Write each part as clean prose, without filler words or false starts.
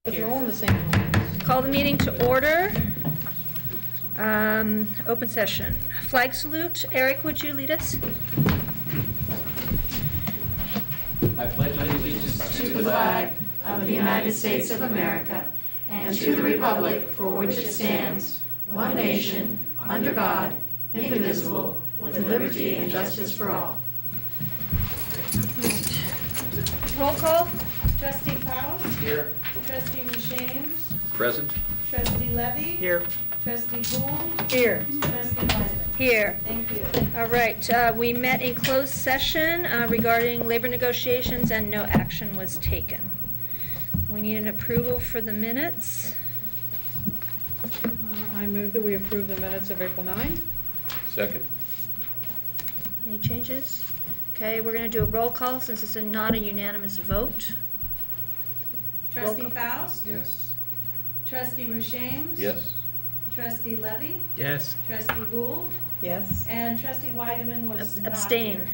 They're all in the same room. Call the meeting to order. Open session. Flag salute. Eric, would you lead us? I pledge allegiance to the flag of the United States of America and to the republic for which it stands, one nation, under God, indivisible, with liberty and justice for all. Roll call. Trustee Faust? Here. Trustee Rushames? Present. Trustee Levy? Here. Trustee Gould? Here. Trustee Wiseman? Here. Thank you. All right. We met in closed session regarding labor negotiations and no action was taken. We need an approval for the minutes. I move that we approve the minutes of April 9. Second. Any changes? Okay, we're going to do a roll call since it's not a unanimous vote. Trustee Roll Faust? Yes. Trustee Rushames? Yes. Trustee Levy? Yes. Trustee Gould? Yes. And Trustee Weideman was not Abstain. here.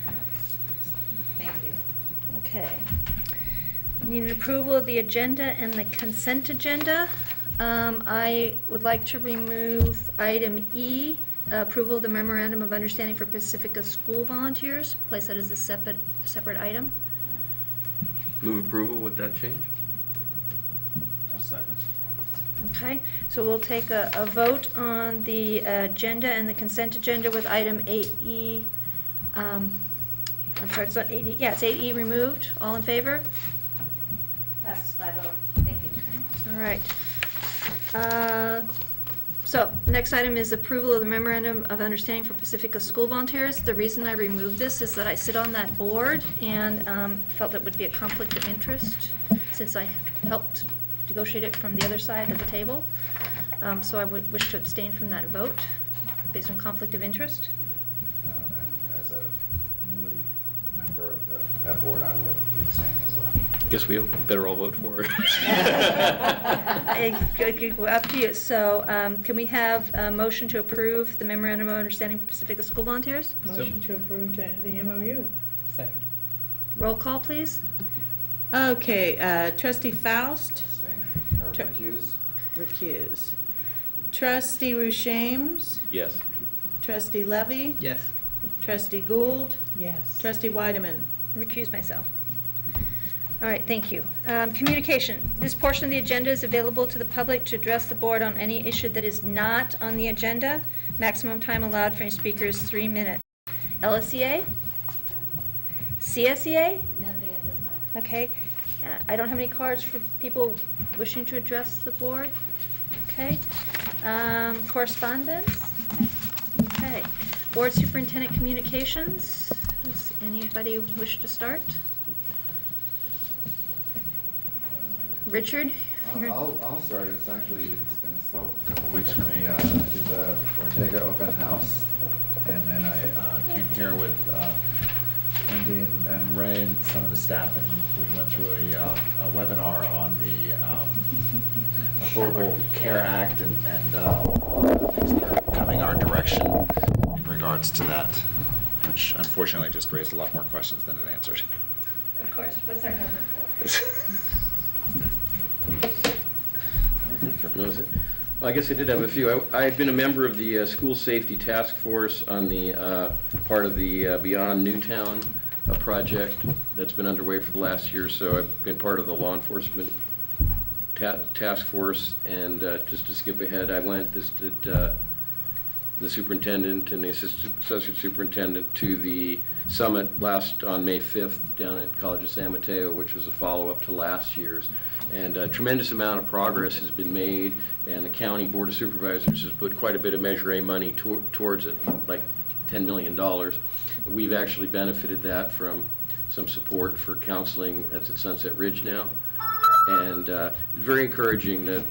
Thank you. Okay. We need an approval of the agenda and the consent agenda. I would like to remove item E, approval of the memorandum of understanding for Pacifica school volunteers. Place that as a separate item. Move approval with that change? I'll second. Okay, so we'll take a vote on the agenda and the consent agenda with item 8E. I'm sorry, it's not 8E. Yeah, it's 8E removed. All in favor? Passes 5-0. Thank you. All right. So, the next item is approval of the memorandum of understanding for Pacifica school volunteers. The reason I removed this is that I sit on that board and felt it would be a conflict of interest since I helped negotiate it from the other side of the table. So I would wish to abstain from that vote based on conflict of interest. And as a newly member of that board, I will be abstaining as well. Guess we better all vote for it. Up to you. So can we have a motion to approve the memorandum of understanding for Pacifica school volunteers? Motion to approve the MOU. Second. Roll call, please. Okay, Trustee Faust? Abstain or Tr- recuse? Recuse. Trustee Rushames? Yes. Trustee Levy? Yes. Trustee Gould? Yes. Trustee Weideman? Recuse myself. All right, thank you. Communication. This portion of the agenda is available to the public to address the board on any issue that is not on the agenda. Maximum time allowed for any speaker is 3 minutes. LSEA? CSEA? Nothing at this time. Okay. I don't have any cards for people wishing to address the board. Okay. Correspondence? Okay. Board Superintendent Communications. Does anybody wish to start? Richard? you're- I'll start. It's been a slow couple weeks for me. I did the Ortega open house, and then I came here with Wendy and Ray and some of the staff, and we went through a webinar on the Affordable Care Act and things that are coming our direction in regards to that, which unfortunately just raised a lot more questions than it answered. Of course. What's our government for? That was it. Well, I guess I did have a few. I had been a member of the School Safety Task Force on the part of the Beyond Newtown project that's been underway for the last year. So I've been part of the law enforcement task force. And just to skip ahead, I visited the superintendent and the associate superintendent to the summit on May 5th down at College of San Mateo, which was a follow-up to last year's. And a tremendous amount of progress has been made, and the County Board of Supervisors has put quite a bit of Measure A money towards it, like $10 million. We've actually benefited that from some support for counseling that's at Sunset Ridge now. And it's very encouraging that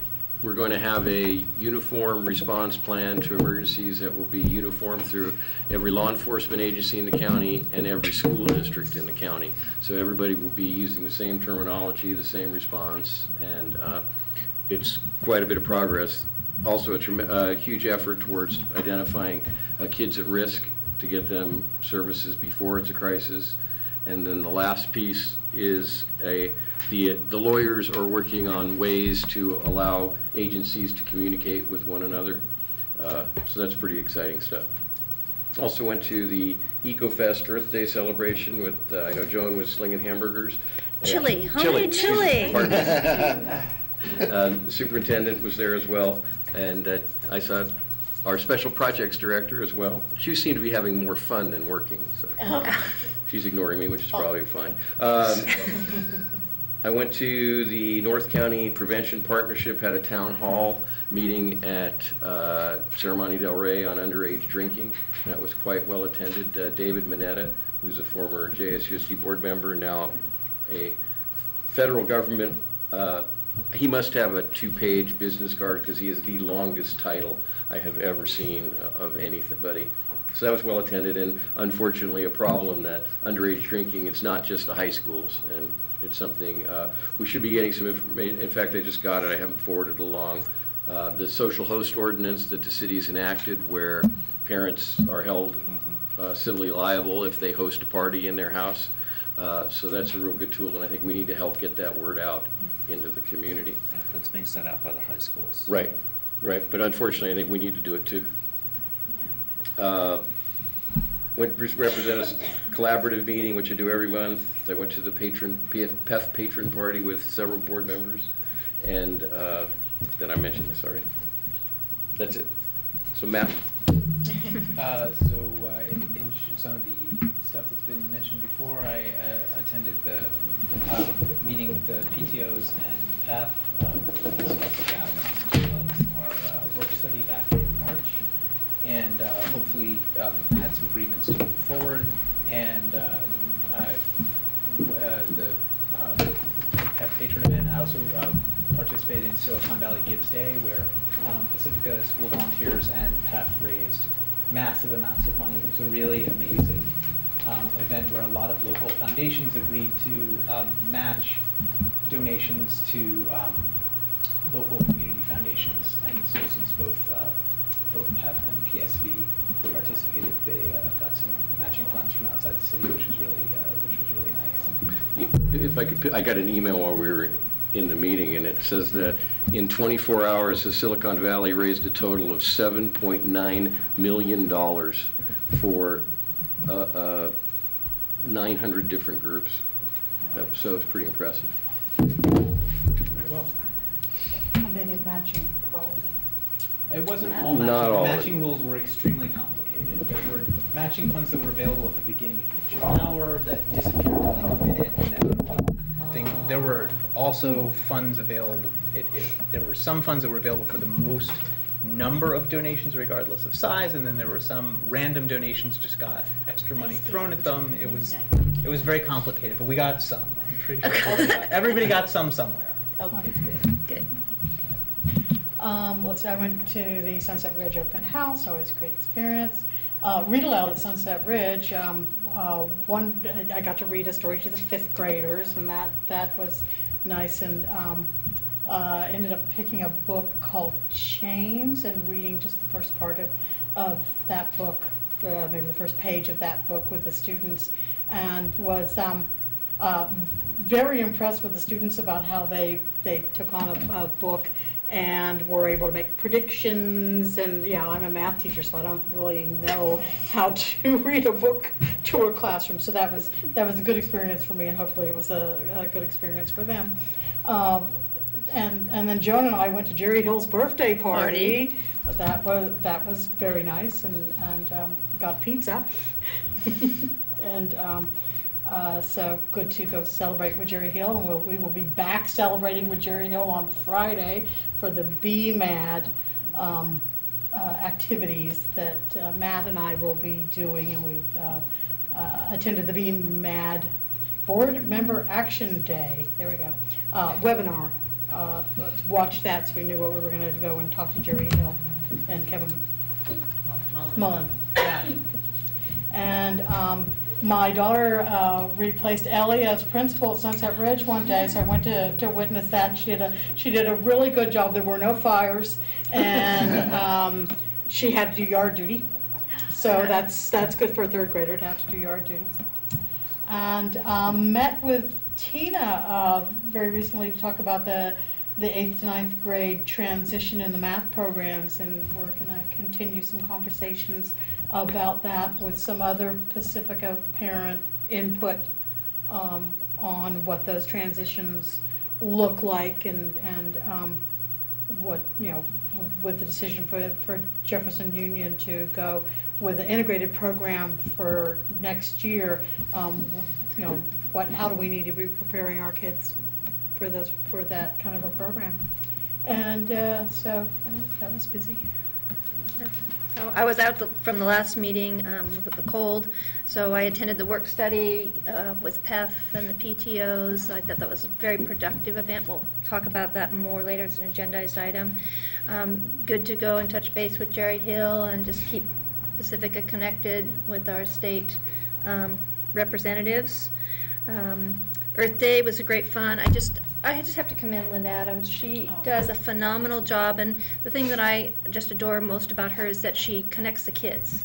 we're going to have a uniform response plan to emergencies that will be uniform through every law enforcement agency in the county and every school district in the county. So everybody will be using the same terminology, the same response, and it's quite a bit of progress. Also a huge effort towards identifying kids at risk to get them services before it's a crisis. And then the last piece is a the lawyers are working on ways to allow agencies to communicate with one another. So that's pretty exciting stuff. Also went to the EcoFest Earth Day celebration with, I know Joan was slinging hamburgers. Chili, homemade chili. Pardon me. Superintendent was there as well, and I saw our special projects director as well. She seemed to be having more fun than working, so she's ignoring me, which is probably fine. I went to the North County Prevention Partnership, had a town hall meeting at Ceremony Del Rey on underage drinking. That was quite well attended. David Mineta, who's a former JSUSD board member, now a federal government, he must have a 2-page business card because he has the longest title I have ever seen of anybody. So that was well attended, and unfortunately a problem that underage drinking, it's not just the high schools, and it's something we should be getting some information. In fact, I just got it, I haven't forwarded along. The social host ordinance that the city's enacted, where parents are held civilly liable if they host a party in their house. So that's a real good tool, and I think we need to help get that word out into the community. Yeah, that's being sent out by the high schools. Right, right, but unfortunately, I think we need to do it too. Went to represent a collaborative meeting, which I do every month. I went to the PEF patron party with several board members, and then I mentioned this already. That's it. So Matt. In addition to some of the stuff that's been mentioned before, I attended the meeting with the PTOs and PAF to discuss the outcomes of our work study back in March, and hopefully had some agreements to move forward. And the PEF patron event, I also participated in Silicon Valley Gives Day, where Pacifica school volunteers and PEF raised massive amounts of money. It was a really amazing event where a lot of local foundations agreed to match donations to local community foundations. And so since both PEF and PSV participated, they got some matching funds from outside the city, which was really nice. If I could, I got an email while we were in the meeting, and it says that in 24 hours, the Silicon Valley raised a total of $7.9 million for 900 different groups. So it's pretty impressive. Very well. And they did matching for all of them. It wasn't all Not matching. all. Matching rules were extremely complicated. There were matching funds that were available at the beginning of each hour that disappeared in like a minute, and then there were also funds available. There were some funds that were available for the most number of donations regardless of size, and then there were some random donations just got extra money thrown at them. It was very complicated, but we got some. I'm pretty sure everybody got some somewhere. Okay, Good. Let's see, I went to the Sunset Ridge open house, always a great experience. Read aloud at Sunset Ridge. I got to read a story to the 5th graders, and that was nice, and ended up picking a book called Chains and reading just the first part of that book, maybe the first page of that book with the students, and was very impressed with the students about how they took on a book and were able to make predictions. And yeah, I'm a math teacher, so I don't really know how to read a book to a classroom. So that was a good experience for me, and hopefully it was a good experience for them. And then Joan and I went to Jerry Hill's birthday party. That was very nice, and got pizza. And so good to go celebrate with Jerry Hill, and we will be back celebrating with Jerry Hill on Friday for the BMAD activities that Matt and I will be doing, and we attended the BMAD Board Member Action Day. There we go. Webinar. Watch that, so we knew what we were going to go and talk to Jerry Hill and Kevin Mullen. Yeah. And my daughter replaced Ellie as principal at Sunset Ridge one day, so I went to witness that, and she did a really good job. There were no fires, and she had to do yard duty, so that's good for a 3rd grader to have to do yard duty. And met with Tina very recently talked about the 8th to 9th grade transition in the math programs, and we're going to continue some conversations about that with some other Pacifica parent input on what those transitions look like, and what, you know, with the decision for Jefferson Union to go with an integrated program for next year, you know, how do we need to be preparing our kids for that kind of a program? And so that was busy. So I was out from the last meeting with the cold, so I attended the work study with PEF and the PTOs. I thought that was a very productive event. We'll talk about that more later. It's an agendized item. Good to go and touch base with Jerry Hill and just keep Pacifica connected with our state representatives. Earth Day was a great fun. I just have to commend Lynn Adams. She does a phenomenal job, and the thing that I just adore most about her is that she connects the kids.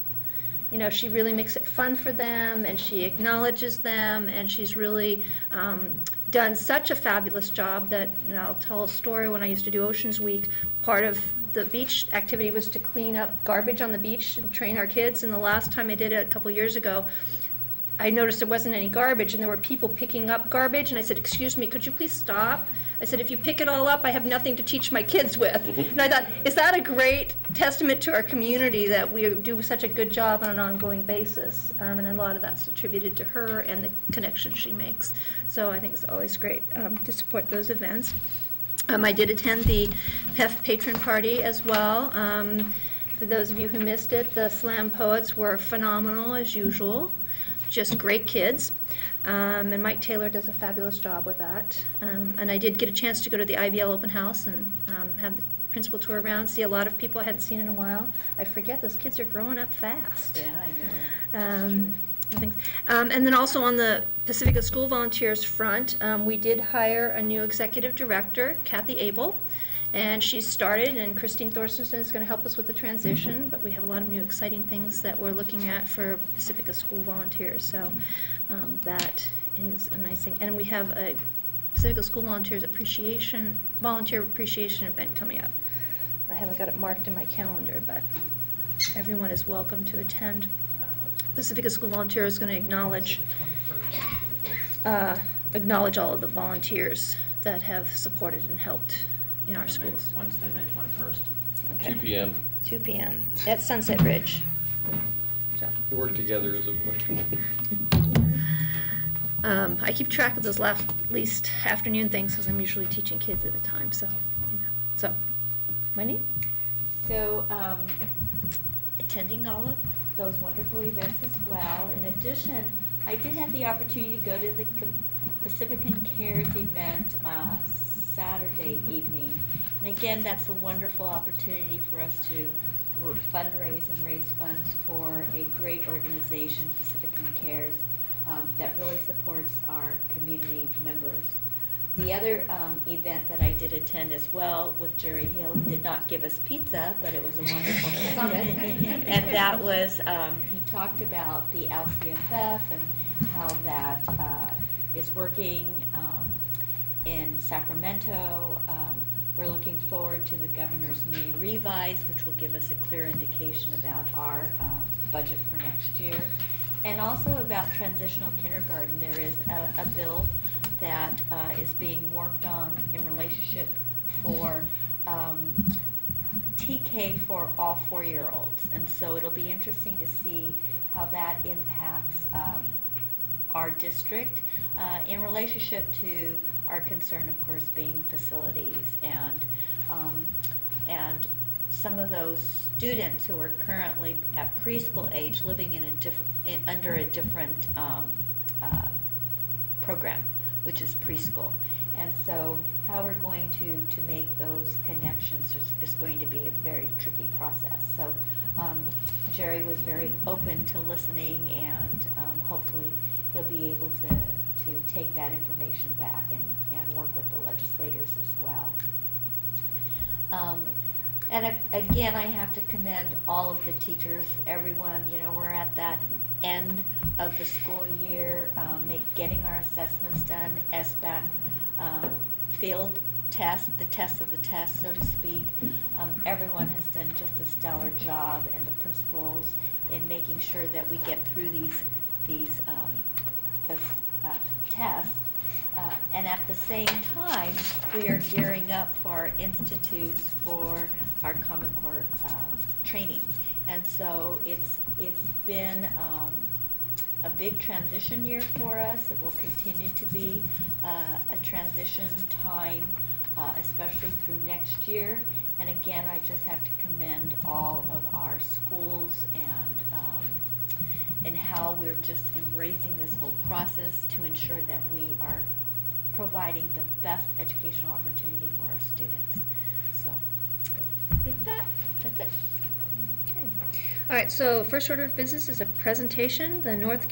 You know, she really makes it fun for them, and she acknowledges them, and she's really done such a fabulous job that, you know, I'll tell a story. When I used to do Oceans Week, part of the beach activity was to clean up garbage on the beach and train our kids, and the last time I did it a couple years ago, I noticed there wasn't any garbage, and there were people picking up garbage, and I said, "Excuse me, could you please stop?" I said, "If you pick it all up, I have nothing to teach my kids with." And I thought, is that a great testament to our community that we do such a good job on an ongoing basis? And a lot of that's attributed to her and the connections she makes. So I think it's always great to support those events. I did attend the PEF patron party as well. For those of you who missed it, the slam poets were phenomenal as usual. Just great kids, and Mike Taylor does a fabulous job with that. And I did get a chance to go to the IBL open house and have the principal tour around, see a lot of people I hadn't seen in a while. I forget, those kids are growing up fast. Yeah, I know. I think. And then also on the Pacifica School Volunteers front, we did hire a new executive director, Kathy Abel. And she's started, and Christine Thorstensen is going to help us with the transition, but we have a lot of new exciting things that we're looking at for Pacifica School Volunteers, so that is a nice thing. And we have a Pacifica School Volunteer appreciation event coming up. I haven't got it marked in my calendar, but everyone is welcome to attend. Pacifica School Volunteer is going to acknowledge all of the volunteers that have supported and helped in our schools. Wednesday, May 21st. Okay. 2 p.m. 2 p.m. at Sunset Ridge. So. We work together as a I keep track of those least afternoon things because I'm usually teaching kids at the time. So, so, Wendy? So, attending all of those wonderful events as well. In addition, I did have the opportunity to go to the Pacifican Cares event Saturday evening. And again, that's a wonderful opportunity for us to fundraise and raise funds for a great organization, Pacifican Cares, that really supports our community members. The other event that I did attend as well with Jerry Hill did not give us pizza, but it was a wonderful summit. And that was, he talked about the LCFF and how that is working in Sacramento. We're looking forward to the governor's May revise, which will give us a clear indication about our budget for next year. And also about transitional kindergarten. There is a bill that is being worked on in relationship for TK for all 4-year-olds. And so it'll be interesting to see how that impacts our district in relationship to our concern, of course, being facilities and some of those students who are currently at preschool age living in under a different program, which is preschool. And so how we're going to make those connections is going to be a very tricky process. So Jerry was very open to listening, and hopefully he'll be able to take that information back and work with the legislators as well. And again, I have to commend all of the teachers, everyone. You know, we're at that end of the school year, getting our assessments done, SBAC, field test, the test of the test, so to speak. Everyone has done just a stellar job, and the principals, in making sure that we get through these tests. And at the same time, we are gearing up for our institutes for our Common Core training. And so it's been a big transition year for us. It will continue to be a transition time, especially through next year. And again, I just have to commend all of our schools and how we're just embracing this whole process to ensure that we are providing the best educational opportunity for our students. So with that, that's it. Okay. All right, so first order of business is a presentation, the North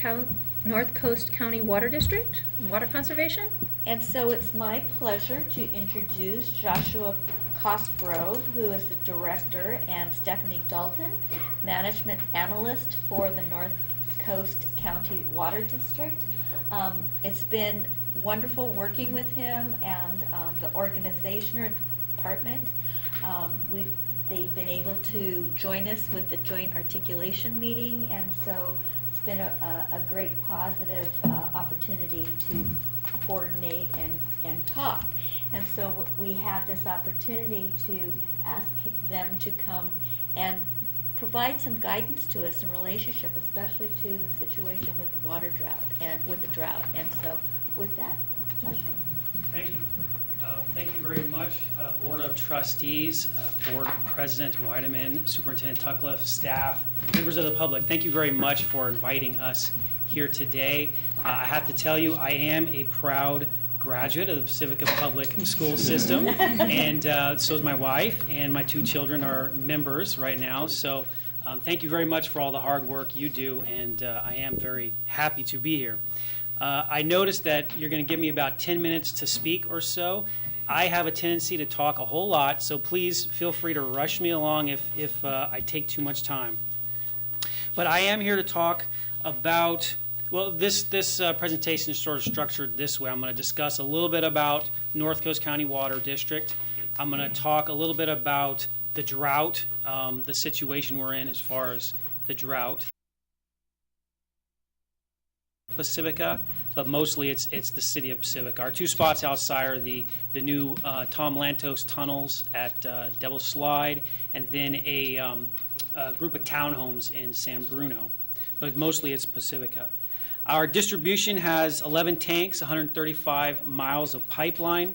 Coast County Water District, Water Conservation. And so it's my pleasure to introduce Joshua Cosgrove, who is the director, and Stephanie Dalton, management analyst for the North Coast County Water District. It's been wonderful working with him and the organization or department. They've been able to join us with the joint articulation meeting, and so it's been a great positive opportunity to coordinate and talk. And so we had this opportunity to ask them to come and provide some guidance to us in relationship, especially to the situation with the water drought and with the drought. And so with that, Joshua. Thank you. Thank you very much, Board of Trustees, Board President Weideman, Superintendent Tuckliff, staff, members of the public. Thank you very much for inviting us here today. I have to tell you, I am a proud graduate of the Pacifica Public School System, and so is my wife, and my 2 children are members right now. So thank you very much for all the hard work you do, and I am very happy to be here. I noticed that you're going to give me about 10 minutes to speak or so. I have a tendency to talk a whole lot, so please feel free to rush me along if I take too much time. But I am here to talk about, well, this presentation is sort of structured this way. I'm going to discuss a little bit about North Coast County Water District. I'm going to talk a little bit about the drought, the situation we're in as far as the drought. Pacifica, but mostly it's the city of Pacifica. Our 2 spots outside are the new Tom Lantos tunnels at Devil's Slide, and then a group of townhomes in San Bruno, but mostly it's Pacifica. Our distribution has 11 tanks, 135 miles of pipeline.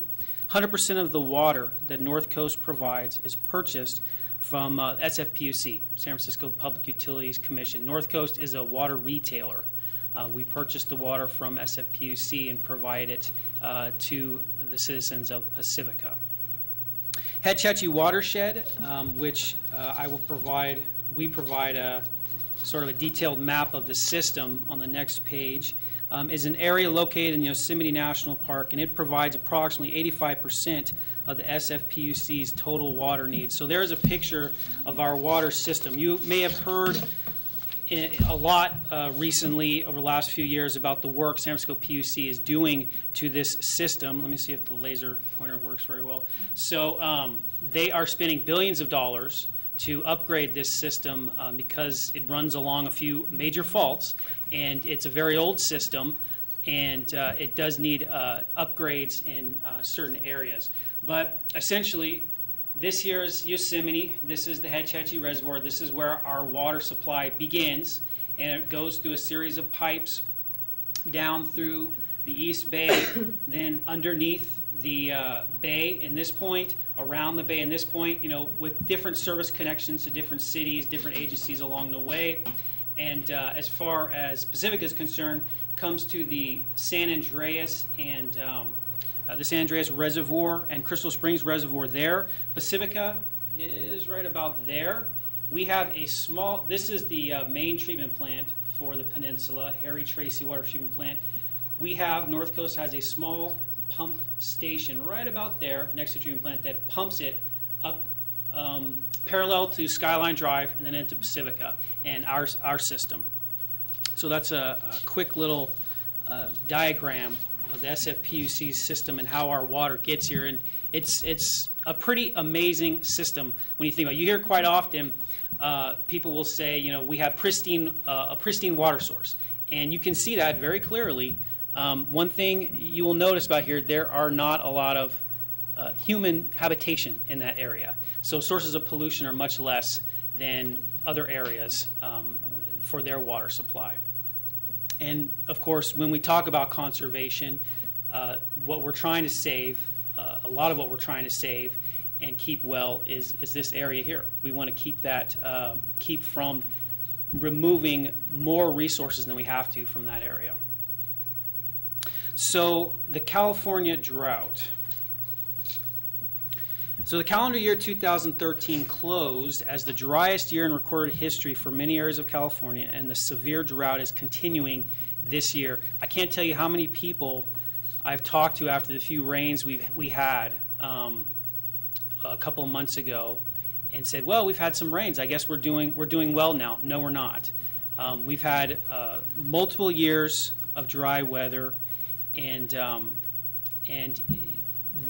100% of the water that North Coast provides is purchased from SFPUC, San Francisco Public Utilities Commission. North Coast is a water retailer. We purchase the water from SFPUC and provide it to the citizens of Pacifica. Hetch Hetchy Watershed, which we provide a sort of a detailed map of the system on the next page, is an area located in Yosemite National Park, and it provides approximately 85% of the SFPUC's total water needs. So there's a picture of our water system. You may have heard a lot recently over the last few years about the work San Francisco PUC is doing to this system. Let me see if the laser pointer works very well. So they are spending billions of dollars to upgrade this system because it runs along a few major faults, and it's a very old system, and it does need upgrades in certain areas. But essentially, this here is Yosemite. This is the Hetch Hetchy Reservoir. This is where our water supply begins, and it goes through a series of pipes down through the East Bay, then underneath the bay in this point, around the bay in this point, with different service connections to different cities, different agencies along the way. And as far as Pacifica is concerned, comes to the San Andreas and the San Andreas Reservoir and Crystal Springs Reservoir there. Pacifica is right about there. We have a small, this is the main treatment plant for the peninsula, Harry Tracy Water Treatment Plant. We have, North Coast has a small pump station right about there next to the treatment plant that pumps it up parallel to Skyline Drive and then into Pacifica and our system. So that's a quick little diagram of the SFPUC system and how our water gets here. And it's a pretty amazing system when you think about it. You hear quite often people will say, you know, we have a pristine water source. And you can see that very clearly. One thing you will notice about here, there are not a lot of human habitation in that area. So sources of pollution are much less than other areas for their water supply. And of course, when we talk about conservation, what we're trying to save, a lot of what we're trying to save and keep well is this area here. We want to keep that, keep from removing more resources than we have to from that area. So the California drought. So the calendar year 2013 closed as the driest year in recorded history for many areas of California, and the severe drought is continuing this year. I can't tell you how many people I've talked to after the few rains we had a couple of months ago, and said, "Well, we've had some rains. I guess we're doing well now." No, we're not. We've had multiple years of dry weather, and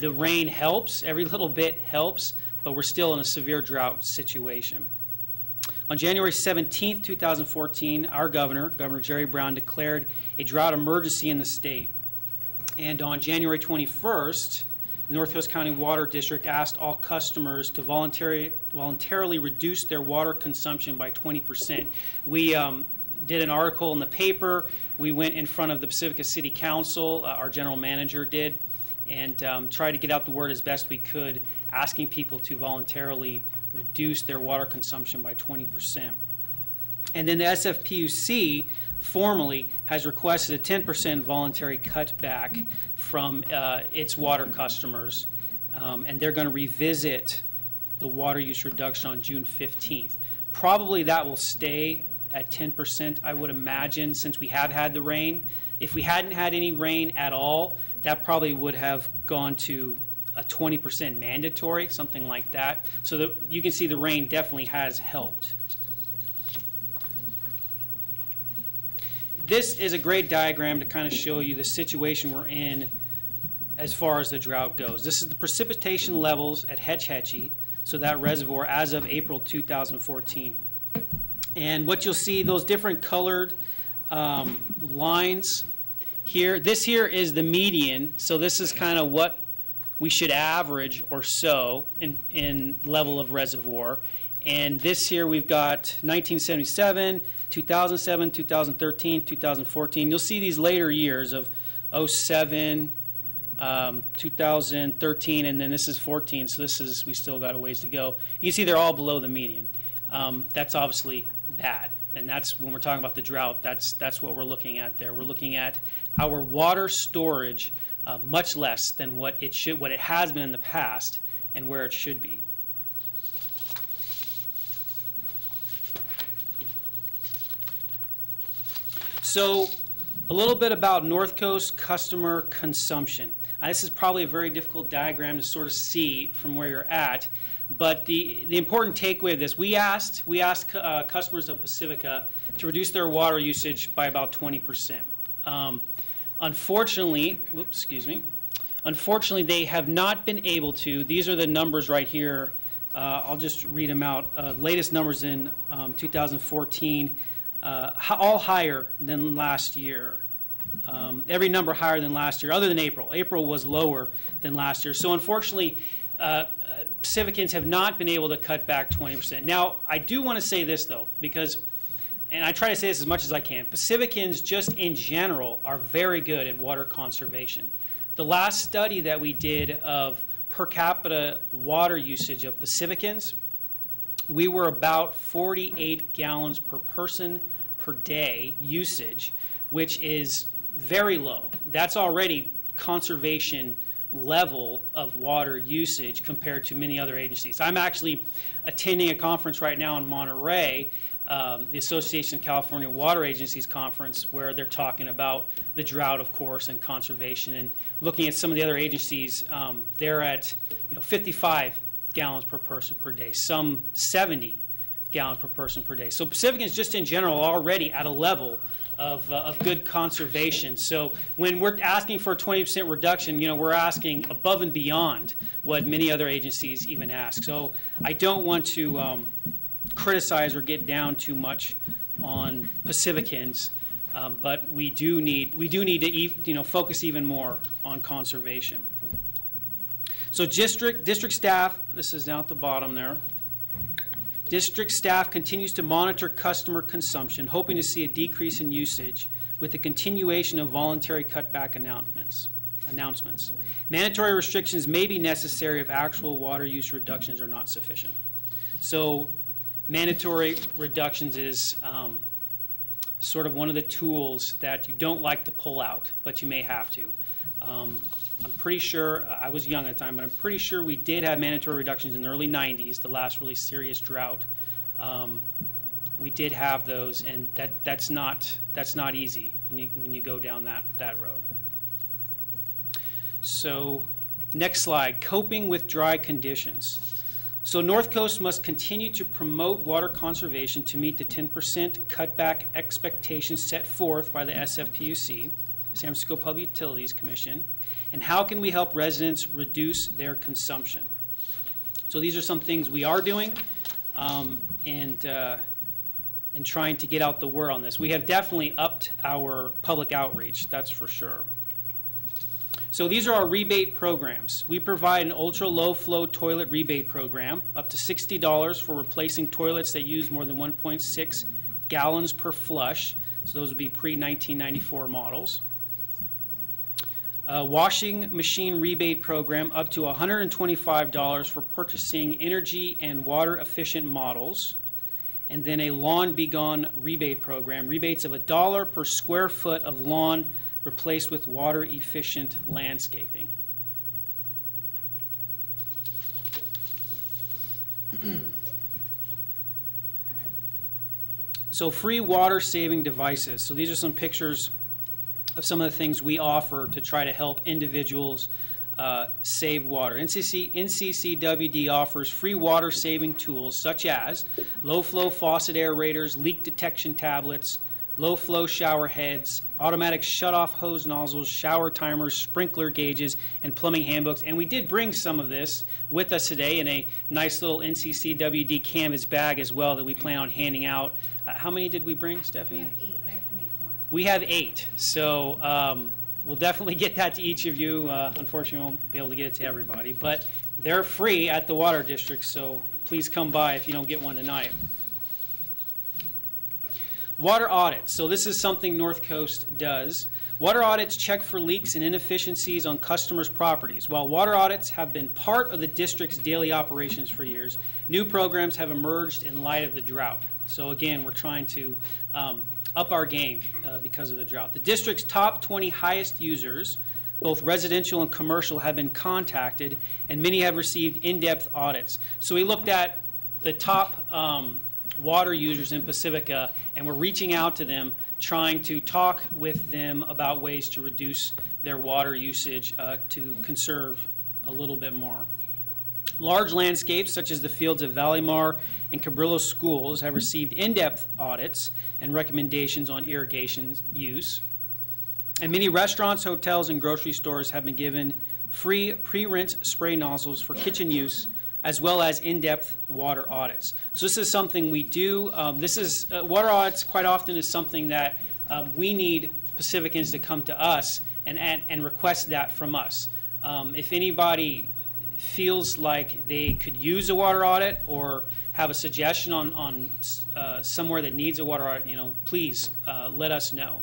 the rain helps. Every little bit helps, but we're still in a severe drought situation. On January 17th, 2014, our Governor Jerry Brown, declared a drought emergency in the state. And on January 21st, the North Hills County Water District asked all customers to voluntarily reduce their water consumption by 20%. We did an article in the paper. We went in front of the Pacifica City Council, our general manager did, and tried to get out the word as best we could, asking people to voluntarily reduce their water consumption by 20%. And then the SFPUC formally has requested a 10% voluntary cutback from its water customers, and they're going to revisit the water use reduction on June 15th. Probably that will stay at 10%, I would imagine, since we have had the rain. If we hadn't had any rain at all, that probably would have gone to a 20% mandatory, something like that. So that you can see the rain definitely has helped. This is a great diagram to kind of show you the situation we're in as far as the drought goes. This is the precipitation levels at Hetch Hetchy, so that reservoir as of April 2014. And what you'll see, those different colored lines here, this here is the median, so this is kind of what we should average or so in level of reservoir. And this here we've got 1977, 2007, 2013, 2014. You'll see these later years of 07, 2013, and then this is 14, so we still got a ways to go. You can see they're all below the median. That's obviously bad, and that's when we're talking about the drought, that's what we're looking at there. We're looking at our water storage much less than what it has been in the past and where it should be. So a little bit about North Coast customer consumption. This is probably a very difficult diagram to sort of see from where you're at, but the important takeaway of this, we asked customers of Pacifica to reduce their water usage by about 20%. Unfortunately, they have not been able to. These are the numbers right here. I'll just read them out. Latest numbers in 2014, all higher than last year. Every number higher than last year, other than April. April was lower than last year. So unfortunately, Pacificans have not been able to cut back 20%. Now, I do want to say this, though, because, and I try to say this as much as I can, Pacificans just in general are very good at water conservation. The last study that we did of per capita water usage of Pacificans, we were about 48 gallons per person per day usage, which is very low. That's already conservation level of water usage compared to many other agencies. I'm actually attending a conference right now in Monterey, the Association of California Water Agencies conference, where they're talking about the drought, of course, and conservation, and looking at some of the other agencies. They're at 55 gallons per person per day, some 70 gallons per person per day. So Pacificans just in general are already at a level of good conservation. So when we're asking for a 20% reduction, we're asking above and beyond what many other agencies even ask. So I don't want to criticize or get down too much on Pacificans, but we do need to focus even more on conservation. So district staff, this is down at the bottom there. District staff continues to monitor customer consumption, hoping to see a decrease in usage with the continuation of voluntary cutback announcements. Mandatory restrictions may be necessary if actual water use reductions are not sufficient. So mandatory reductions is sort of one of the tools that you don't like to pull out, but you may have to. I'm pretty sure, I was young at the time, but I'm pretty sure we did have mandatory reductions in the early 90s, the last really serious drought. We did have those, and that's not easy when you go down that road. So next slide, coping with dry conditions. So North Coast must continue to promote water conservation to meet the 10% cutback expectations set forth by the SFPUC, San Francisco Public Utilities Commission. And how can we help residents reduce their consumption? So these are some things we are doing and trying to get out the word on this. We have definitely upped our public outreach, that's for sure. So these are our rebate programs. We provide an ultra-low flow toilet rebate program, up to $60 for replacing toilets that use more than 1.6 gallons per flush. So those would be pre-1994 models. Washing machine rebate program up to $125 for purchasing energy and water efficient models. And then a lawn begone rebate program, rebates of $1 per square foot of lawn replaced with water efficient landscaping. So free water saving devices. So these are some pictures of some of the things we offer to try to help individuals save water. NCCWD offers free water saving tools such as low flow faucet aerators, leak detection tablets, low flow shower heads, automatic shut-off hose nozzles, shower timers, sprinkler gauges, and plumbing handbooks. And we did bring some of this with us today in a nice little NCCWD canvas bag as well that we plan on handing out. How many did we bring, Stephanie? We have 8, but I can make more. We have 8, so we'll definitely get that to each of you. Unfortunately, we won't be able to get it to everybody, but they're free at the Water District, so please come by if you don't get one tonight. Water audits. So this is something North Coast does. Water audits check for leaks and inefficiencies on customers' properties. While water audits have been part of the district's daily operations for years, new programs have emerged in light of the drought. So again, we're trying to up our game because of the drought. The district's top 20 highest users, both residential and commercial, have been contacted, and many have received in-depth audits. So we looked at the top water users in Pacifica, and we're reaching out to them, trying to talk with them about ways to reduce their water usage to conserve a little bit more. Large landscapes, such as the fields of Valimar and Cabrillo schools, have received in-depth audits and recommendations on irrigation use. And many restaurants, hotels, and grocery stores have been given free pre-rinse spray nozzles for kitchen use, as well as in-depth water audits. So this is something we do. Water audits quite often is something that we need Pacificans to come to us and request that from us. If anybody feels like they could use a water audit or have a suggestion on somewhere that needs a water audit, please let us know.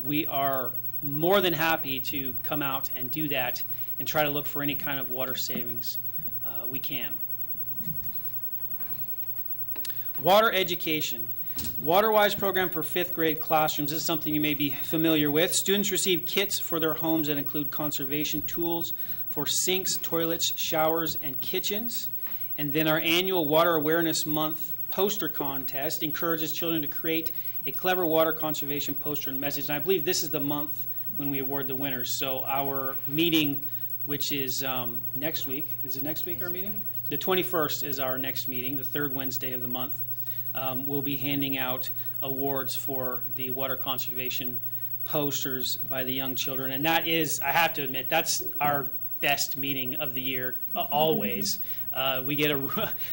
We are more than happy to come out and do that and try to look for any kind of water savings we can. Water education. WaterWise program for 5th grade classrooms is something you may be familiar with. Students receive kits for their homes that include conservation tools for sinks, toilets, showers, and kitchens. And then our annual Water Awareness Month poster contest encourages children to create a clever water conservation poster and message. And I believe this is the month when we award the winners. So our meeting, which is next week. Is it next week, our meeting? The 21st is our next meeting, the 3rd Wednesday of the month. we'll be handing out awards for the water conservation posters by the young children. And that is, I have to admit, that's our best meeting of the year, always. We get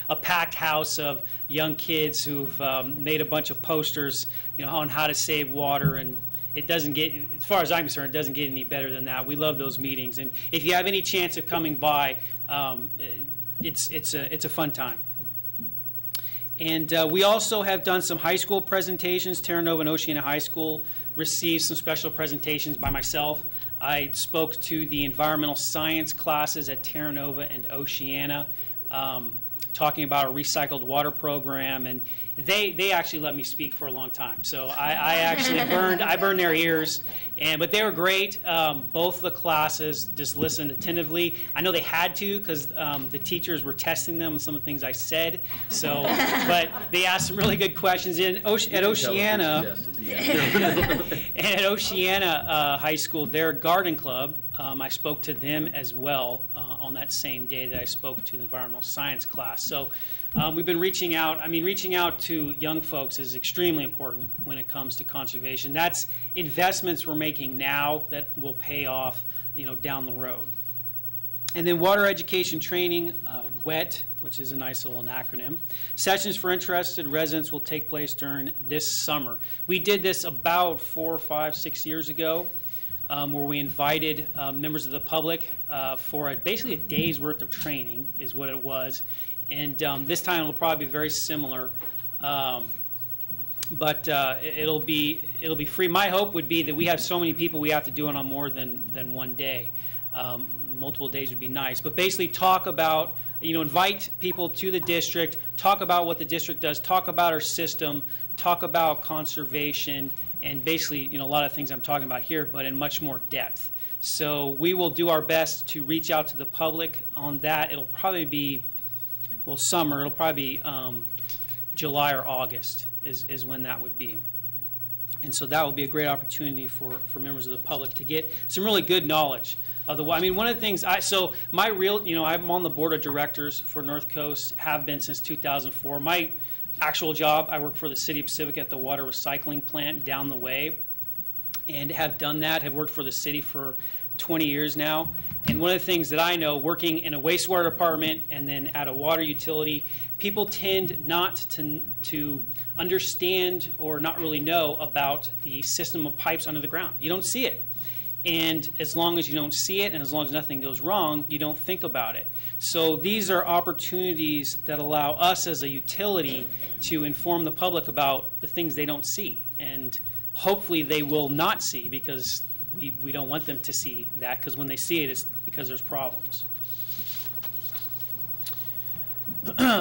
a packed house of young kids who've made a bunch of posters, on how to save water, and it doesn't get, as far as I'm concerned, it doesn't get any better than that. We love those meetings, and if you have any chance of coming by, it's a fun time. And we also have done some high school presentations. Terra Nova and Oceana High School received some special presentations by myself. I spoke to the environmental science classes at Terra Nova and Oceana, talking about a recycled water program, and they actually let me speak for a long time. So I actually burned their ears, but they were great. Both the classes just listened attentively. I know they had to because the teachers were testing them on some of the things I said. So, but they asked some really good questions. At Oceana, and at Oceana High School, their garden club, I spoke to them as well on that same day that I spoke to the environmental science class. So we've been reaching out. I mean, reaching out to young folks is extremely important when it comes to conservation. That's investments we're making now that will pay off, down the road. And then water education training, WET, which is a nice little acronym. Sessions for interested residents will take place during this summer. We did this about 4, 5, 6 years ago, where we invited members of the public for basically a day's worth of training is what it was. And this time it'll probably be very similar, but it'll be free. My hope would be that we have so many people we have to do it on more than one day. Multiple days would be nice, but basically talk about, invite people to the district, talk about what the district does, talk about our system, talk about conservation, and basically, a lot of things I'm talking about here, but in much more depth. So we will do our best to reach out to the public on that. It'll probably be, summer. It'll probably be July or August is when that would be. And so that will be a great opportunity for members of the public to get some really good knowledge of one of the things, I'm on the board of directors for North Coast, have been since 2004. My actual job, I work for the city of Pacifica at the water recycling plant down the way, and have done that, have worked for the city for 20 years now. And one of the things that I know, working in a wastewater department and then at a water utility, people tend not to understand or not really know about the system of pipes under the ground. You don't see it. And as long as you don't see it and as long as nothing goes wrong, you don't think about it. So these are opportunities that allow us as a utility to inform the public about the things they don't see. And hopefully they will not see, because we don't want them to see that, because when they see it, it's because there's problems.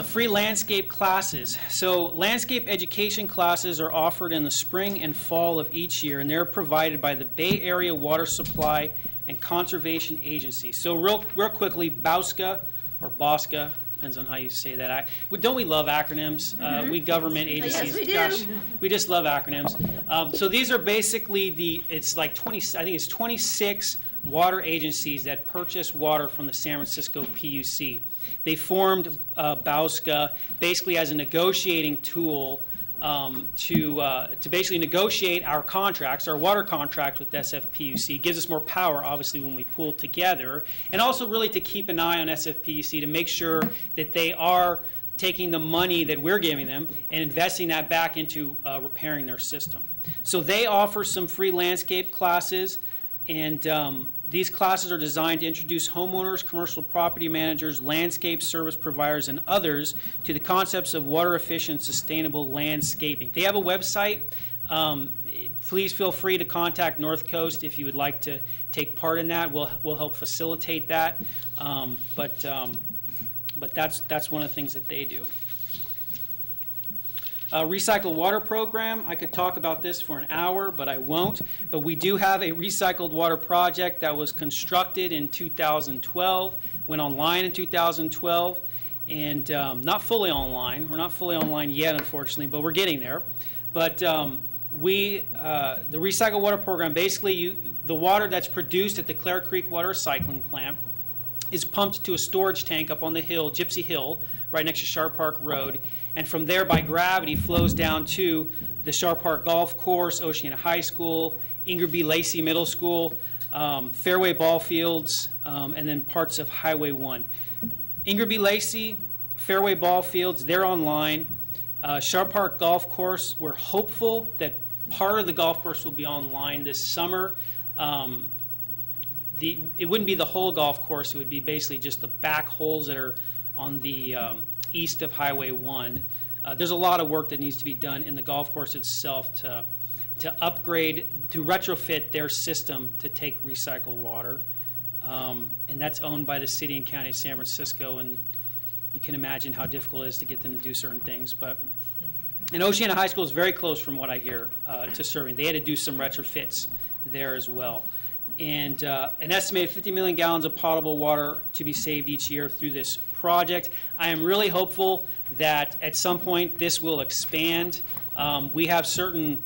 Free landscape classes. So landscape education classes are offered in the spring and fall of each year, and they're provided by the Bay Area Water Supply and Conservation Agency. So real quickly, BOSCA, or BOSCA, depends on how you say that. Don't we love acronyms? We government agencies. Yes, we do. Gosh, we just love acronyms. So these are basically it's like 20, I think it's 26 water agencies that purchase water from the San Francisco PUC. They formed BOSCA basically as a negotiating tool to basically negotiate our contracts, our water contract with SFPUC. It gives us more power, obviously, when we pool together, and also really to keep an eye on SFPUC to make sure that they are taking the money that we're giving them and investing that back into repairing their system. So they offer some free landscape classes, and these classes are designed to introduce homeowners, commercial property managers, landscape service providers, and others to the concepts of water-efficient, sustainable landscaping. They have a website. Please feel free to contact North Coast if you would like to take part in that. We'll help facilitate that. But that's one of the things that they do. Recycled water program, I could talk about this for an hour, but I won't. But we do have a recycled water project that was constructed in 2012, went online in 2012, and not fully online. We're not fully online yet, unfortunately, but we're getting there. But the recycled water program, basically the water that's produced at the Clare Creek Water Recycling Plant is pumped to a storage tank up on the hill, Gypsy Hill, right next to Sharp Park Road, and from there by gravity flows down to the Sharp Park Golf Course, Oceana High School, Inger B. Lacey Middle School, Fairway Ball Fields, and then parts of Highway 1. Inger B. Lacey, Fairway Ball Fields, they're online. Sharp Park Golf Course, we're hopeful that part of the golf course will be online this summer. It wouldn't be the whole golf course, it would be basically just the back holes that are on the east of Highway 1. There's a lot of work that needs to be done in the golf course itself to upgrade, to retrofit their system to take recycled water. And that's owned by the city and county of San Francisco, and you can imagine how difficult it is to get them to do certain things. And Oceana High School is very close, from what I hear, to serving. They had to do some retrofits there as well. And an estimated 50 million gallons of potable water to be saved each year through this project. I am really hopeful that at some point this will expand. We have certain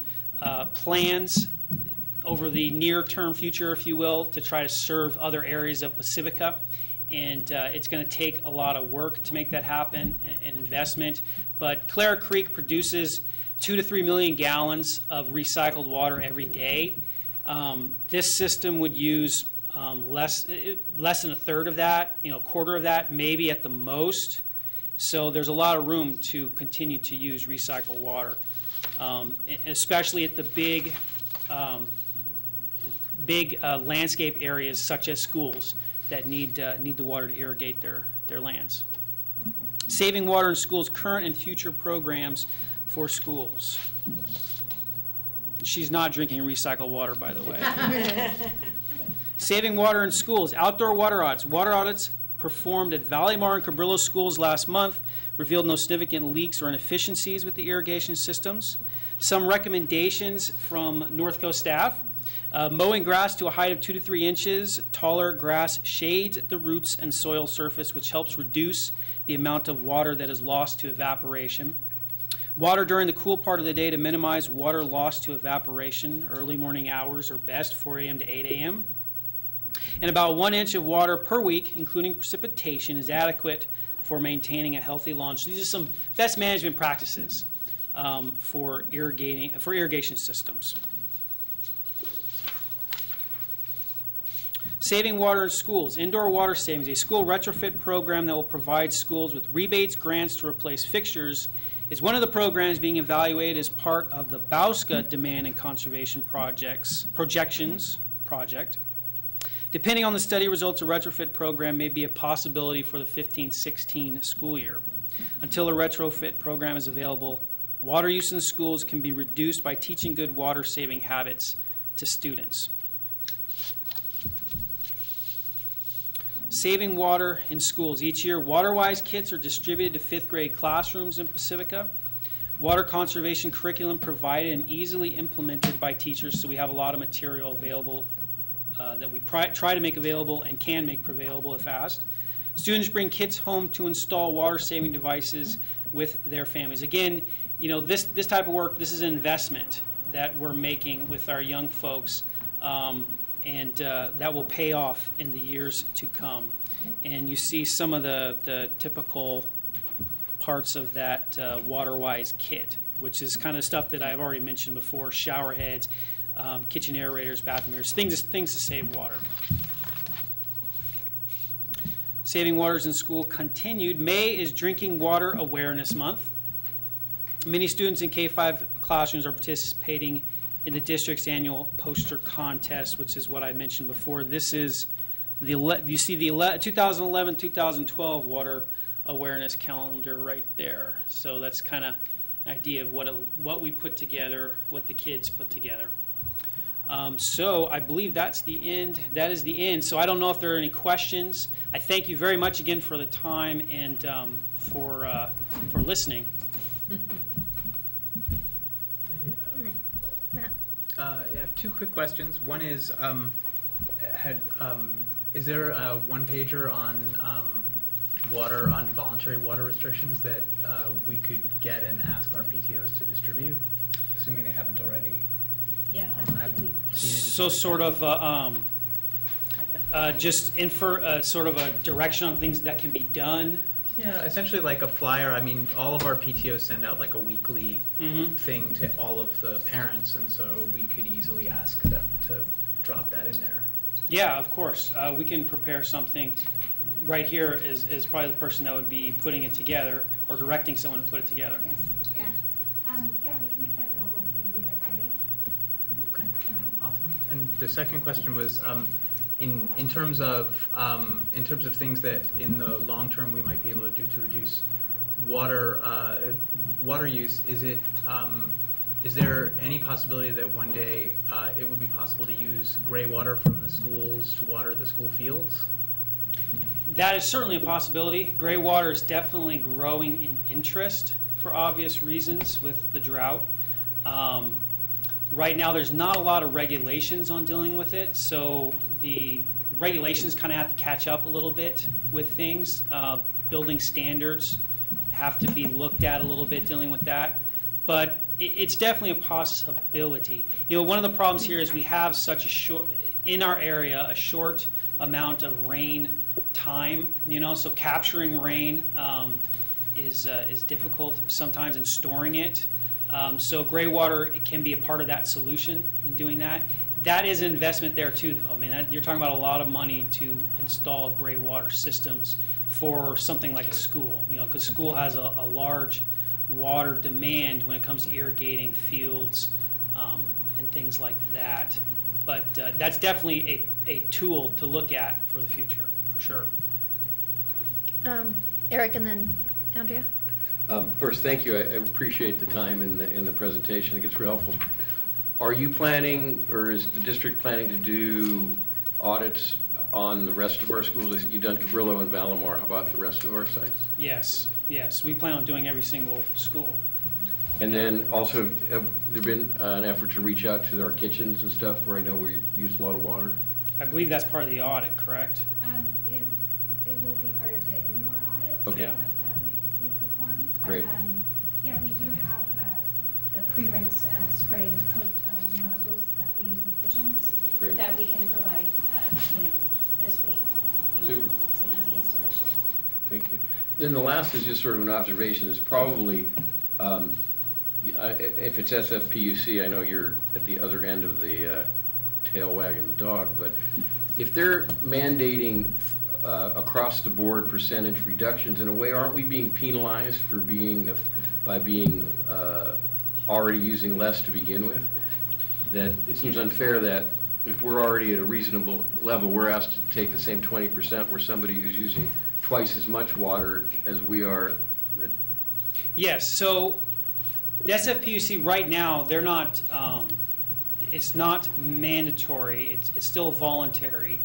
plans over the near-term future, if you will, to try to serve other areas of Pacifica. And it's going to take a lot of work to make that happen, and investment. But Clara Creek produces 2 to 3 million gallons of recycled water every day. This system would use less than a third of that, a quarter of that, maybe at the most. So there's a lot of room to continue to use recycled water, especially at the big landscape areas such as schools that need the water to irrigate their lands. Saving water in schools, current and future programs for schools. She's not drinking recycled water, by the way. Saving water in schools, outdoor water audits. Water audits performed at Valleymar and Cabrillo schools last month revealed no significant leaks or inefficiencies with the irrigation systems. Some recommendations from North Coast staff. Mowing grass to a height of 2 to 3 inches. Taller grass shades the roots and soil surface, which helps reduce the amount of water that is lost to evaporation. Water during the cool part of the day to minimize water loss to evaporation. Early morning hours are best, 4 a.m. to 8 a.m. And about 1 inch of water per week, including precipitation, is adequate for maintaining a healthy lawn. So these are some best management practices for irrigation systems. Saving water in schools, indoor water savings, a school retrofit program that will provide schools with rebates, grants to replace fixtures, is one of the programs being evaluated as part of the BAUSCA Demand and Conservation Projections project. Depending on the study results, a retrofit program may be a possibility for the 15-16 school year. Until a retrofit program is available, water use in schools can be reduced by teaching good water-saving habits to students. Saving water in schools. Each year, WaterWise kits are distributed to 5th grade classrooms in Pacifica. Water conservation curriculum provided and easily implemented by teachers, so we have a lot of material available that we try to make available and can make available if asked. Students bring kits home to install water-saving devices with their families. Again, this type of work, this is an investment that we're making with our young folks. And that will pay off in the years to come. And you see some of the typical parts of that WaterWise kit, which is kind of stuff that I've already mentioned before: shower heads, kitchen aerators, bathroom aerators, things to save water. Saving waters in school continued. May is Drinking Water Awareness Month. Many students in K-5 classrooms are participating in the district's annual poster contest, which is what I mentioned before. This is you see the 2011-2012 water awareness calendar right there. So that's kind of an idea of what we put together, what the kids put together. So I believe that's the end. That is the end. So I don't know if there are any questions. I thank you very much again for the time and for listening. Matt? I have 2 quick questions. One is, is there a one-pager on voluntary water restrictions that we could get and ask our PTOs to distribute, assuming they haven't already? Yeah, I haven't seen any. So sort of Just sort of a direction on things that can be done. Yeah, essentially like a flyer. I mean, all of our PTOs send out like a weekly thing to all of the parents, and so we could easily ask them to drop that in there. Yeah, of course. We can prepare something. Right here is probably the person that would be putting it together or directing someone to put it together. Yes, yeah. Yeah, we can make that available maybe by Friday. Okay, awesome. And the second question was, in terms of things that in the long term we might be able to do to reduce water use, is there any possibility that one day it would be possible to use gray water from the schools to water the school fields? That is certainly a possibility. Gray water is definitely growing in interest for obvious reasons with the drought. Right now, there's not a lot of regulations on dealing with it, so the regulations kind of have to catch up a little bit with things. Building standards have to be looked at a little bit dealing with that. But it's definitely a possibility. You know, one of the problems here is we have such a short, in our area, a short amount of rain time, you know, so capturing rain is difficult sometimes in storing it. So gray water can be a part of that solution in doing that. That is an investment there too, though. I mean, you're talking about a lot of money to install gray water systems for something like a school, you know, because school has a large water demand when it comes to irrigating fields and things like that. But that's definitely a tool to look at for the future, for sure. Eric and then Andrea. First, thank you. I appreciate the time in the presentation. I think it's real helpful. Are you planning, or is the district planning to do audits on the rest of our schools? You've done Cabrillo and Valamar. How about the rest of our sites? Yes, yes. We plan on doing every single school. And then also, have there been an effort to reach out to our kitchens and stuff where I know we use a lot of water? I believe that's part of the audit, correct? It will be part of the indoor audits Okay. that we perform. But, Great. yeah, we do have the pre-rinse spray nozzles that they use in the kitchens. Great. That we can provide, this week. Super. It's an easy installation. Thank you. Then the last is just sort of an observation, is probably, if it's SFPUC, I know you're at the other end of the tail wagging the dog, but if they're mandating across the board percentage reductions, in a way, aren't we being penalized for by being already using less to begin with? That it seems unfair that if we're already at a reasonable level, we're asked to take the same 20% where somebody who's using twice as much water as we are. Yes, so the SFPUC right now, they're not, it's not mandatory, it's still voluntary.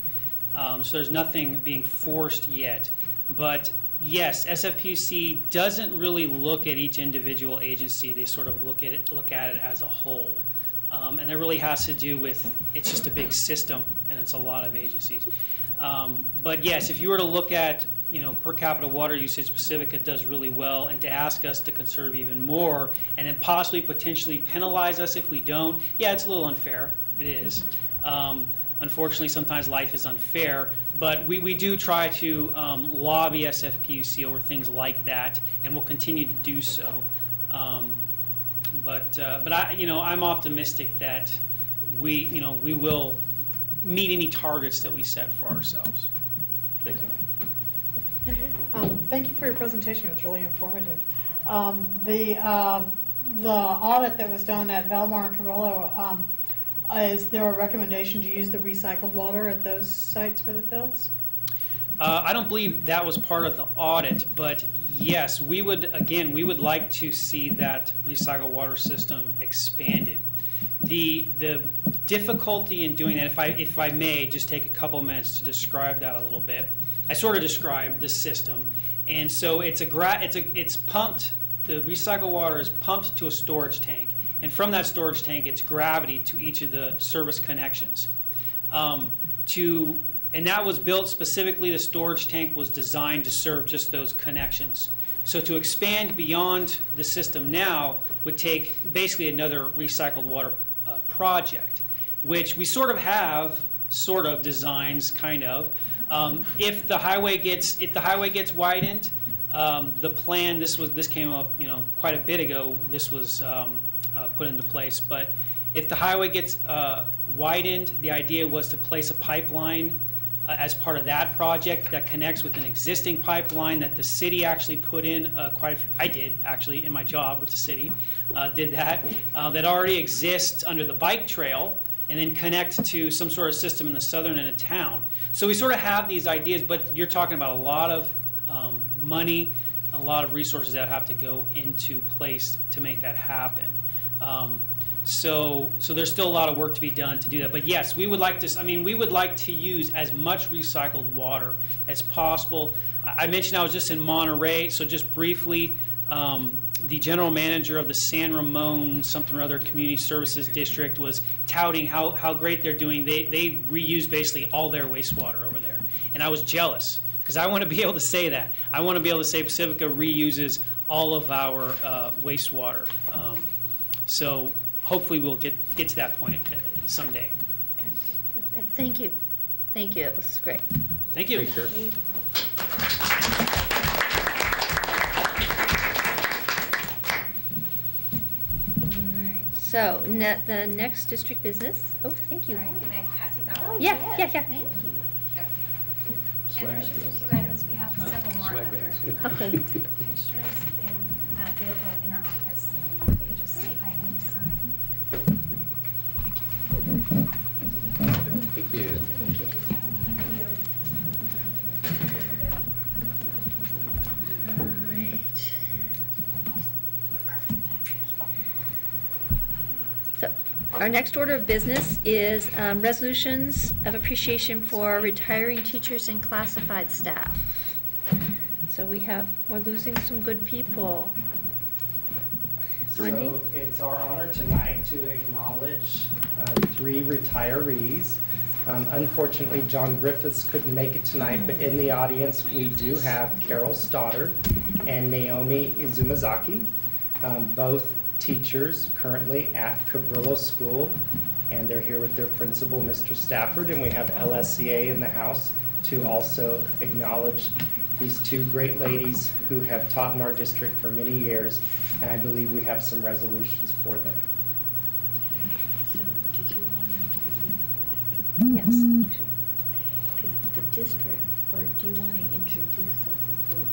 So there's nothing being forced yet. But yes, SFPUC doesn't really look at each individual agency, they sort of look at it as a whole. And that really has to do with, it's just a big system and it's a lot of agencies. But yes, if you were to look at, per capita water usage, Pacifica does really well, and to ask us to conserve even more and then possibly potentially penalize us if we don't, yeah, it's a little unfair. It is. Unfortunately, sometimes life is unfair, but we do try to lobby SFPUC over things like that, and we'll continue to do so. But I'm optimistic that we will meet any targets that we set for ourselves. Thank you. Thank you for your presentation. It was really informative. The audit that was done at Valamar and Cabrillo, is there a recommendation to use the recycled water at those sites for the fields? I don't believe that was part of the audit, but yes, we would like to see that recycled water system expanded. The difficulty in doing that, if I may just take a couple minutes to describe that a little bit. I sort of described this system, and so it's pumped. The recycled water is pumped to a storage tank, and from that storage tank, it's gravity to each of the service connections. And that was built specifically. The storage tank was designed to serve just those connections. So to expand beyond the system now would take basically another recycled water project, which we sort of have sort of designs, kind of. If the highway gets widened, the plan, this came up, quite a bit ago, this was put into place, but if the highway gets widened, the idea was to place a pipeline as part of that project that connects with an existing pipeline that the city actually put in I did actually in my job with the city, did that already exists under the bike trail, and then connect to some sort of system in the southern end of town. So we sort of have these ideas, but you're talking about a lot of money, a lot of resources that have to go into place to make that happen. So there's still a lot of work to be done to do that. But yes, we would like to use as much recycled water as possible. I mentioned I was just in Monterey, so just briefly, the general manager of the San Ramon something or other community services district was touting how great they're doing. They reuse basically all their wastewater over there. And I was jealous because I want to be able to say that. I want to be able to say Pacifica reuses all of our wastewater. So hopefully we'll get to that point someday. Thank you. Thank you. It was great. Thank you. Thanks, Jeff. All right. So the next district business. Oh, thank you. Sorry, may I pass these out? Oh, yeah. Thank you. And there's just a few items, we have several more Swag other bags. Okay. fixtures available in our office. You can just see by any time. Thank you. All right. So, our next order of business is resolutions of appreciation for retiring teachers and classified staff. So we're losing some good people. Wendy? So it's our honor tonight to acknowledge 3 retirees. Unfortunately, John Griffiths couldn't make it tonight, but in the audience, we do have Carol Stoddard and Naomi Izumazaki, both teachers currently at Cabrillo School, and they're here with their principal, Mr. Stafford, and we have LSCA in the house to also acknowledge these 2 great ladies who have taught in our district for many years, and I believe we have some resolutions for them. So, did you want to Yes. because the district, or do you want to introduce us as a group?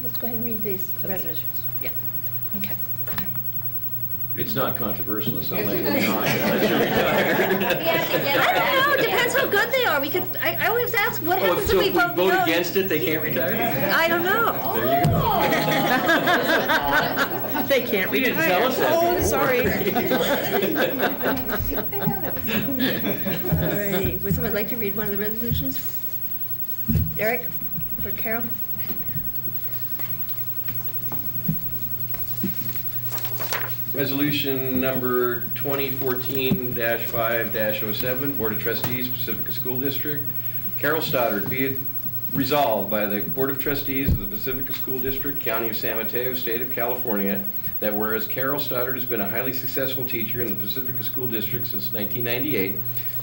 Let's go ahead and read these resolutions. Yeah. Okay. It's not controversial. It's not like we're not, unless you're retired. I don't know. It depends how good they are. I always ask, what Oh, happens so if we if we vote no? against it, they can't retire? I don't know. There you go. They can't We didn't retire. tell us that Oh, before. sorry. Alrighty. Would someone like to read one of the resolutions? Eric or Carol? Resolution number 2014-5-07, Board of Trustees, Pacifica School District. Carol Stoddard, be it resolved by the Board of Trustees of the Pacifica School District, County of San Mateo, State of California, that whereas Carol Stoddard has been a highly successful teacher in the Pacifica School District since 1998,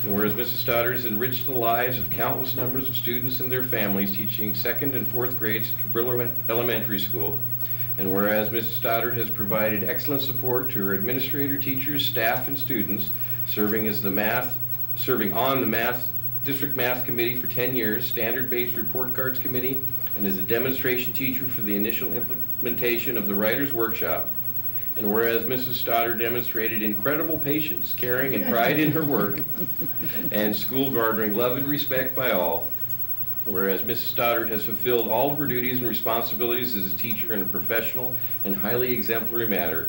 and whereas Mrs. Stoddard has enriched the lives of countless numbers of students and their families teaching 2nd and 4th grades at Cabrillo Elementary School, and whereas Mrs. Stoddard has provided excellent support to her administrator, teachers, staff, and students, serving on the District Math Committee for 10 years, Standard-Based Report Cards Committee, and as a demonstration teacher for the initial implementation of the Writer's Workshop. And whereas Mrs. Stoddard demonstrated incredible patience, caring, and pride in her work, and school garnering love and respect by all, whereas Mrs. Stoddard has fulfilled all of her duties and responsibilities as a teacher in a professional and highly exemplary manner,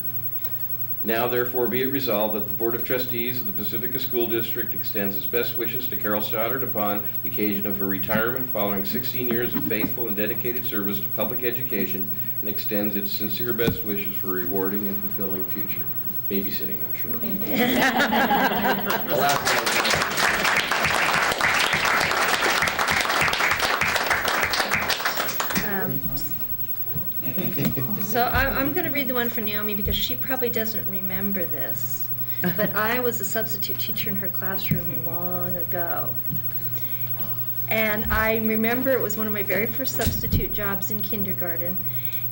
now therefore be it resolved that the Board of Trustees of the Pacifica School District extends its best wishes to Carol Stoddard upon the occasion of her retirement following 16 years of faithful and dedicated service to public education, and extends its sincere best wishes for a rewarding and fulfilling future. Babysitting, I'm sure. The last So I'm going to read the one for Naomi because she probably doesn't remember this. But I was a substitute teacher in her classroom long ago. And I remember it was one of my very first substitute jobs in kindergarten.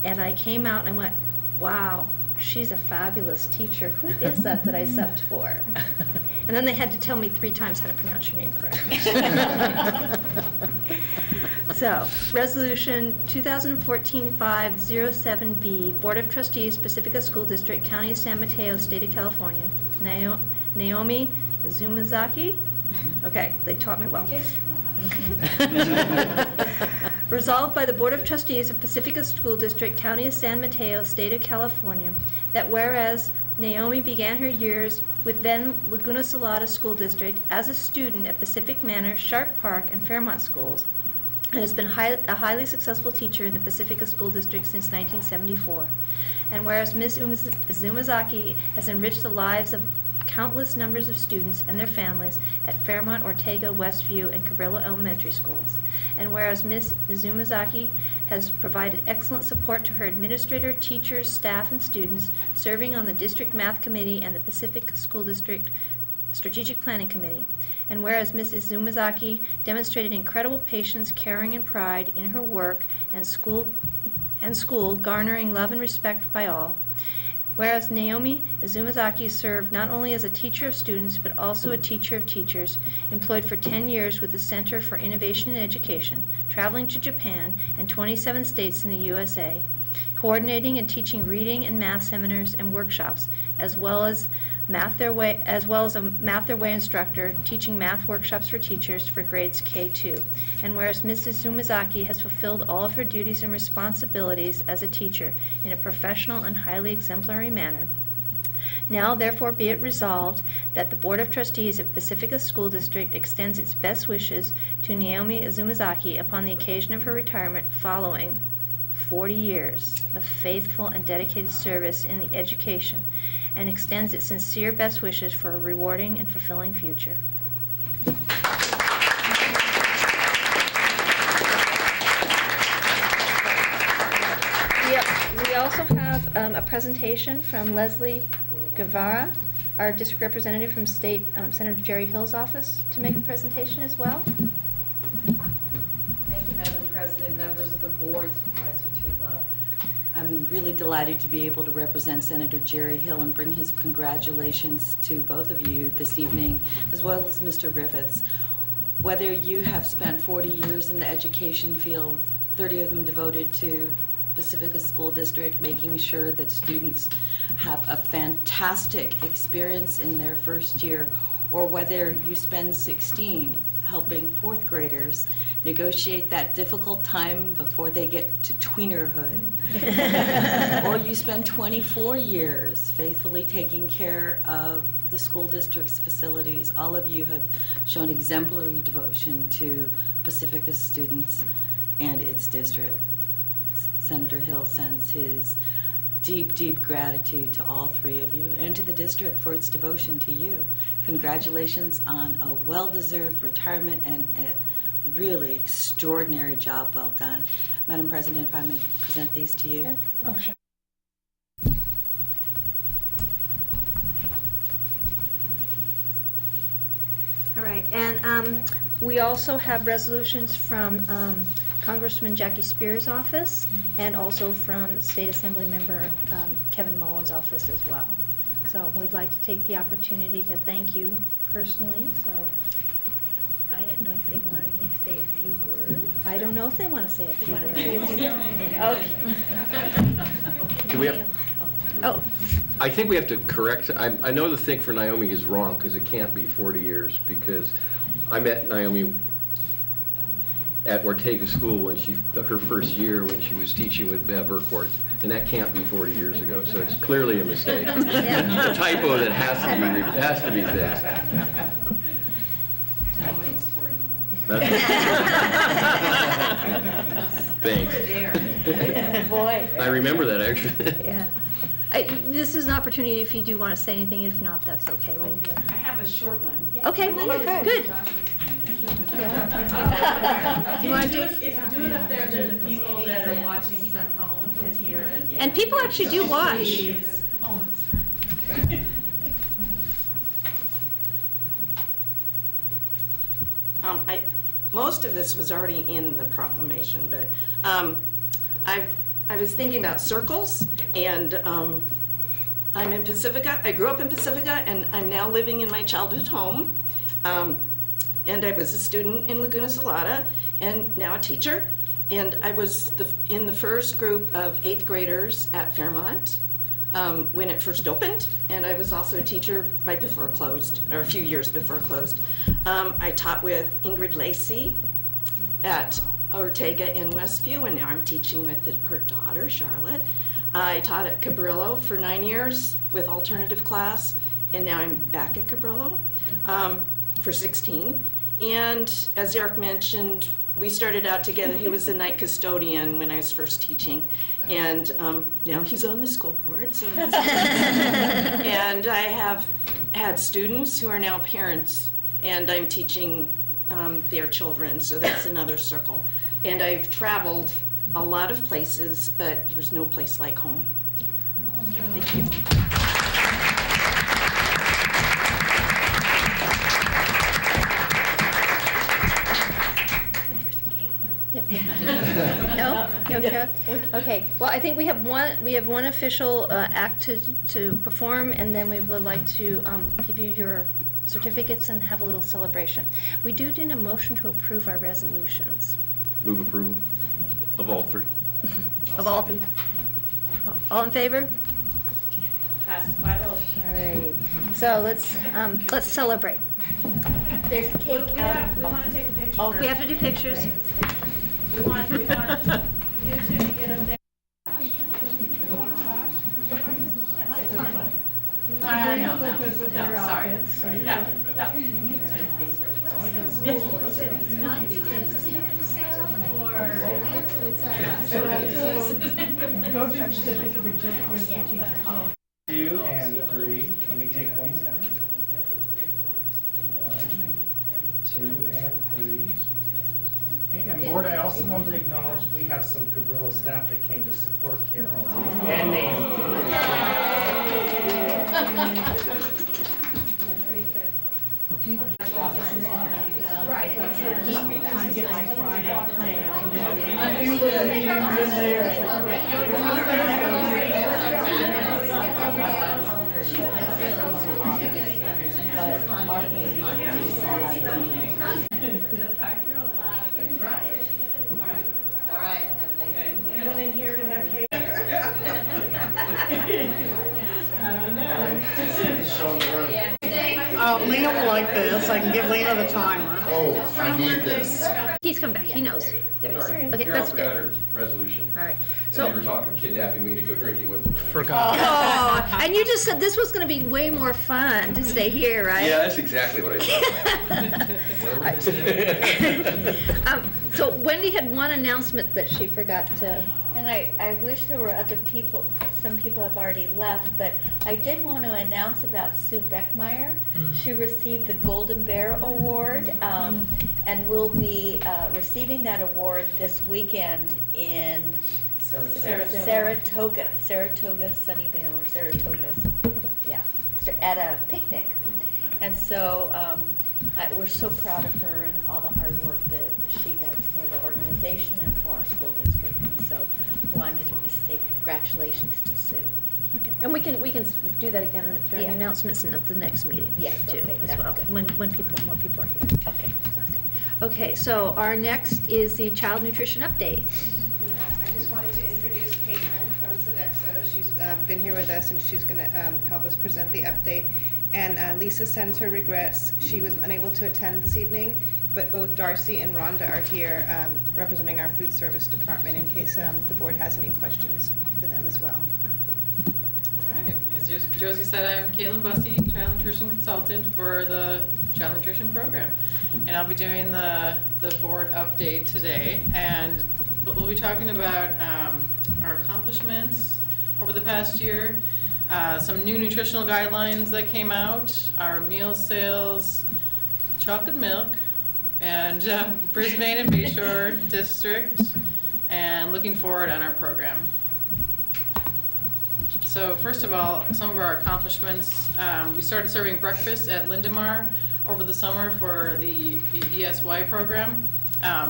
And I came out and I went, wow, she's a fabulous teacher. Who is that I subbed for? And then they had to tell me 3 times how to pronounce your name correctly. So, Resolution 2014-507B, Board of Trustees, Pacifica School District, County of San Mateo, State of California. Naomi Zumazaki? Okay, they taught me well. Resolved by the Board of Trustees of Pacifica School District, County of San Mateo, State of California, that whereas Naomi began her years with then Laguna Salada School District as a student at Pacific Manor, Sharp Park, and Fairmont schools, and has been a highly successful teacher in the Pacifica School District since 1974. And whereas Ms. Zumazaki has enriched the lives of countless numbers of students and their families at Fairmont, Ortega, Westview, and Cabrillo Elementary Schools. And whereas Ms. Zumazaki has provided excellent support to her administrator, teachers, staff, and students, serving on the District Math Committee and the Pacific School District Strategic Planning Committee. And whereas Mrs. Zumazaki demonstrated incredible patience, caring, and pride in her work and school, garnering love and respect by all. Whereas Naomi Zumazaki served not only as a teacher of students, but also a teacher of teachers, employed for 10 years with the Center for Innovation in Education, traveling to Japan and 27 states in the USA, coordinating and teaching reading and math seminars and workshops, as well as a Math Their Way instructor, teaching math workshops for teachers for grades K-2. And whereas Mrs. Zumazaki has fulfilled all of her duties and responsibilities as a teacher in a professional and highly exemplary manner, now therefore be it resolved that the Board of Trustees of Pacifica School District extends its best wishes to Naomi Zumazaki upon the occasion of her retirement following 40 years of faithful and dedicated service in the education, and extends its sincere best wishes for a rewarding and fulfilling future. We also have a presentation from Leslie Guevara, our district representative from State Senator Jerry Hill's office, to make a presentation as well. Thank you, Madam President, members of the board, Supervisor Tudlow. I'm really delighted to be able to represent Senator Jerry Hill and bring his congratulations to both of you this evening, as well as Mr. Griffiths. Whether you have spent 40 years in the education field, 30 of them devoted to Pacifica School District, making sure that students have a fantastic experience in their first year, or whether you spend 16 helping 4th graders negotiate that difficult time before they get to tweenerhood, or you spend 24 years faithfully taking care of the school district's facilities. All of you have shown exemplary devotion to Pacifica's students and its district. Senator Hill sends his deep, deep gratitude to all 3 of you and to the district for its devotion to you. Congratulations on a well-deserved retirement and a really extraordinary job well done. Madam President, if I may present these to you. Oh, sure. All right, and we also have resolutions from Congressman Jackie Spears' office and also from State Assembly Member Kevin Mullen's office as well. So we'd like to take the opportunity to thank you personally, so. I didn't know if they wanted to say a few words. I don't know if they want to say a few words. Okay. Do we have, Oh, I think we have to correct, I know the thing for Naomi is wrong, because it can't be 40 years, because I met Naomi at Ortega School when her first year when she was teaching with Bev Urquhart, and that can't be 40 years ago, so it's clearly a mistake. A typo that has to be fixed. Thanks. boy. I remember that, actually. Yeah. This is an opportunity if you do want to say anything. If not, that's okay. I have a short one. Okay, good. Do you want to do it? If you do it up there, then the people that are watching from home can hear it. And people actually do watch. most of this was already in the proclamation, but I was thinking about circles, and I'm in Pacifica. I grew up in Pacifica, and I'm now living in my childhood home. And I was a student in Laguna Salada, and now a teacher. And I was in the first group of 8th graders at Fairmont when it first opened, and I was also a teacher right before it closed, or a few years before it closed. I taught with Ingrid Lacey at Ortega in Westview, and now I'm teaching with her daughter, Charlotte. I taught at Cabrillo for 9 years with alternative class, and now I'm back at Cabrillo for 16. And as Eric mentioned, we started out together. He was the night custodian when I was first teaching, and now he's on the school board. So and I have had students who are now parents, and I'm teaching their children, so that's another circle. And I've traveled a lot of places, but there's no place like home. Thank you. Yep. No? Okay. Okay. Well, I think we have one official act to perform, and then we would like to give you your certificates and have a little celebration. We do need a motion to approve our resolutions. Move approval of all three. Of all three. All in favor? Passes 5-0. All right. So let's celebrate. There's cake. We want to take a picture. Oh, we have to do pictures. We want you two to get up there. No, sorry. No. Go touch the picture with the teacher. 2 and 3. Let me take one. 1, 2, and 3. And board, I also want to acknowledge we have some Cabrillo staff that came to support Carol. And Nan. Right. Just trying to get my Friday plan. I knew the meeting was in there. All right. Anyone in here to have cake? I don't know. Lena will like this. I can give Lena the timer. Oh, I need this. He's come back. He knows. There he is. Okay, Carol that's forgot good. her resolution. All right. And So. they were talking, kidnapping me to go drinking with them. Forgot. Oh, and you just said this was going to be way more fun to stay here, right? Yeah, that's exactly what I said. So Wendy had one announcement that she forgot to. And I wish there were other people, some people have already left, but I did want to announce about Sue Beckmeyer. She received the Golden Bear Award and will be receiving that award this weekend in Saratoga, Sunnyvale or Saratoga, something, yeah, at a picnic. And so we're so proud of her and all the hard work that she does for the organization and for our school district. And so wanted to say congratulations to Sue. Okay, and we can do that again during Yeah. announcements and at the next meeting Yes, too, okay, as that's well, good. when more people are here. Okay. Sounds good. Okay, so our next is the child nutrition update. I just wanted to introduce Caitlin from Sodexo. She's been here with us, and she's going to help us present the update. And Lisa sends her regrets. She was unable to attend this evening, but both Darcy and Rhonda are here representing our food service department in case the board has any questions for them as well. All right. As Josie said, I'm Caitlin Bussey, Child Nutrition Consultant for the Child Nutrition Program. And I'll be doing the board update today. And we'll be talking about our accomplishments over the past year, some new nutritional guidelines that came out, our meal sales, chocolate milk, and Brisbane and Bayshore District, and looking forward on our program. So first of all, some of our accomplishments, we started serving breakfast at Lindemar over the summer for the ESY program.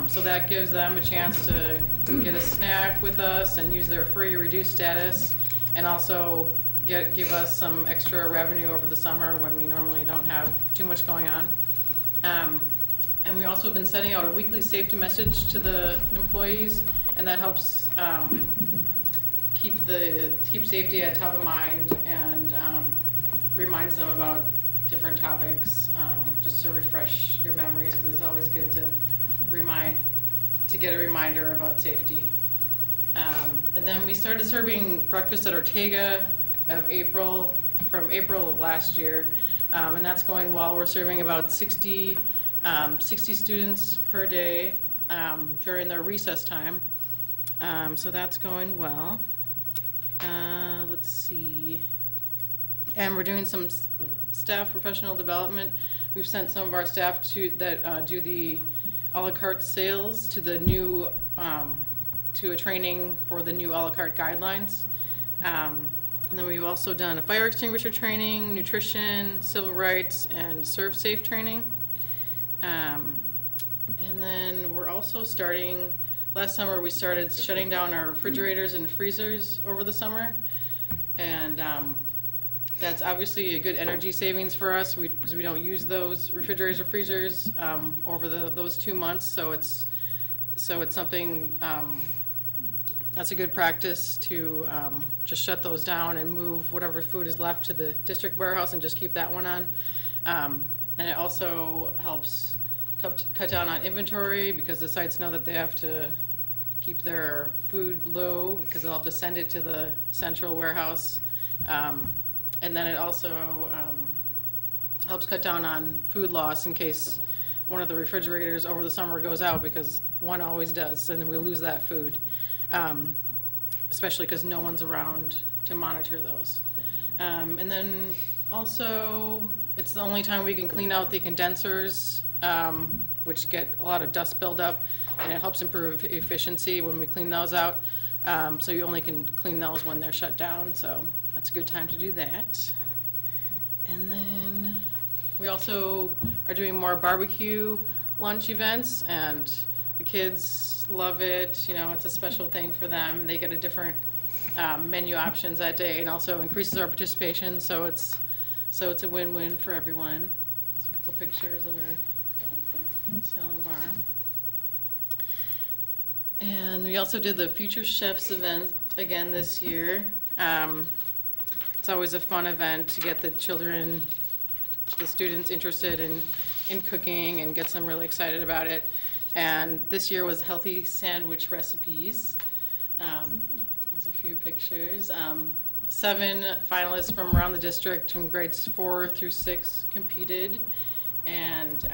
So that gives them a chance to get a snack with us and use their free reduced status, and also give us some extra revenue over the summer when we normally don't have too much going on. And we also have been sending out a weekly safety message to the employees, and that helps keep safety at top of mind, and reminds them about different topics, just to refresh your memories, because it's always good to get a reminder about safety. And then we started serving breakfast at Ortega from April of last year, and that's going well. We're serving about 60 students per day during their recess time, so that's going well. Let's see. And we're doing some staff professional development. We've sent some of our staff that do the a la carte sales to the new, to a training for the new a la carte guidelines. And then we've also done a fire extinguisher training, nutrition, civil rights, and serve safe training. And then we're also starting, last summer we started shutting down our refrigerators and freezers over the summer. And that's obviously a good energy savings for us because we don't use those refrigerators or freezers over those 2 months. So it's something that's a good practice to just shut those down and move whatever food is left to the district warehouse and just keep that one on. And it also helps cut down on inventory because the sites know that they have to keep their food low because they'll have to send it to the central warehouse. And then it also helps cut down on food loss in case one of the refrigerators over the summer goes out, because one always does, and then we lose that food, especially because no one's around to monitor those. And then also, it's the only time we can clean out the condensers, which get a lot of dust buildup, and it helps improve efficiency when we clean those out. So you only can clean those when they're shut down, so that's a good time to do that. And then we also are doing more barbecue lunch events, and the kids love it. You know, it's a special thing for them. They get a different menu options that day, and also increases our participation, so it's a win-win for everyone. There's a couple pictures of our salad bar. And we also did the Future Chefs event again this year. It's always a fun event to get the students interested in cooking and gets them really excited about it. And this year was healthy sandwich recipes. There's a few pictures. 7 finalists from around the district from grades 4 through 6 competed. And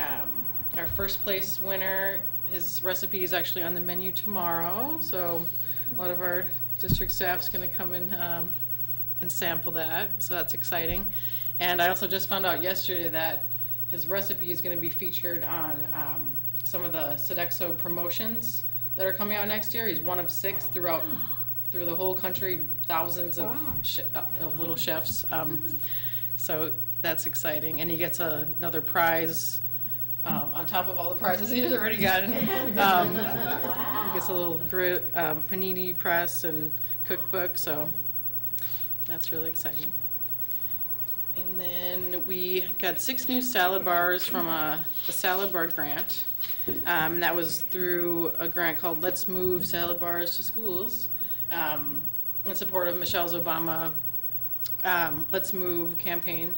our first place winner, his recipe is actually on the menu tomorrow. So a lot of our district staff's gonna come in and sample that, so that's exciting. And I also just found out yesterday that his recipe is going to be featured on some of the Sodexo promotions that are coming out next year. He's one of 6 through the whole country, thousands of little chefs. So that's exciting, and he gets another prize on top of all the prizes he's already gotten. He gets a little panini press and cookbook, so that's really exciting. And then we got 6 new salad bars from a salad bar grant. And that was through a grant called Let's Move Salad Bars to Schools, in support of Michelle's Obama Let's Move campaign.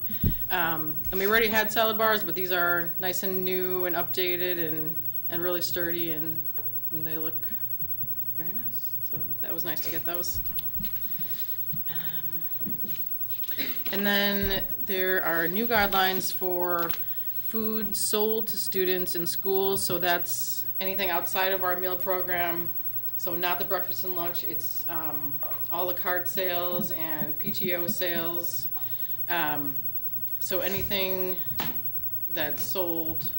And we already had salad bars, but these are nice and new and updated and really sturdy, and they look very nice. So that was nice to get those. And then there are new guidelines for food sold to students in schools. So that's anything outside of our meal program. So not the breakfast and lunch. It's a la carte sales and PTO sales. So anything that's sold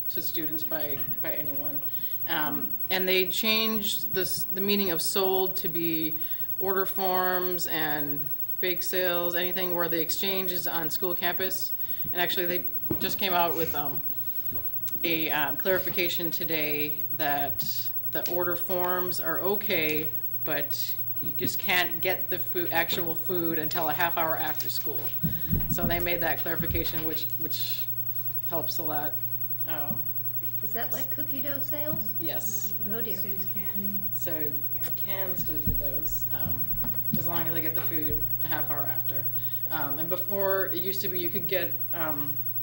to students by anyone. And they changed the meaning of sold to be order forms and bake sales, anything where the exchange is on school campus. And actually they just came out with a clarification today that the order forms are okay, but you just can't get the food, actual food until a half hour after school. So they made that clarification, which helps a lot. Is that like cookie dough sales? Yes. Oh dear. So you can still do those, as long as I get the food a half hour after. And before, it used to be you could get,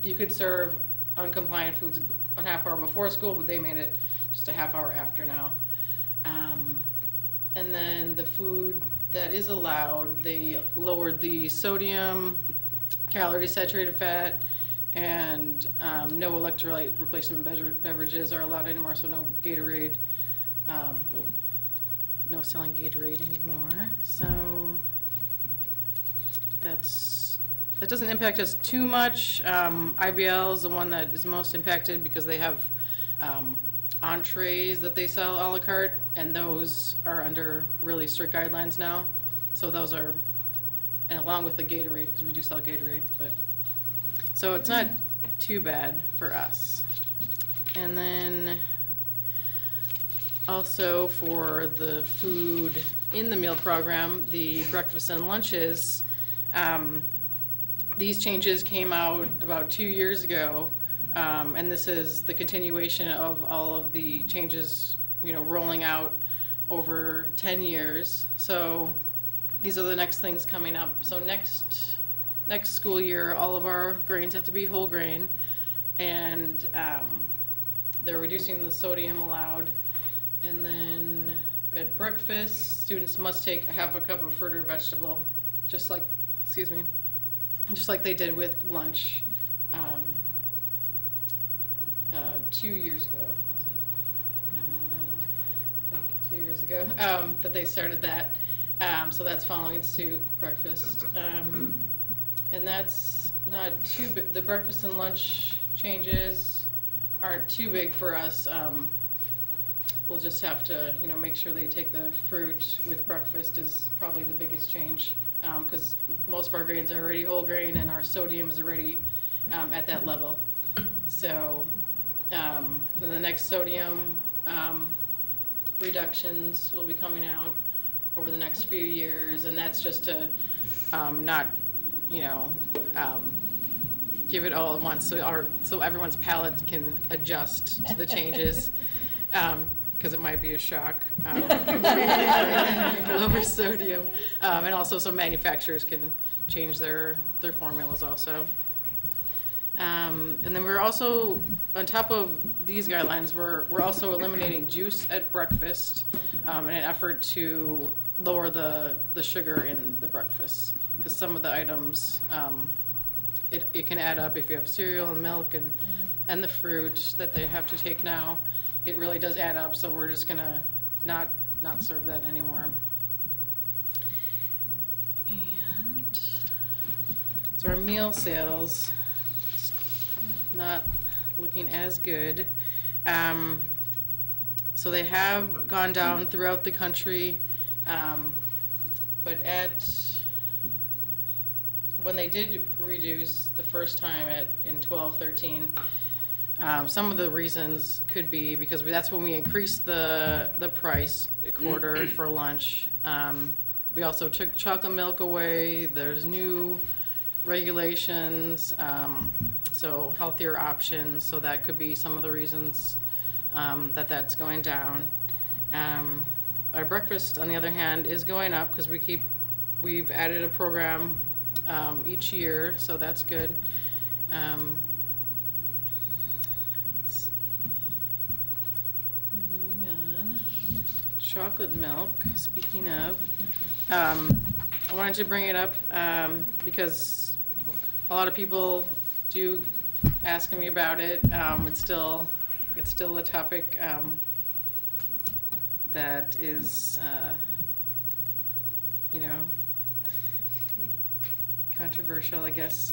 you could serve uncompliant foods a half hour before school, but they made it just a half hour after now. And then the food that is allowed, they lowered the sodium, calorie, saturated fat, and no electrolyte replacement beverages are allowed anymore, so no Gatorade. No selling Gatorade anymore. So that doesn't impact us too much. IBL is the one that is most impacted because they have entrees that they sell a la carte, and those are under really strict guidelines now. So those are, and along with the Gatorade, because we do sell Gatorade, but so it's not too bad for us. And then also for the food in the meal program, the breakfast and lunches, these changes came out about 2 years ago, and this is the continuation of all of the changes, rolling out over 10 years. So these are the next things coming up. So next school year, all of our grains have to be whole grain, and they're reducing the sodium allowed. And then at breakfast, students must take half a cup of fruit or vegetable, just like they did with lunch 2 years ago. I think 2 years ago that they started that. So that's following suit, breakfast. And that's not too big. The breakfast and lunch changes aren't too big for us. We'll just have to, make sure they take the fruit with breakfast is probably the biggest change, because most of our grains are already whole grain and our sodium is already at that level. So the next sodium reductions will be coming out over the next few years, and that's just to not, give it all at once so everyone's palate can adjust to the changes. Because it might be a shock, lower sodium, and also so manufacturers can change their formulas also. And then we're also, on top of these guidelines, we're also eliminating juice at breakfast in an effort to lower the sugar in the breakfast, because some of the items, it can add up if you have cereal and milk and the fruit that they have to take now. It really does add up, so we're just gonna not serve that anymore. And so our meal sales, it's not looking as good. So they have gone down throughout the country, but when they did reduce the first time in 12-13, some of the reasons could be because that's when we increased the price a quarter for lunch. We also took chocolate milk away. There's new regulations, so healthier options. So that could be some of the reasons that's going down. Our breakfast, on the other hand, is going up because we've added a program each year, so that's good. Chocolate milk, speaking of, I wanted to bring it up because a lot of people do ask me about it. It's still a topic that is, controversial, I guess.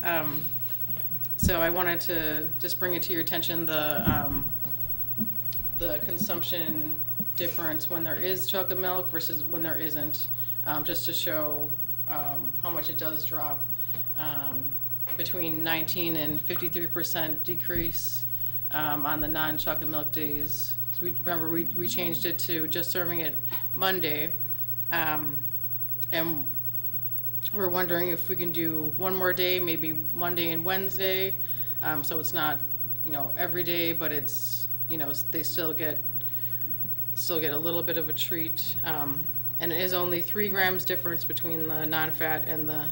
So I wanted to just bring it to your attention, the consumption difference when there is chocolate milk versus when there isn't, just to show how much it does drop, between 19 and 53% decrease on the non-chocolate milk days. So remember, we changed it to just serving it Monday. And we're wondering if we can do one more day, maybe Monday and Wednesday. So it's not, every day, but it's, they still get a little bit of a treat. And it is only 3 grams difference between the non-fat and the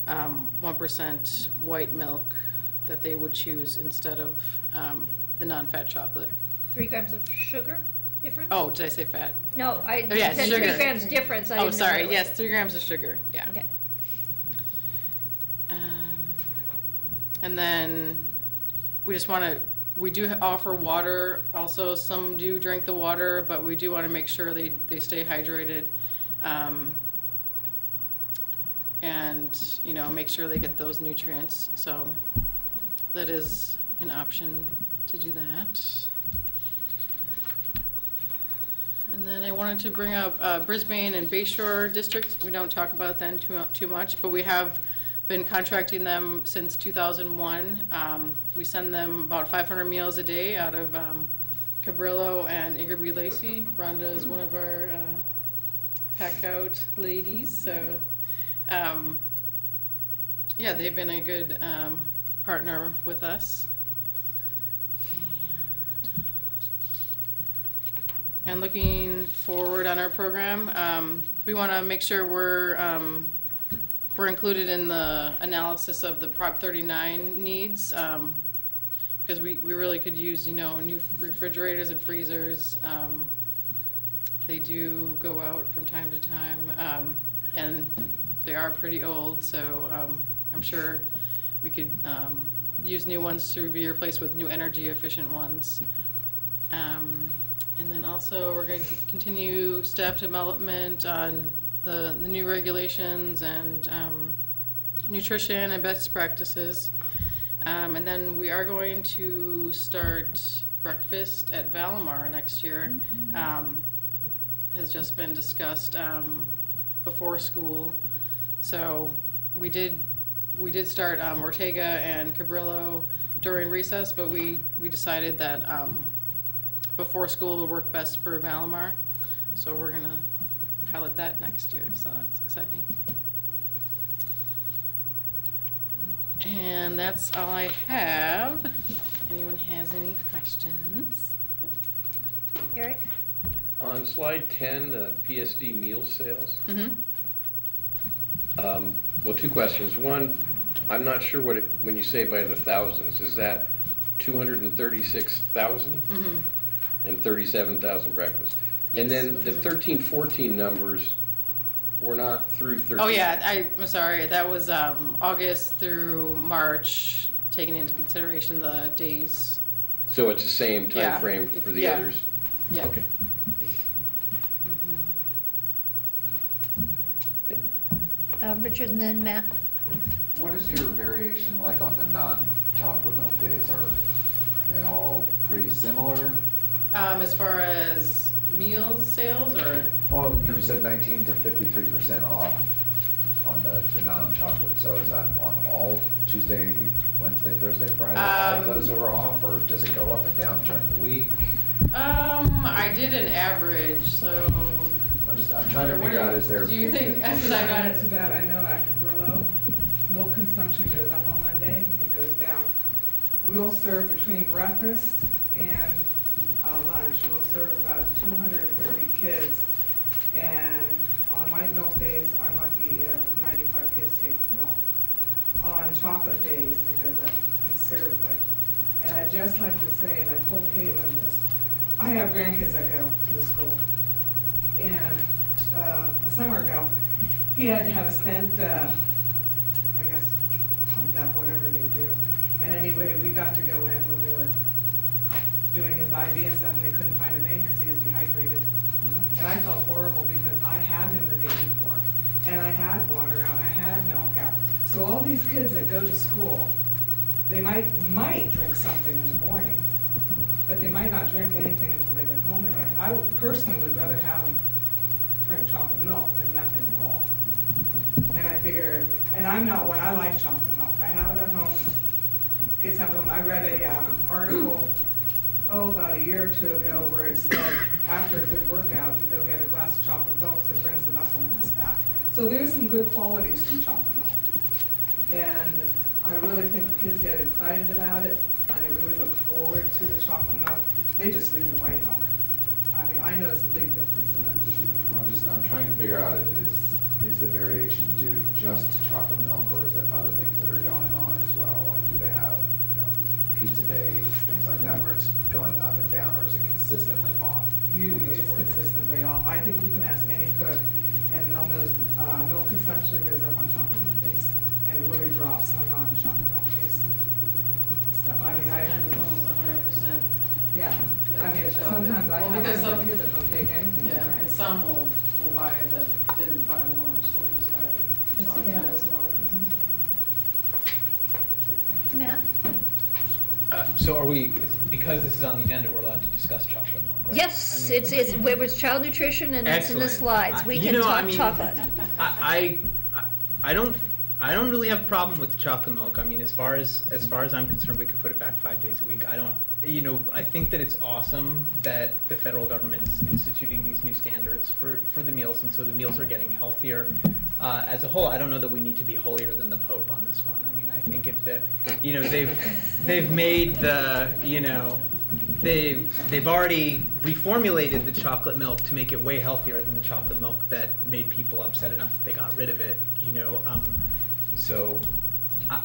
1% white milk that they would choose instead of the non-fat chocolate. 3 grams of sugar difference? Oh, did I say fat? No, I Oh, yeah, said sugar. 3 grams difference. I didn't know sorry, what it yes, was. 3 grams of sugar, yeah. Okay. And then we just want to, we do offer water also. Some do drink the water, but we do want to make sure they stay hydrated. And, make sure they get those nutrients. So that is an option to do that. And then I wanted to bring up Brisbane and Bayshore districts. We don't talk about them too much, but we have been contracting them since 2001. We send them about 500 meals a day out of Cabrillo and Iggerby Lacey. Rhonda is one of our pack out ladies. So yeah, they've been a good partner with us. And looking forward on our program, we want to make sure we're included in the analysis of the Prop 39 needs, because we really could use, new refrigerators and freezers. They do go out from time to time, and they are pretty old, so I'm sure we could use new ones to be replaced with new energy efficient ones. And then also we're going to continue staff development on the new regulations and nutrition and best practices. And then we are going to start breakfast at Valimar next year. Has just been discussed before school. So we did start Ortega and Cabrillo during recess, but we decided that before school would work best for Valimar. So we're gonna pilot that next year, so that's exciting. And that's all I have. Anyone has any questions? Eric? On slide 10, PSD meal sales. Mm-hmm. Well, 2 questions. One, I'm not sure when you say by the thousands, is that 236,000? Mm-hmm. And 37,000 breakfasts. Yes. And then the 13-14 numbers were not through 13. Oh yeah, I'm sorry. That was August through March, taking into consideration the days. So it's the same time Yeah, frame for the yeah. others? Yeah. Okay. Richard and then Matt. What is your variation like on the non-chocolate milk days? Are they all pretty similar? As far as meals sales, or? Well, you said 19 to 53% off on the non-chocolate, so is that on all Tuesday, Wednesday, Thursday, Friday? All of those are off, or does it go up and down during the week? I did an average, so. I'm trying to figure out, is there? Do you think, as I got it. To that, I know at Cabrillo, milk consumption goes up on Monday, it goes down. We'll serve between breakfast and lunch, we'll serve about 230 kids. And on white milk days, I'm lucky if 95 kids take milk. On chocolate days, it goes up considerably. And I'd just like to say, and I told Caitlin this, I have grandkids that go to the school. And a summer ago, he had to have a stent, I guess, pumped up, whatever they do. And anyway, we got to go in when they were doing his IV and stuff, and they couldn't find a vein because he was dehydrated. And I felt horrible because I had him the day before, and I had water out, and I had milk out. So all these kids that go to school, they might drink something in the morning, but they might not drink anything until they get home again. I personally would rather have them drink chocolate milk than nothing at all. And I figure, and I'm not one, I like chocolate milk. I have it at home, kids have it at home. I read a article about a year or two ago, where it said, after a good workout, you go get a glass of chocolate milk so it brings the muscle mass back. So there's some good qualities to chocolate milk. And I really think the kids get excited about it, and they really look forward to the chocolate milk. They just leave the white milk. I mean, I notice a big difference in it. I'm trying to figure out, is the variation due just to chocolate milk, or is there other things that are going on as well? Like, do they have, pizza days, things like that, where it's going up and down, or is it consistently off? It's consistently off. I think you can ask any cook, and they'll know milk consumption goes up on chocolate milk days, and it really drops on non-chocolate milk days. Stuff. I mean, sometimes it's almost 100%. Yeah, I mean, sometimes I have because some kids that don't take anything. Yeah, and some will buy that didn't buy lunch, they'll just buy the chocolate. Yeah, there's a lot of things. Matt? So are we, because this is on the agenda, we're allowed to discuss chocolate milk, right? Yes, I mean, it's where it's child nutrition and it's in the Excellent. slides. We can talk chocolate. I don't really have a problem with the chocolate milk. I mean, as far as I'm concerned, we could put it back 5 days a week. I think that it's awesome that the federal government is instituting these new standards for the meals, and so the meals are getting healthier. As a whole, I don't know that we need to be holier than the Pope on this one. I mean, I think if they've made they've already reformulated the chocolate milk to make it way healthier than the chocolate milk that made people upset enough that they got rid of it. So I'd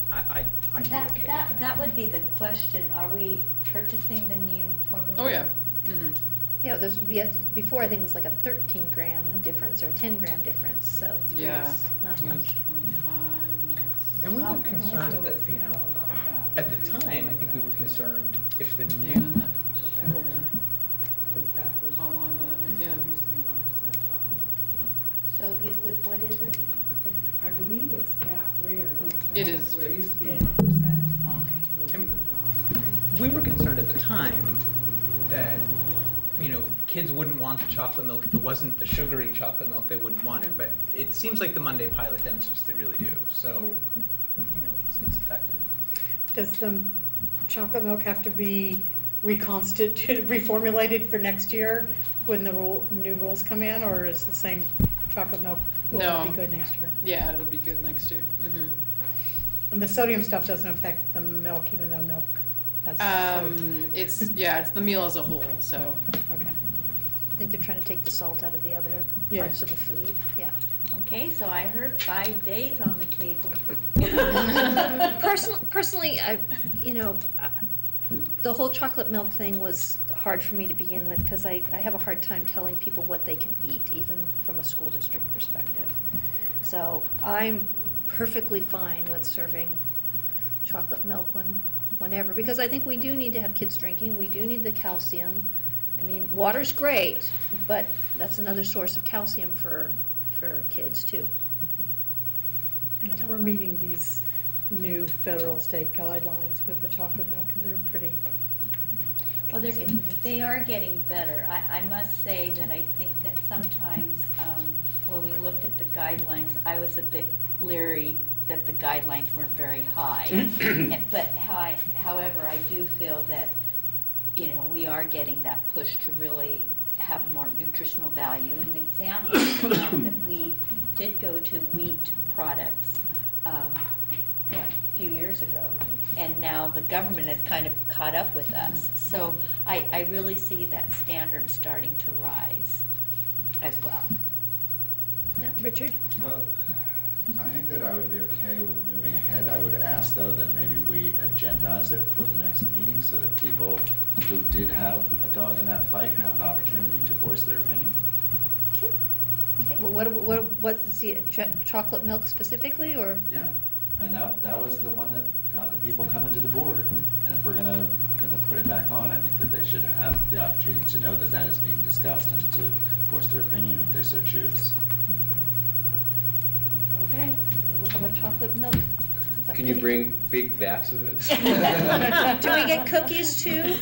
be okay with that. That would be the question. Are we purchasing the new formula? Oh, yeah. Mm-hmm. Yeah, before I think it was like a 13-gram difference or a 10-gram difference, so three is not it was much. 25, now it's. And we were concerned at the time, I think we were concerned if the new. Yeah, I'm not sure how long that was, yeah. So what is it? I believe it's fat-free or not fat. It is. Where it used to be 1%. So it's even dropped. We were concerned at the time that, kids wouldn't want the chocolate milk. If it wasn't the sugary chocolate milk, they wouldn't want it. But it seems like the Monday pilot demonstrates they really do. So, it's effective. Does the chocolate milk have to be reformulated for next year when the new rules come in, or is the same chocolate milk will be good next year? Yeah, it'll be good next year. Mm-hmm. And the sodium stuff doesn't affect the milk, even though milk has sodium. It's the meal as a whole, so. Okay. I think they're trying to take the salt out of the other parts of the food, yeah. Okay, so I heard 5 days on the table. Personally, the whole chocolate milk thing was hard for me to begin with because I have a hard time telling people what they can eat, even from a school district perspective. So I'm perfectly fine with serving chocolate milk whenever, because I think we do need to have kids drinking. We do need the calcium. I mean, water's great, but that's another source of calcium for kids too. And if we're meeting these new federal state guidelines with the chocolate milk, and they're pretty. Well, they are getting better. I must say that I think that sometimes when we looked at the guidelines, I was a bit leery that the guidelines weren't very high. But however, I do feel that we are getting that push to really have more nutritional value. An example is the fact that we did go to wheat products a few years ago, and now the government has kind of caught up with us. So I really see that standard starting to rise as well. Yeah, Richard? Well, I think that I would be okay with moving ahead. I would ask, though, that maybe we agendize it for the next meeting so that people who did have a dog in that fight have an opportunity to voice their opinion. Sure. Okay. Well, what is the chocolate milk specifically, or? Yeah, and that was the one that got the people coming to the board. And if we're gonna put it back on, I think that they should have the opportunity to know that that is being discussed and to voice their opinion if they so choose. Okay, we'll have a chocolate milk. Can you bring big vats of it? Do we get cookies too?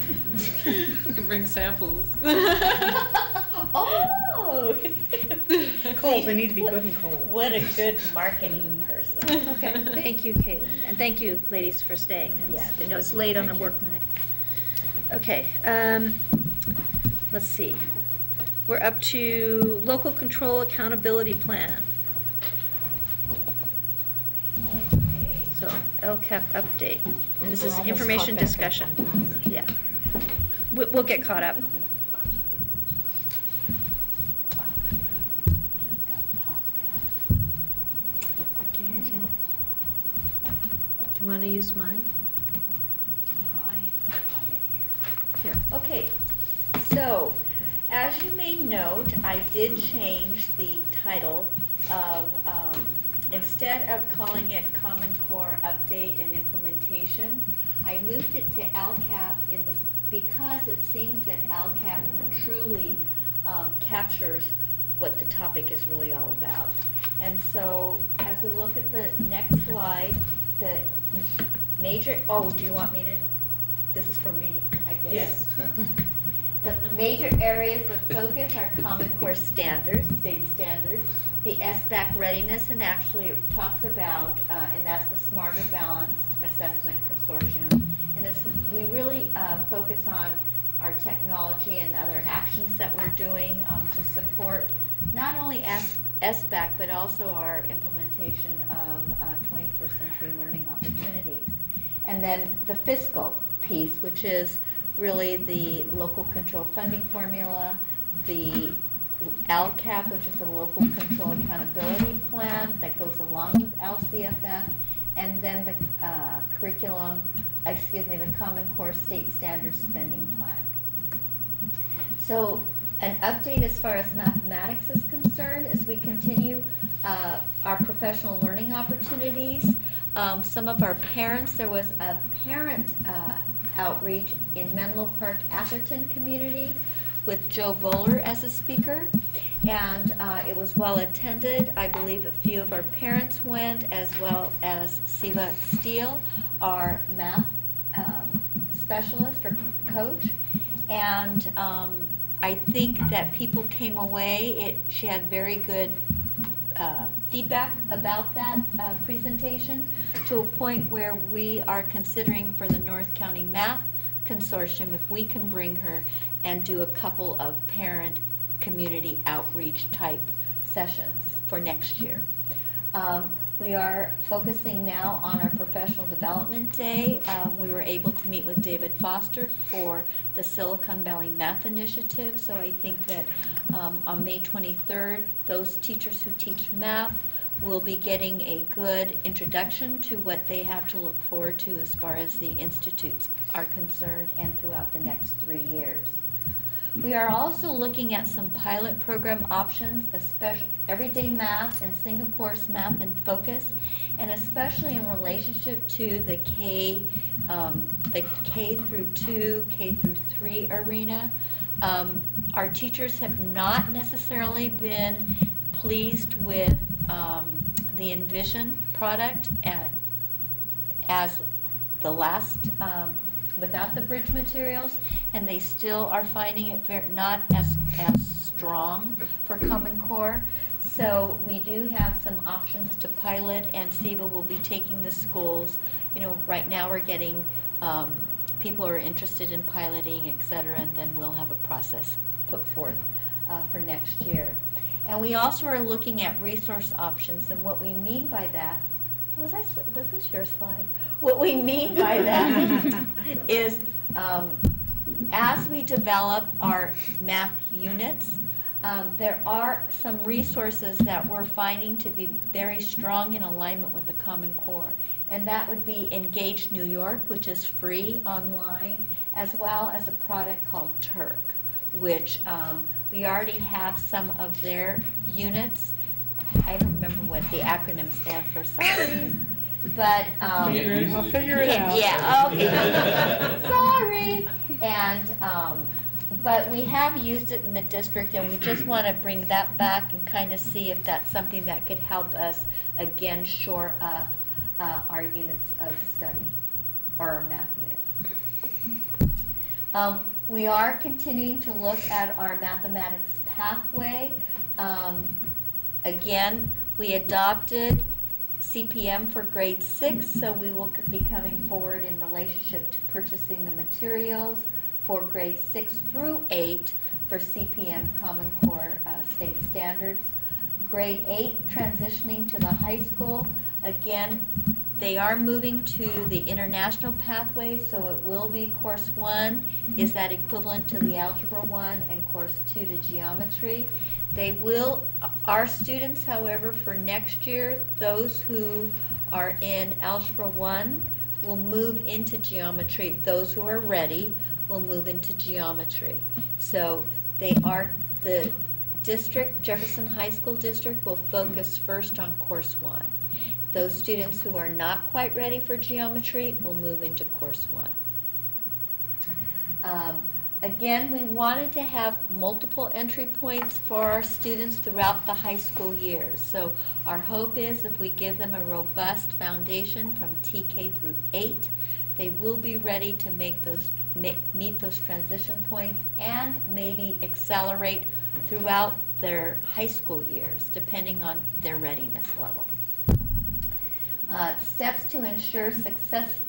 You can bring samples. Oh! Cold, they need to be good and cold. What a good marketing person. Okay, thank you, Caitlin, and thank you, ladies, for staying. Yeah. I know it's late on a work night. Okay, let's see. We're up to local control accountability plan. Okay, so LCAP update. And this is information discussion. Yeah. We'll get caught up. Okay. Do you want to use mine? Here. Okay, so as you may note, I did change the title of, instead of calling it Common Core Update and Implementation, I moved it to LCAP because it seems that LCAP truly captures what the topic is really all about. And so as we look at the next slide, the major, do you want me to? This is for me, I guess. Yes. The major areas of focus are Common Core standards, state standards, the SBAC readiness, and actually it talks about, and that's the Smarter Balanced Assessment Consortium. And we really focus on our technology and other actions that we're doing to support not only SBAC, but also our implementation of 21st century learning opportunities. And then the fiscal piece, which is really the local control funding formula, the LCAP, which is the local control accountability plan that goes along with LCFF, and then the the Common Core State Standard Spending Plan. So an update as far as mathematics is concerned as we continue our professional learning opportunities. Some of our parents, there was a parent outreach in Menlo Park Atherton community with Joe Bowler as a speaker, and it was well attended. I believe a few of our parents went, as well as Siva Steele, our math specialist or coach, and I think that people came away. She had very good feedback about that presentation, to a point where we are considering for the North County Math Consortium if we can bring her and do a couple of parent community outreach type sessions for next year. We are focusing now on our professional development day. We were able to meet with David Foster for the Silicon Valley Math Initiative, so I think that on May 23rd, those teachers who teach math will be getting a good introduction to what they have to look forward to as far as the institutes are concerned and throughout the next 3 years. We are also looking at some pilot program options, especially everyday math and Singapore's Math in Focus, and especially in relationship to the K through 2, K through 3 arena. Our teachers have not necessarily been pleased with the Envision product as the last, without the bridge materials, and they still are finding it not as strong for Common Core. So we do have some options to pilot, and SIVA will be taking the schools. Right now we're getting people are interested in piloting, et cetera, and then we'll have a process put forth for next year. And we also are looking at resource options, and what we mean by that, was this your slide? What we mean by that is as we develop our math units, there are some resources that we're finding to be very strong in alignment with the Common Core. And that would be Engage New York, which is free online, as well as a product called Turk, which we already have some of their units. I don't remember what the acronym stands for, sorry. But I'll figure it out. Yeah, okay. Sorry. And but we have used it in the district, and we just want to bring that back and kind of see if that's something that could help us again shore up our units of study, or our math units. We are continuing to look at our mathematics pathway. Again, we adopted CPM for grade 6, so we will be coming forward in relationship to purchasing the materials for grades 6 through 8 for CPM Common Core state standards. Grade 8 transitioning to the high school. Again, they are moving to the international pathway, so it will be course 1 is that equivalent to the Algebra 1 and course 2 to geometry. They will, our students, however, for next year, those who are in Algebra 1 will move into geometry. Those who are ready will move into geometry. So they are, the district, Jefferson High School District, will focus first on course 1. Those students who are not quite ready for geometry will move into course 1. Again, we wanted to have multiple entry points for our students throughout the high school years. So our hope is if we give them a robust foundation from TK through 8, they will be ready to make those, meet those transition points and maybe accelerate throughout their high school years, depending on their readiness level. Steps to ensure success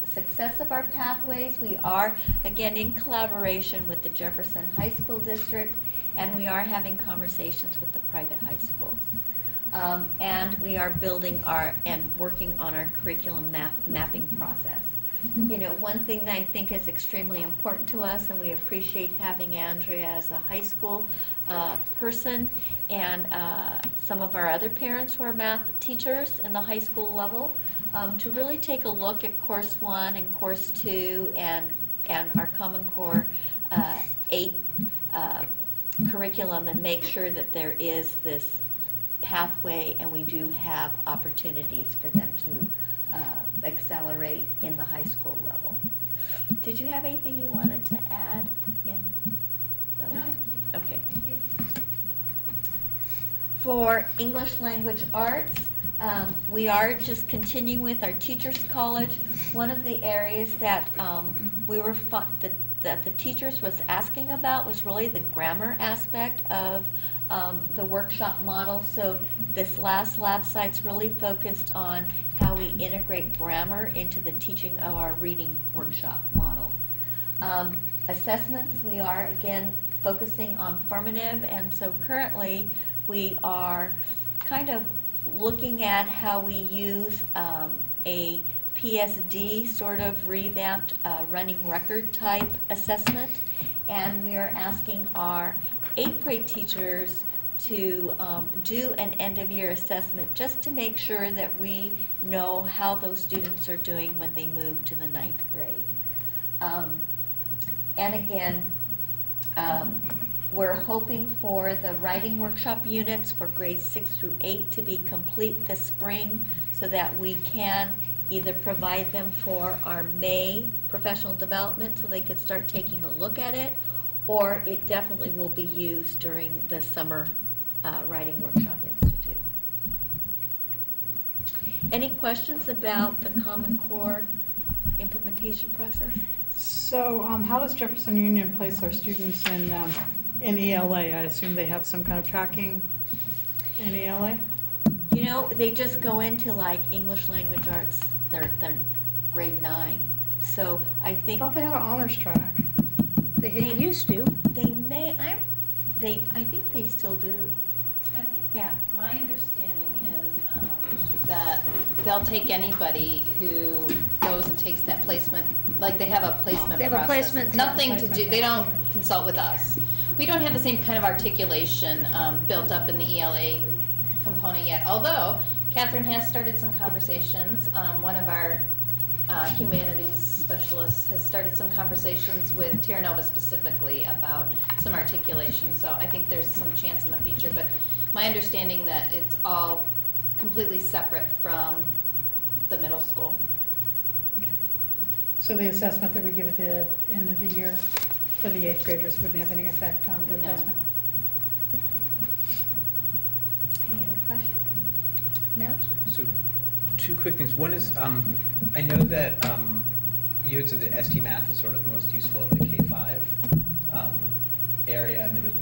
of our pathways. We are, again, in collaboration with the Jefferson High School District, and we are having conversations with the private high schools. And we are building and working on our curriculum mapping process. You know, one thing that I think is extremely important to us, and we appreciate having Andrea as a high school person, and some of our other parents who are math teachers in the high school level, to really take a look at course 1 and course 2 and our Common Core 8 curriculum, and make sure that there is this pathway and we do have opportunities for them to accelerate in the high school level. Did you have anything you wanted to add in those? No. Okay. Thank you. For English Language Arts, we are just continuing with our Teachers College. One of the areas that we were that the teachers was asking about was really the grammar aspect of the workshop model. So this last lab site's really focused on how we integrate grammar into the teaching of our reading workshop model. Assessments, we are again focusing on formative, and so currently we are kind of looking at how we use a PSD sort of revamped running record type assessment, and we are asking our 8th grade teachers to do an end of year assessment just to make sure that we know how those students are doing when they move to the 9th grade. And again, we're hoping for the writing workshop units for grades 6 through 8 to be complete this spring so that we can either provide them for our May professional development so they could start taking a look at it, or it definitely will be used during the summer Writing Workshop Institute. Any questions about the Common Core implementation process? So how does Jefferson Union place our students in ELA? I assume they have some kind of tracking in ELA? You know, they just go into like English Language Arts, they're grade 9. So I think. Don't they have an honors track? They used to. They may, I think they still do. I think Yeah. my understanding is that they'll take anybody who goes and takes that placement, like they have a placement process. They have a placement It's nothing test. to do, they don't consult with us. We don't have the same kind of articulation built up in the ELA component yet, although Catherine has started some conversations. One of our humanities specialists has started some conversations with Terra Nova specifically about some articulation, so I think there's some chance in the future, but my understanding that it's all completely separate from the middle school. So the assessment that we give at the end of the year for the 8th graders wouldn't have any effect on their No. placement? Any other questions? Matt? So, two quick things. One is, I know that you had said that ST Math is sort of most useful in the K-5 area, and that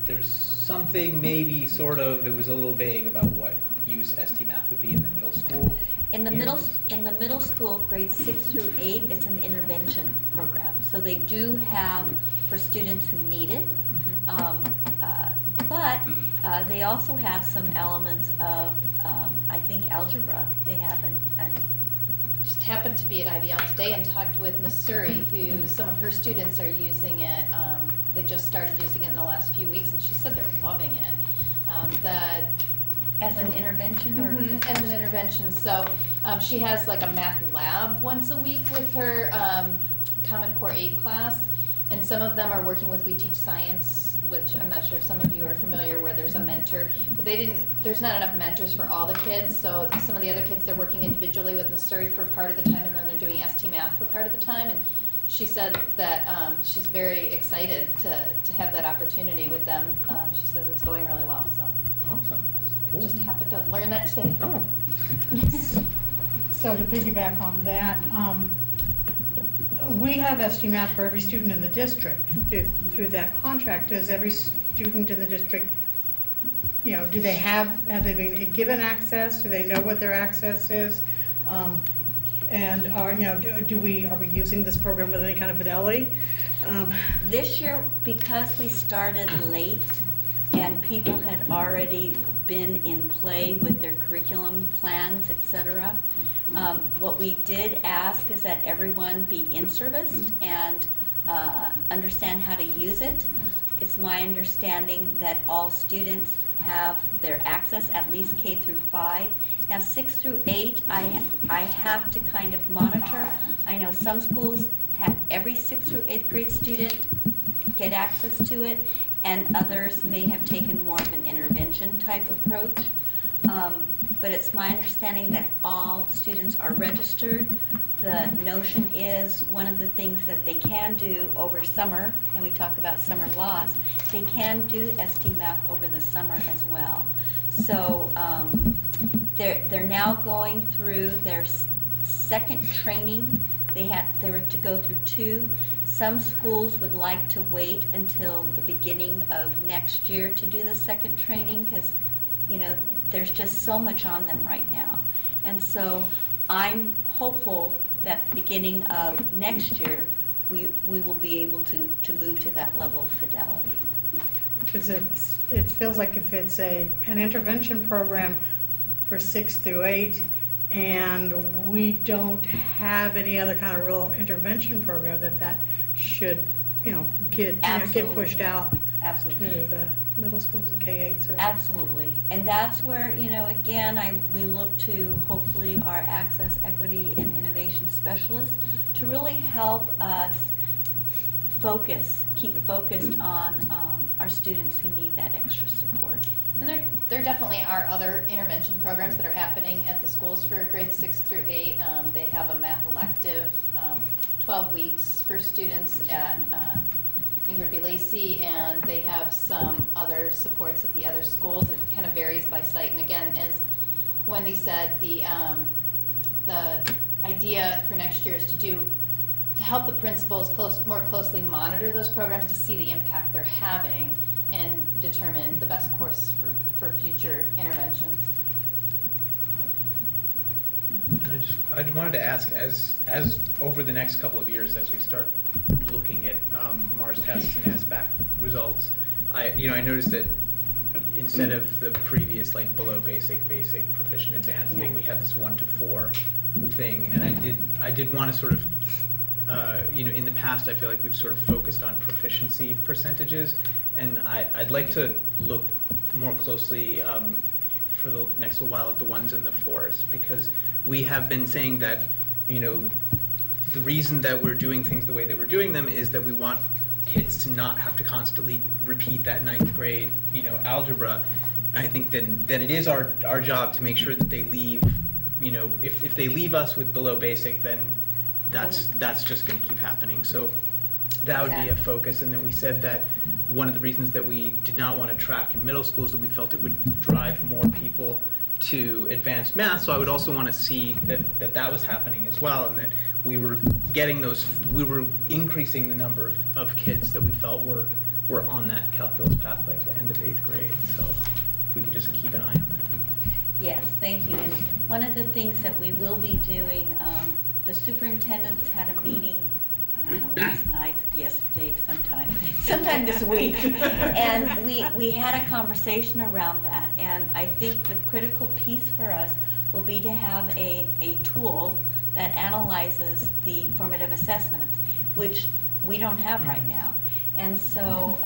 there's something maybe sort of, it was a little vague about what use ST Math would be in the middle school. In the middle school, grades 6 through 8, it's an intervention program. So they do have for students who need it, but they also have some elements of, I think, algebra. They have an Just happened to be at IBL today and talked with Miss Surrey, who some of her students are using it. They just started using it in the last few weeks, and she said they're loving it. As an intervention, or as an intervention. So she has like a math lab once a week with her Common Core 8 class, and some of them are working with We Teach Science, which I'm not sure if some of you are familiar, where there's a mentor, but there's not enough mentors for all the kids, so some of the other kids, they're working individually with Miss Surrey for part of the time, and then they're doing ST Math for part of the time, and she said that she's very excited to have that opportunity with them. She says it's going really well, so. Awesome. Cool. Just happened to learn that today. Oh. So to piggyback on that, we have ST Math for every student in the district through that contract. Does every student in the district, you know, have they been given access? Do they know what their access is? And are we using this program with any kind of fidelity? This year, because we started late and people had already been in play with their curriculum plans, etc., what we did ask is that everyone be in-serviced and understand how to use it. It's my understanding that all students have their access, at least K through 5. Now 6 through 8, I have to kind of monitor. I know some schools have every 6th through 8th grade student get access to it, and others may have taken more of an intervention type approach. But it's my understanding that all students are registered. The notion is one of the things that they can do over summer, and we talk about summer loss, they can do ST Math over the summer as well. So they're now going through their second training. They were to go through 2. Some schools would like to wait until the beginning of next year to do the second training because, you know, there's just so much on them right now. And so I'm hopeful that the beginning of next year, we will be able to move to that level of fidelity. Because it feels like if it's an intervention program for 6 through 8, and we don't have any other kind of real intervention program, that should, get pushed out. Absolutely. To the middle schools, the K-8s. Absolutely. And that's where, again, we look to hopefully our access, equity, and innovation specialists to really help us keep focused on our students who need that extra support. And there definitely are other intervention programs that are happening at the schools for grades 6 through 8. They have a math elective, 12 weeks for students at Ingrid B. Lacey, and they have some other supports at the other schools. It kind of varies by site. And again, as Wendy said, the idea for next year is to help the principals more closely monitor those programs to see the impact they're having and determine the best course for future interventions. And I wanted to ask, as over the next couple of years, as we start looking at Mars tests and SBAC results, I noticed that instead of the previous like below basic, proficient, advanced thing, we had this 1 to 4 thing, and I did want to sort of, in the past I feel like we've sort of focused on proficiency percentages, and I'd like to look more closely for the next little while at the 1s and the 4s, because we have been saying that, the reason that we're doing things the way that we're doing them is that we want kids to not have to constantly repeat that 9th grade, algebra. And I think then it is our job to make sure that they leave, if they leave us with below basic, then that's just going to keep happening. So that would be a focus. And then we said that one of the reasons that we did not want to track in middle school is that we felt it would drive more people to advanced math. So I would also want to see that was happening as well, and that we were increasing the number of kids that we felt were on that calculus pathway at the end of 8th grade. So if we could just keep an eye on that. Yes, thank you. And one of the things that we will be doing, the superintendents had a meeting, I don't know, last night, yesterday, sometime this week. And we had a conversation around that. And I think the critical piece for us will be to have a tool that analyzes the formative assessments, which we don't have right now. And so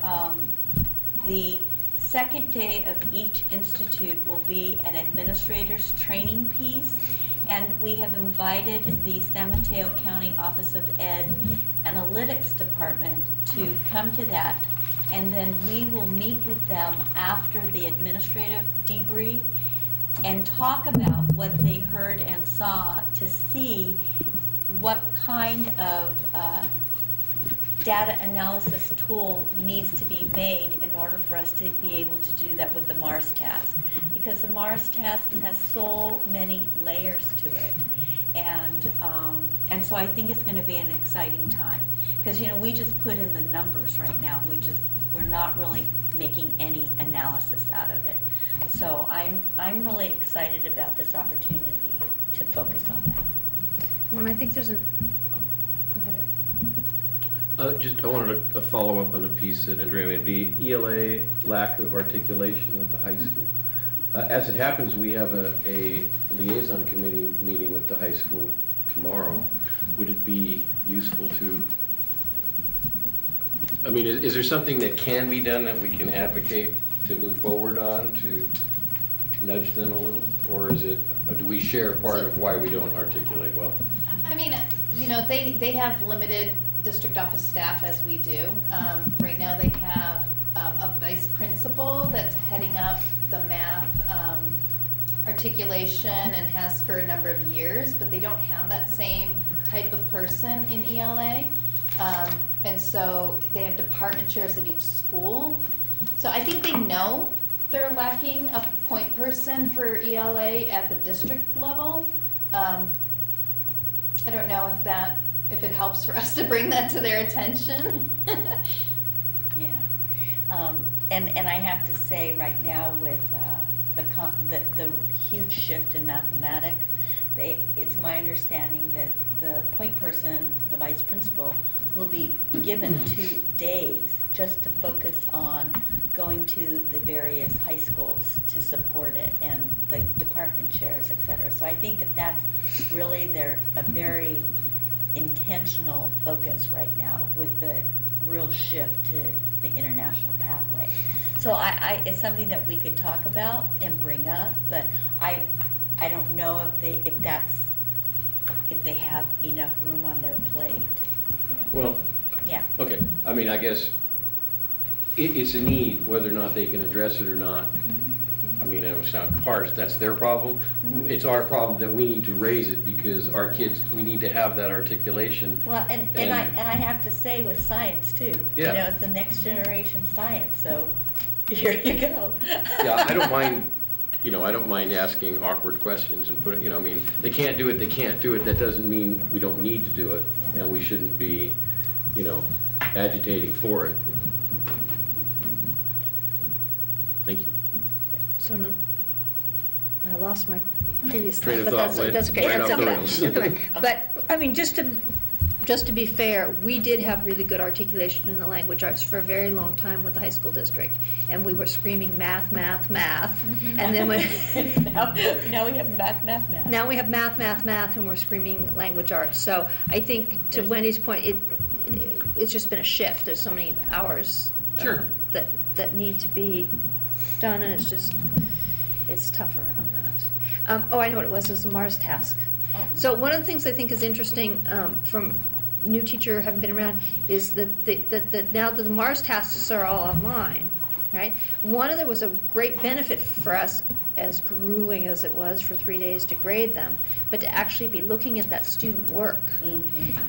the second day of each institute will be an administrator's training piece, and we have invited the San Mateo County Office of Ed Analytics Department to come to that, and then we will meet with them after the administrative debrief and talk about what they heard and saw to see what kind of data analysis tool needs to be made in order for us to be able to do that with the MARS task. Because the MARS task has so many layers to it. And so I think it's going to be an exciting time. Because, you know, we just put in the numbers right now. We're not really making any analysis out of it. So I'm really excited about this opportunity to focus on that. Well, I think there's go ahead, Eric. I wanted to follow up on a piece that Andrea made, the ELA lack of articulation with the high school. As it happens, we have a liaison committee meeting with the high school tomorrow. Would it be useful to, I mean, is there something that can be done that we can advocate to move forward on to nudge them a little? Or is it, do we share part of why we don't articulate well? I mean, you know, they have limited district office staff as we do. Right now they have a vice principal that's heading up the math articulation and has for a number of years, but they don't have that same type of person in ELA. And so they have department chairs at each school. So I think they know they're lacking a point person for ELA at the district level. I don't know if it helps for us to bring that to their attention. Yeah. And I have to say right now with the huge shift in mathematics, it's my understanding that the point person, the vice principal, will be given 2 days just to focus on going to the various high schools to support it, and the department chairs, et cetera. So I think that that's really a very intentional focus right now with the real shift to the international pathway. So it's something that we could talk about and bring up, but I don't know if they have enough room on their plate. Well, yeah. Okay. I mean, I guess it's a need, whether or not they can address it or not. I mean, it was not harsh, that's their problem. It's our problem that we need to raise it because our kids, we need to have that articulation. Well, and I have to say with science too. Yeah. You know, it's the next generation science, so here you go. Yeah, I don't mind, you know, I don't mind asking awkward questions and putting, you know, I mean, they can't do it, they can't do it. That doesn't mean we don't need to do it, and we shouldn't be, you know, agitating for it. Thank you. So I lost my previous Train thought, of but thought that's okay. went That's off the okay. rails. That's okay. But, I mean, just to be fair, we did have really good articulation in the language arts for a very long time with the high school district. And we were screaming math, math, math. And then when now we have math, math, math. Now we have math, math, math, and we're screaming language arts. So I think, to Wendy's point, it's just been a shift. There's so many hours that need to be done, and it's tougher on that. Oh, I know what it was the Mars task. Oh. So one of the things I think is interesting from new teacher having been around is that now that the Mars tasks are all online, right? There was a great benefit for us, as grueling as it was for 3 days to grade them, but to actually be looking at that student work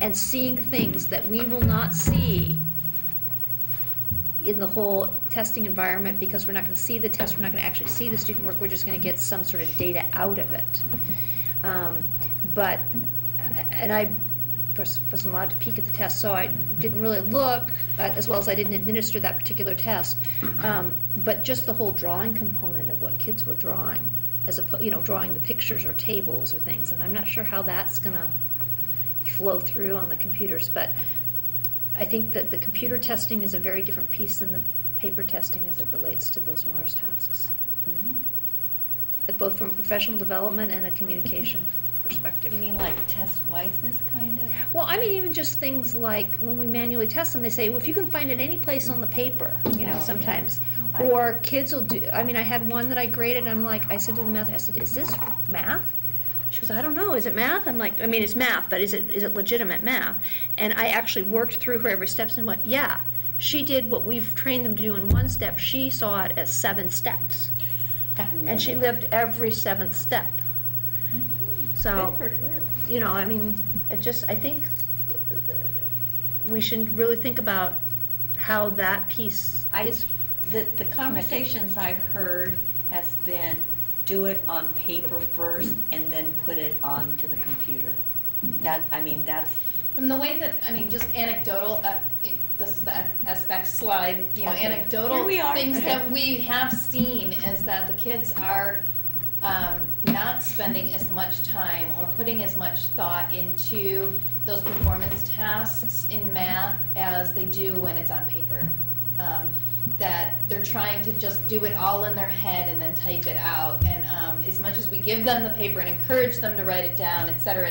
and seeing things that we will not see in the whole testing environment, because we're not going to see the test, we're not going to actually see the student work, we're just going to get some sort of data out of it. And I wasn't allowed to peek at the test, so I didn't really look, as well as I didn't administer that particular test. But just the whole drawing component of what kids were drawing as drawing the pictures or tables or things, and I'm not sure how that's gonna flow through on the computers, but I think that the computer testing is a very different piece than the paper testing as it relates to those Mars tasks. Both from a professional development and a communication perspective. You mean like test wiseness, kind of? Well, I mean, even just things like when we manually test them, they say, well, if you can find it any place on the paper, Oh, sometimes. yeah. Or kids will do, I mean, I had one that I graded, I said to the math, I said, is this math? She goes, I don't know, is it math? I'm like, I mean, it's math, but is it legitimate math? And I actually worked through her every step and went, yeah, she did what we've trained them to do in one step, she saw it as 7 steps. And she lived every 7th step. So, Good for her. I mean, I think we should really think about how that piece is. The conversations I've heard has been, do it on paper first and then put it onto the computer. That's. From the way that, just anecdotal, this is the SBAC slide, Okay. anecdotal Here we are. things that we have seen is that the kids are not spending as much time or putting as much thought into those performance tasks in math as they do when it's on paper. That they're trying to just do it all in their head and then type it out. And as much as we give them the paper and encourage them to write it down, et cetera,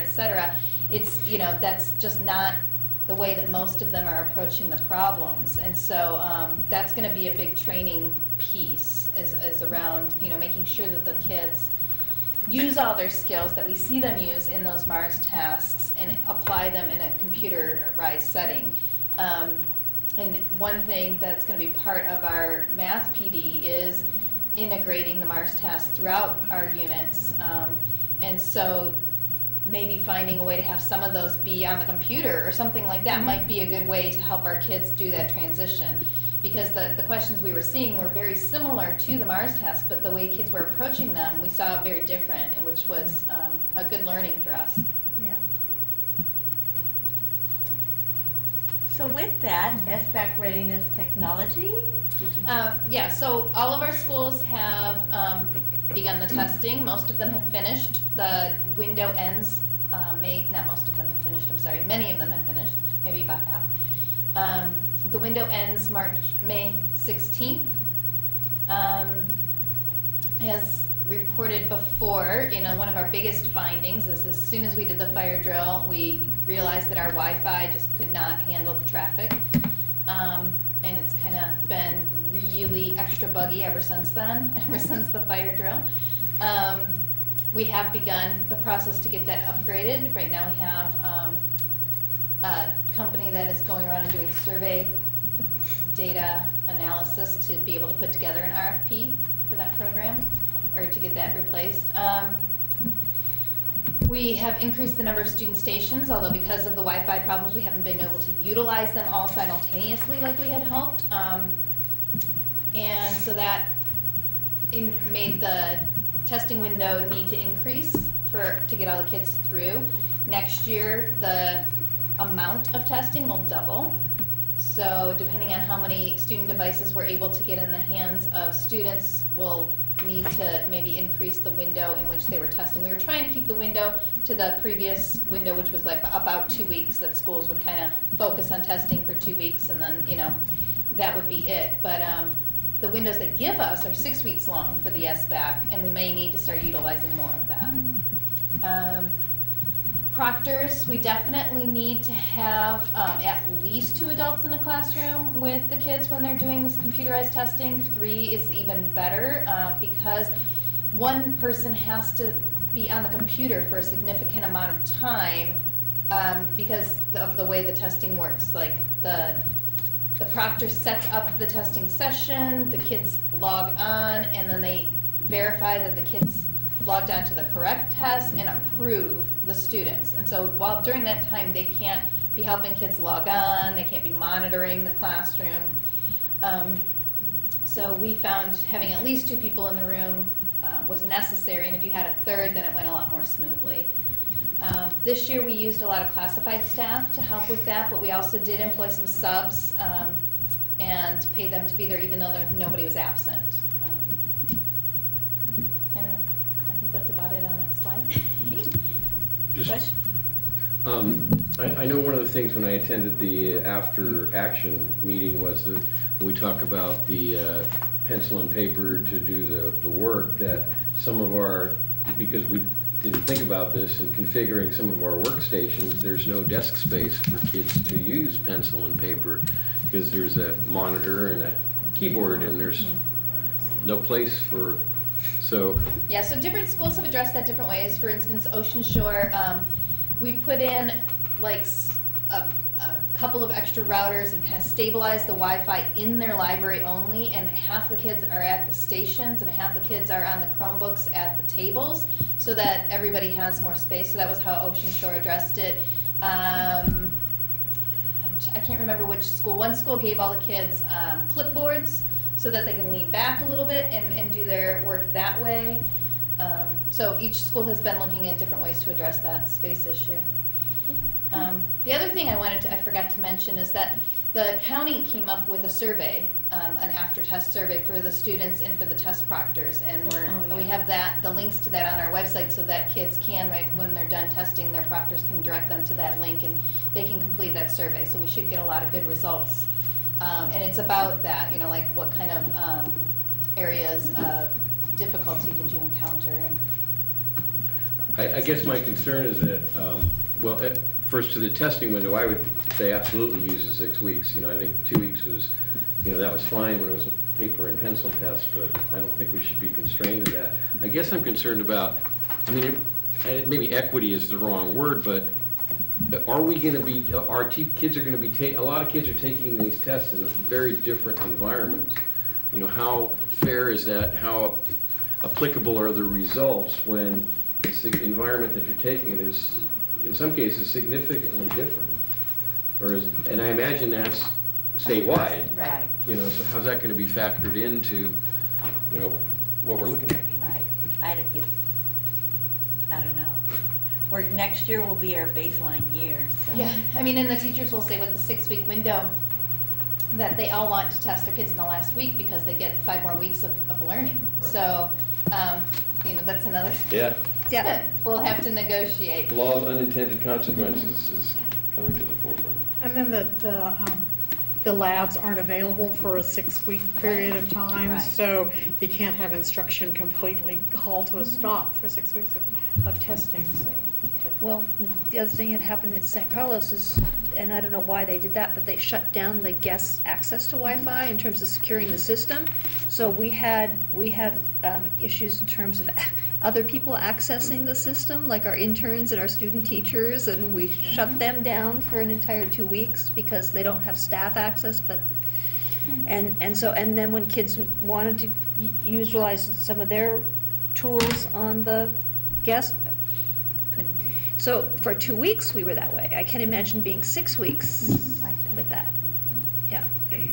it's, that's just not the way that most of them are approaching the problems. And so that's going to be a big training piece is around, making sure that the kids use all their skills that we see them use in those Mars tasks and apply them in a computerized setting. And one thing that's going to be part of our math PD is integrating the Mars tasks throughout our units. And so maybe finding a way to have some of those be on the computer or something like that might be a good way to help our kids do that transition. Because the questions we were seeing were very similar to the Mars task, but the way kids were approaching them, we saw it very different, and which was a good learning for us. Yeah. So with that, SBAC readiness technology? Yeah, so all of our schools have begun the testing. Most of them have finished. The window ends not most of them have finished, I'm sorry, many of them have finished, maybe about half. The window ends May 16th. As reported before, one of our biggest findings is as soon as we did the fire drill, we realized that our Wi-Fi just could not handle the traffic. And it's kind of been really extra buggy ever since then, ever since the fire drill. We have begun the process to get that upgraded. Right now we have a company that is going around and doing survey data analysis to be able to put together an RFP for that program, or to get that replaced. We have increased the number of student stations, although because of the Wi-Fi problems, we haven't been able to utilize them all simultaneously like we had hoped. And so that made the testing window need to increase to get all the kids through. Next year, the amount of testing will double. So depending on how many student devices we're able to get in the hands of students, we'll need to maybe increase the window in which they were testing. We were trying to keep the window to the previous window, which was like about 2 weeks, that schools would kind of focus on testing for 2 weeks, and then, that would be it. But the windows they give us are 6 weeks long for the SBAC, and we may need to start utilizing more of that. Proctors, we definitely need to have at least 2 adults in a classroom with the kids when they're doing this computerized testing. 3 is even better because one person has to be on the computer for a significant amount of time because of the way the testing works. Like the proctor sets up the testing session, the kids log on, and then they verify that the kids logged on to the correct test and approve the students. And so during that time, they can't be helping kids log on, they can't be monitoring the classroom. So we found having at least 2 people in the room was necessary, and if you had a third, then it went a lot more smoothly. This year we used a lot of classified staff to help with that, but we also did employ some subs and pay them to be there even though nobody was absent. I don't know. that's about it on that slide. Just- I know one of the things when I attended the after action meeting was that when we talk about the pencil and paper to do the work, that some of our, because we didn't think about this in configuring some of our workstations, there's no desk space for kids to use pencil and paper because there's a monitor and a keyboard and there's no place for, so. Yeah, so different schools have addressed that different ways. For instance, Ocean Shore, we put in like a couple of extra routers and kind of stabilized the Wi-Fi in their library only, and half the kids are at the stations and half the kids are on the Chromebooks at the tables, so that everybody has more space. So that was how Ocean Shore addressed it. I can't remember which school. One school gave all the kids clipboards so that they can lean back a little bit and do their work that way. So each school has been looking at different ways to address that space issue. The other thing I forgot to mention is that the county came up with a survey, an after-test survey for the students and for the test proctors, and we have the links to that on our website so that kids can, right, when they're done testing, their proctors can direct them to that link and they can complete that survey. So we should get a lot of good results. And it's about that, you know, like what kind of areas of difficulty did you encounter? I guess my concern is that, well, first to the testing window, I would say absolutely use the 6 weeks. You know, I think 2 weeks was, you know, that was fine when it was a paper and pencil test, but I don't think we should be constrained to that. I guess I'm concerned about, I mean, maybe equity is the wrong word, but are we going to be, kids are going to be, a lot of kids are taking these tests in very different environments. You know, how fair is that? How applicable are the results when the environment that you're taking it is, in some cases, significantly different? And I imagine that's statewide. Right. You know, so how's that going to be factored into, you know, what we're looking at? Right. I don't know. Next year will be our baseline year, so. Yeah, I mean, and the teachers will say with the 6-week window that they all want to test their kids in the last week because they get 5 more weeks of learning. Right. So, you know, that's another thing. Yeah. We'll have to negotiate. The law of unintended consequences is coming to the forefront. And then the labs aren't available for a 6-week period of time, Right. so you can't have instruction completely called to a stop for 6 weeks of testing. So. Well, the other thing that happened in San Carlos is, and I don't know why they did that, but they shut down the guests' access to Wi-Fi in terms of securing the system. So we had issues in terms of other people accessing the system, like our interns and our student teachers, and we shut them down for an entire 2 weeks because they don't have staff access. But and then when kids wanted to utilize some of their tools on the guest. So for 2 weeks, we were that way. I can't imagine being 6 weeks with that. Yeah. Okay.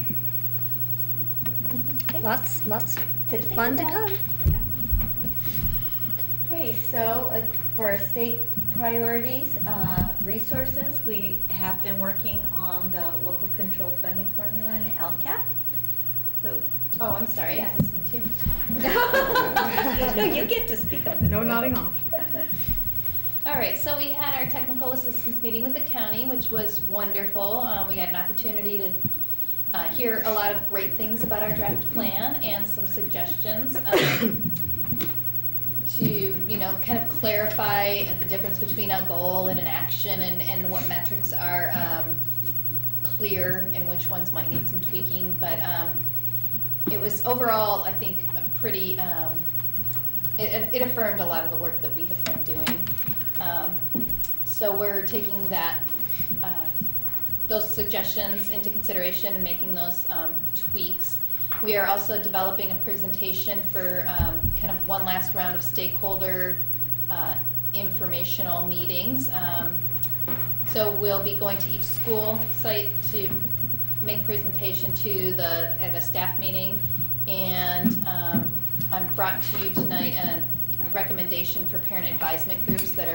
Lots fun to come. Okay, so for our state priorities, resources, we have been working on the local control funding formula and LCAP. So. Oh, I'm sorry. Yeah. This is me too. No, you get to speak up. No nodding off. All right, so we had our technical assistance meeting with the county, which was wonderful. We had an opportunity to hear a lot of great things about our draft plan and some suggestions to, you know, kind of clarify the difference between a goal and an action, and what metrics are clear and which ones might need some tweaking. But it was overall, I think, a pretty, it affirmed a lot of the work that we have been doing. So we're taking those suggestions into consideration and making those tweaks. We are also developing a presentation for kind of one last round of stakeholder informational meetings. So we'll be going to each school site to make a presentation at a staff meeting, and I'm brought to you tonight a recommendation for parent advisement groups that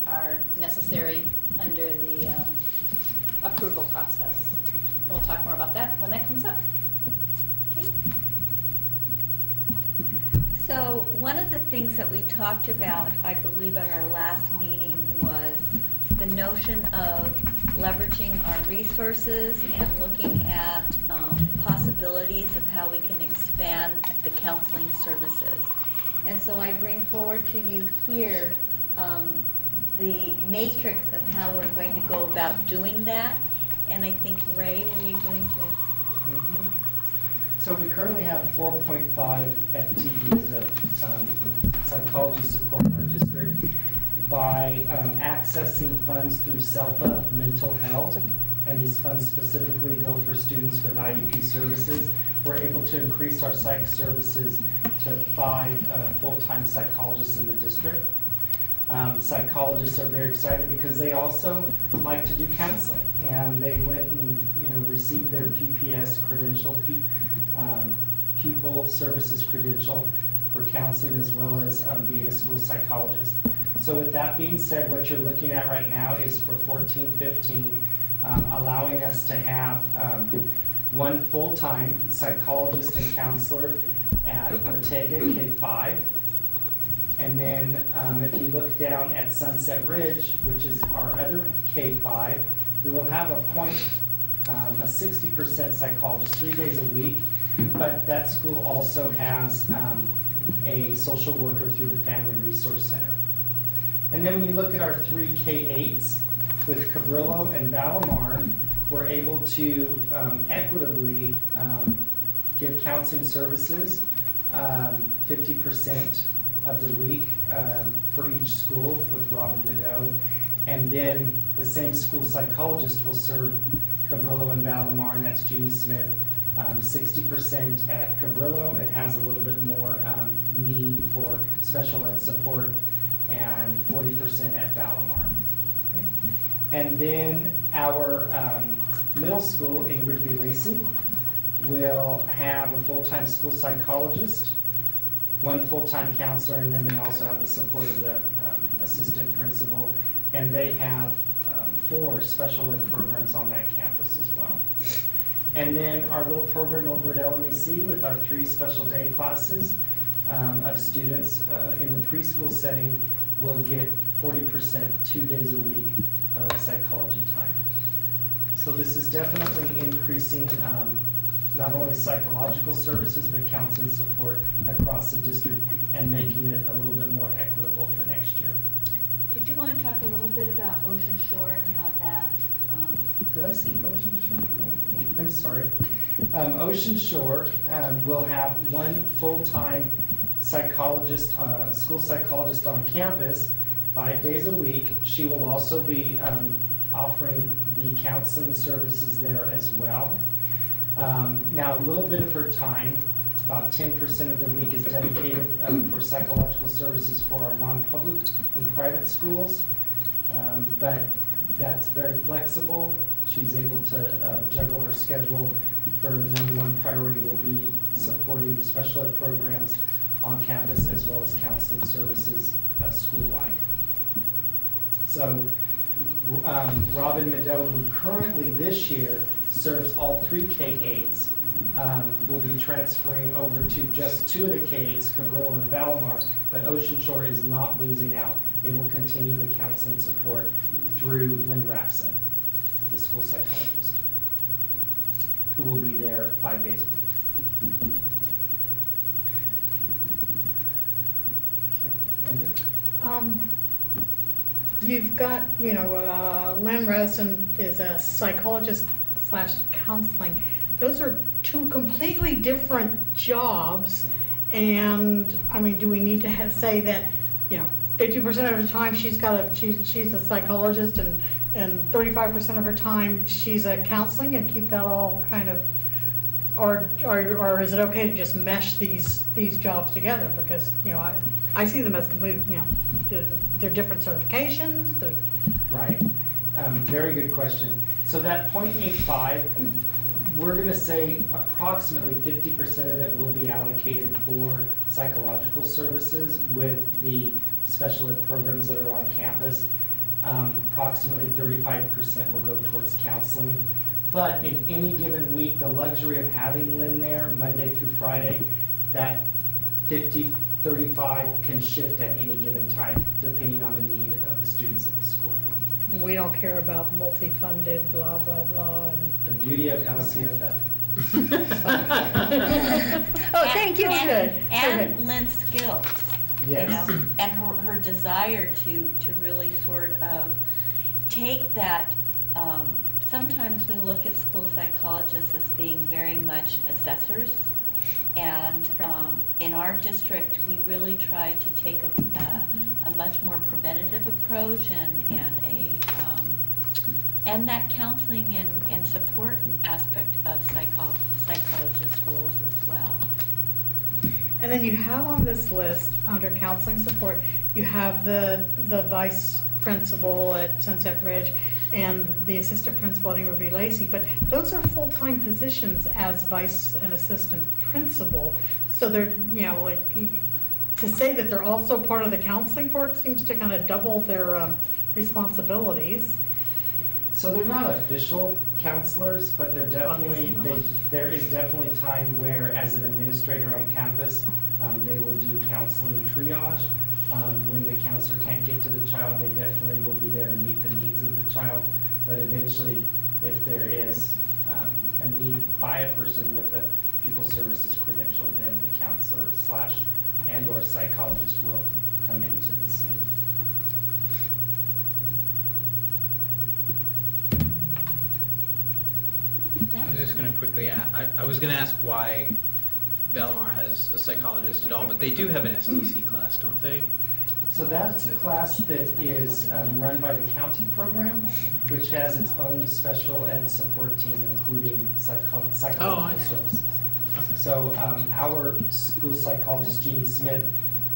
are necessary under the approval process. We'll talk more about that when that comes up. Okay. So one of the things that we talked about, I believe at our last meeting, was the notion of leveraging our resources and looking at possibilities of how we can expand the counseling services. And so I bring forward to you here the matrix of how we're going to go about doing that. And I think, Ray, were you going to? Mm-hmm. So we currently have 4.5 FTEs of psychology support in our district. By accessing funds through SELPA Mental Health, and these funds specifically go for students with IEP services, we're able to increase our psych services to 5 full-time psychologists in the district. Psychologists are very excited because they also like to do counseling, and they went and received their PPS credential, pupil services credential for counseling, as well as being a school psychologist. So with that being said, what you're looking at right now is for 14-15, allowing us to have one full-time psychologist and counselor at Ortega K-5. And then if you look down at Sunset Ridge, which is our other K-5, we will have a 60% psychologist 3 days a week, but that school also has a social worker through the Family Resource Center. And then when you look at our 3 K-8s with Cabrillo and Valamar, we're able to equitably give counseling services 50% of the week for each school with Robin Nadeau. And then the same school psychologist will serve Cabrillo and Valamar, and that's Jeannie Smith. 60% at Cabrillo. It has a little bit more need for special ed support, and 40% at Valamar. Okay. And then our middle school, Ingrid V. Lacey, will have a full-time school psychologist, 1 full-time counselor, and then they also have the support of the assistant principal, and they have 4 special ed programs on that campus as well. And then our little program over at LMEC with our 3 special day classes of students in the preschool setting will get 40% 2 days a week of psychology time. So this is definitely increasing not only psychological services, but counseling support across the district and making it a little bit more equitable for next year. Did you want to talk a little bit about Ocean Shore and how that? Did I skip Ocean Shore? I'm sorry. Ocean Shore will have 1 full-time psychologist, school psychologist on campus 5 days a week. She will also be offering the counseling services there as well. Now, a little bit of her time, about 10% of the week, is dedicated for psychological services for our non-public and private schools, but that's very flexible. She's able to juggle her schedule. Her #1 priority will be supporting the special ed programs on campus as well as counseling services school-wide. So Robin Nadeau, who currently this year serves all 3 K-8s, will be transferring over to just 2 of the K-8s, Cabrillo and Valamar, but Ocean Shore is not losing out. They will continue the counseling support through Lynn Rapson, the school psychologist, who will be there 5 days a week. You've got, Lynn Rosen is a psychologist / counseling. Those are 2 completely different jobs. And, I mean, do we need to say that, 50% of the time she's a psychologist and 35% of her time she's a counseling, and keep that all kind of, or is it okay to just mesh these jobs together? Because, I see them as completely, they're different certifications. Right. Very good question. So that 0.85, we're going to say approximately 50% of it will be allocated for psychological services with the special ed programs that are on campus. Approximately 35% will go towards counseling. But in any given week, the luxury of having Lynn there Monday through Friday, that 50 35 can shift at any given time, depending on the need of the students at the school. We don't care about multi-funded, blah, blah, blah, and. The beauty of LCFF. Oh, thank you. And, Good. and Okay. Lynn's skills. Yes. You know, and her desire to really sort of take that, sometimes we look at school psychologists as being very much assessors. And in our district, we really try to take a much more preventative approach and that counseling and support aspect of psychologist roles as well. And then you have on this list, under counseling support, you have the vice principal at Sunset Ridge and the assistant principal at Ingerville Lacey, but those are full-time positions as vice and assistant principal. So they're, you know, like, to say that they're also part of the counseling part seems to kind of double their responsibilities. So they're not official counselors, but they're definitely, there is definitely time where, as an administrator on campus, they will do counseling triage. When the counselor can't get to the child, they definitely will be there to meet the needs of the child. But eventually, if there is a need by a person with a pupil services credential, then the counselor / and/or psychologist will come into the scene. I was just going to quickly add, I was going to ask why Valimar has a psychologist at all, but they do have an SDC class, don't they? So that's a class that is run by the county program, which has its own special ed support team, including psychological services. Okay. So our school psychologist, Jeannie Smith,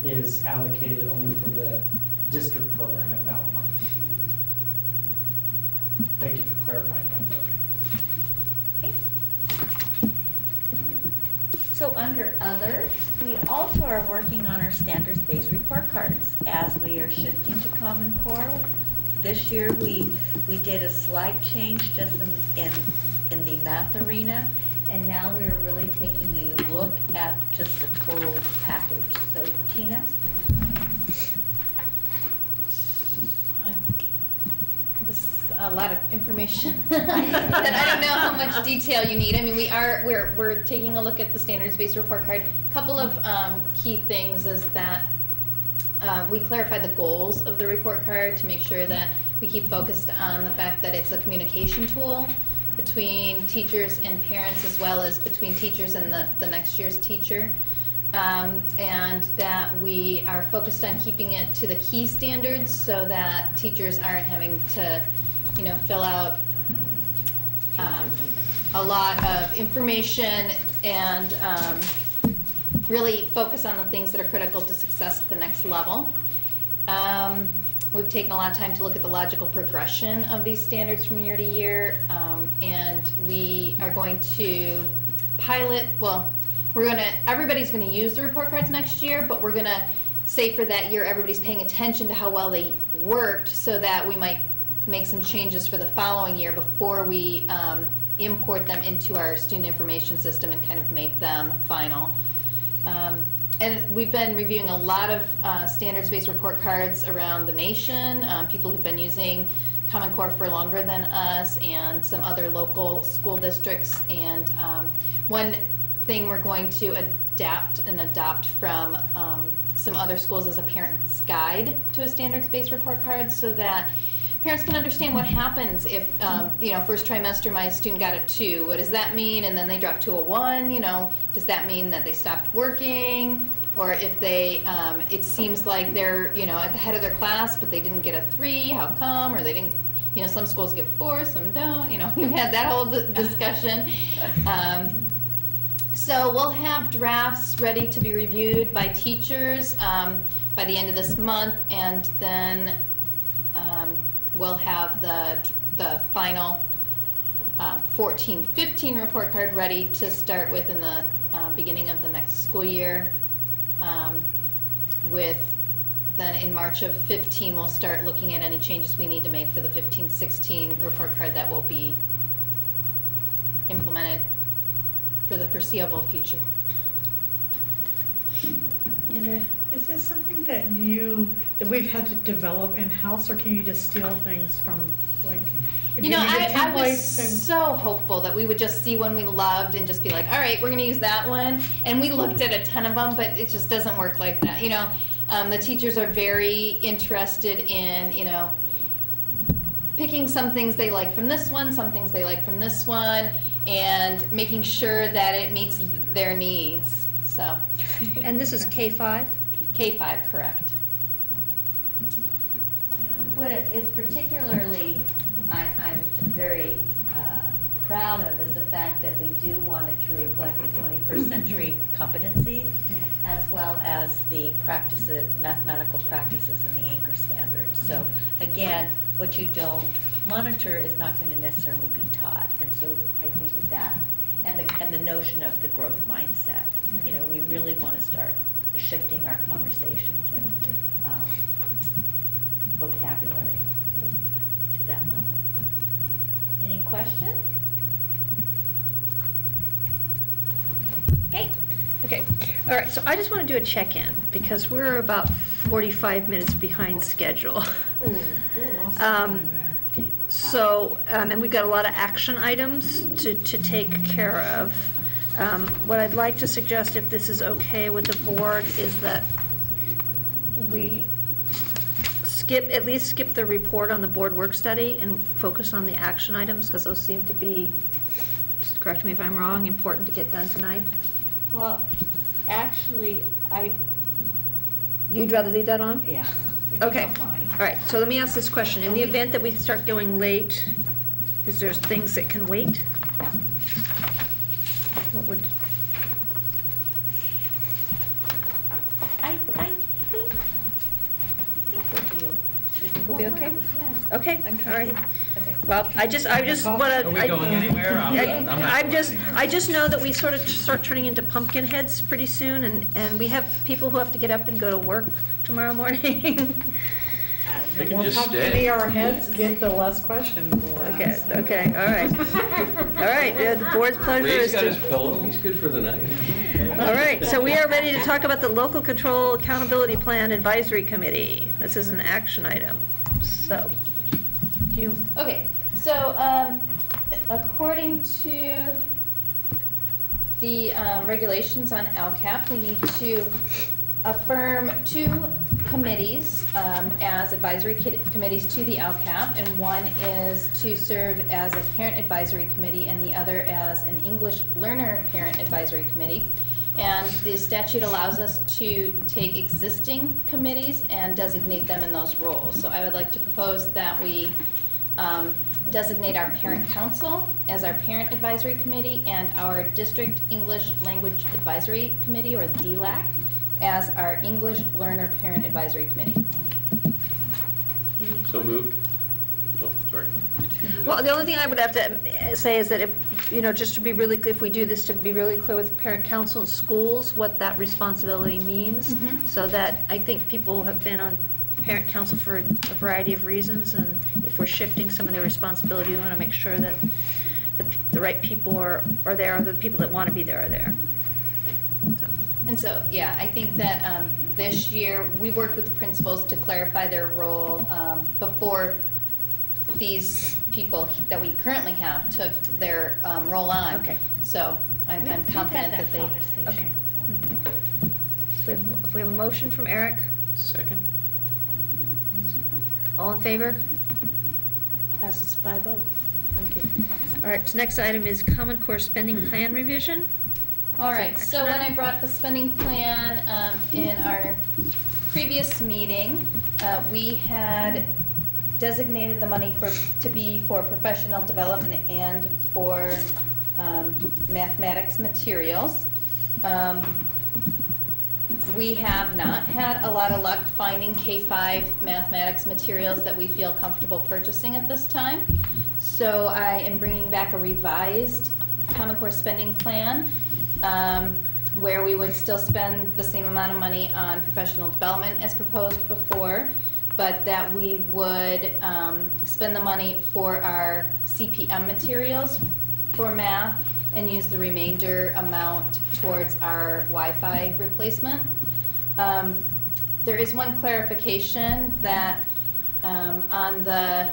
is allocated only for the district program at Valimar. Thank you for clarifying that. Okay. So under other, we also are working on our standards-based report cards as we are shifting to Common Core. This year we did a slight change just in the math arena, and now we are really taking a look at just the total package. So Tina? This is a lot of information that I don't know how much detail you need. I mean, we're taking a look at the standards-based report card. Couple of key things is that we clarify the goals of the report card to make sure that we keep focused on the fact that it's a communication tool between teachers and parents, as well as between teachers and the next year's teacher. And that we are focused on keeping it to the key standards so that teachers aren't having to, you know, fill out a lot of information and really focus on the things that are critical to success at the next level. We've taken a lot of time to look at the logical progression of these standards from year to year, and we are going to pilot, well, everybody's gonna use the report cards next year, but we're gonna say for that year, everybody's paying attention to how well they worked so that we might make some changes for the following year before we import them into our student information system and kind of make them final. And we've been reviewing a lot of standards-based report cards around the nation, people who've been using Common Core for longer than us, and some other local school districts. And one thing we're going to adapt and adopt from some other schools is a parent's guide to a standards-based report card, so that parents can understand what happens if, you know, first trimester my student got a 2. What does that mean? And then they dropped to a 1, you know, does that mean that they stopped working? Or if they, it seems like they're, you know, at the head of their class, but they didn't get a 3, how come? Or they didn't, you know, some schools get 4, some don't, you know, we've had that whole discussion. So we'll have drafts ready to be reviewed by teachers by the end of this month, and then we'll have the final 14-15 report card ready to start with in the beginning of the next school year. With then in March of 15, we'll start looking at any changes we need to make for the 15-16 report card that will be implemented for the foreseeable future. Andrea? Is this something that we've had to develop in-house, or can you just steal things from, like? You know, do get I was templates and- so hopeful that we would just see one we loved and just be like, all right, we're gonna use that one. And we looked at a ton of them, but it just doesn't work like that. You know, the teachers are very interested in, you know, picking some things they like from this one, some things they like from this one, and making sure that it meets their needs, so. And this is K-5? K-5, correct. What it is particularly, I'm very proud of is the fact that we do want it to reflect the 21st century competencies, as well as the practices, mathematical practices and the anchor standards. So again, what you don't monitor is not going to necessarily be taught. And so I think that and the notion of the growth mindset. You know, we really want to start shifting our conversations and vocabulary to that level. Any questions? Okay. Okay. All right. So I just want to do a check-in because we're about 45 minutes behind schedule. So, and we've got a lot of action items to take care of. What I'd like to suggest, if this is okay with the board, is that we at least skip the report on the board work study and focus on the action items, because those seem to be, just correct me if I'm wrong, important to get done tonight. Well, actually, You'd rather leave that on? yeah. if you Okay. don't mind. All right, so let me ask this question. In the event that we start going late, is there things that can wait? What would, I think we'll be okay? Yeah. Okay, I'm all trying right. to, okay. Well, I just want to. Are we going anywhere? I'm not I just know that we sort of start turning into pumpkin heads pretty soon, and we have people who have to get up and go to work tomorrow morning. They The can more just pumpkiny stay. our heads get, the less questions we'll ask. Okay, all right. All right, the board's pleasure Ray's is got his to. pillow, he's good for the night. All right, so we are ready to talk about the Local Control Accountability Plan Advisory Committee. This is an action item, so, you. Okay, so according to the regulations on LCAP, we need to affirm 2 committees as advisory committees to the LCAP, and one is to serve as a parent advisory committee and the other as an English learner parent advisory committee. And the statute allows us to take existing committees and designate them in those roles. So I would like to propose that we designate our parent council as our parent advisory committee and our district English language advisory committee, or DLAC, as our English learner parent advisory committee. So moved? Oh, sorry. Well, the only thing I would have to say is that if, you know, just to be really clear, if we do this, to be really clear with parent council and schools, what that responsibility means, so that I think people have been on parent council for a variety of reasons, and if we're shifting some of their responsibility, we want to make sure that the right people are there, or the people that want to be there are there. So. And so, yeah, I think that this year, we worked with the principals to clarify their role before these people that we currently have took their role on. Okay. So I'm confident that they. Okay. We have a motion from Eric. Second? All in favor? Passes 5-0. Thank you. All right, so next item is Common Core Spending Plan Revision. All right, Is so that when action I brought the spending plan in our previous meeting, we had designated the money to be for professional development and for mathematics materials. We have not had a lot of luck finding K-5 mathematics materials that we feel comfortable purchasing at this time. So I am bringing back a revised Common Core spending plan, where we would still spend the same amount of money on professional development as proposed before, but that we would spend the money for our CPM materials for math and use the remainder amount towards our Wi-Fi replacement. There is one clarification that on the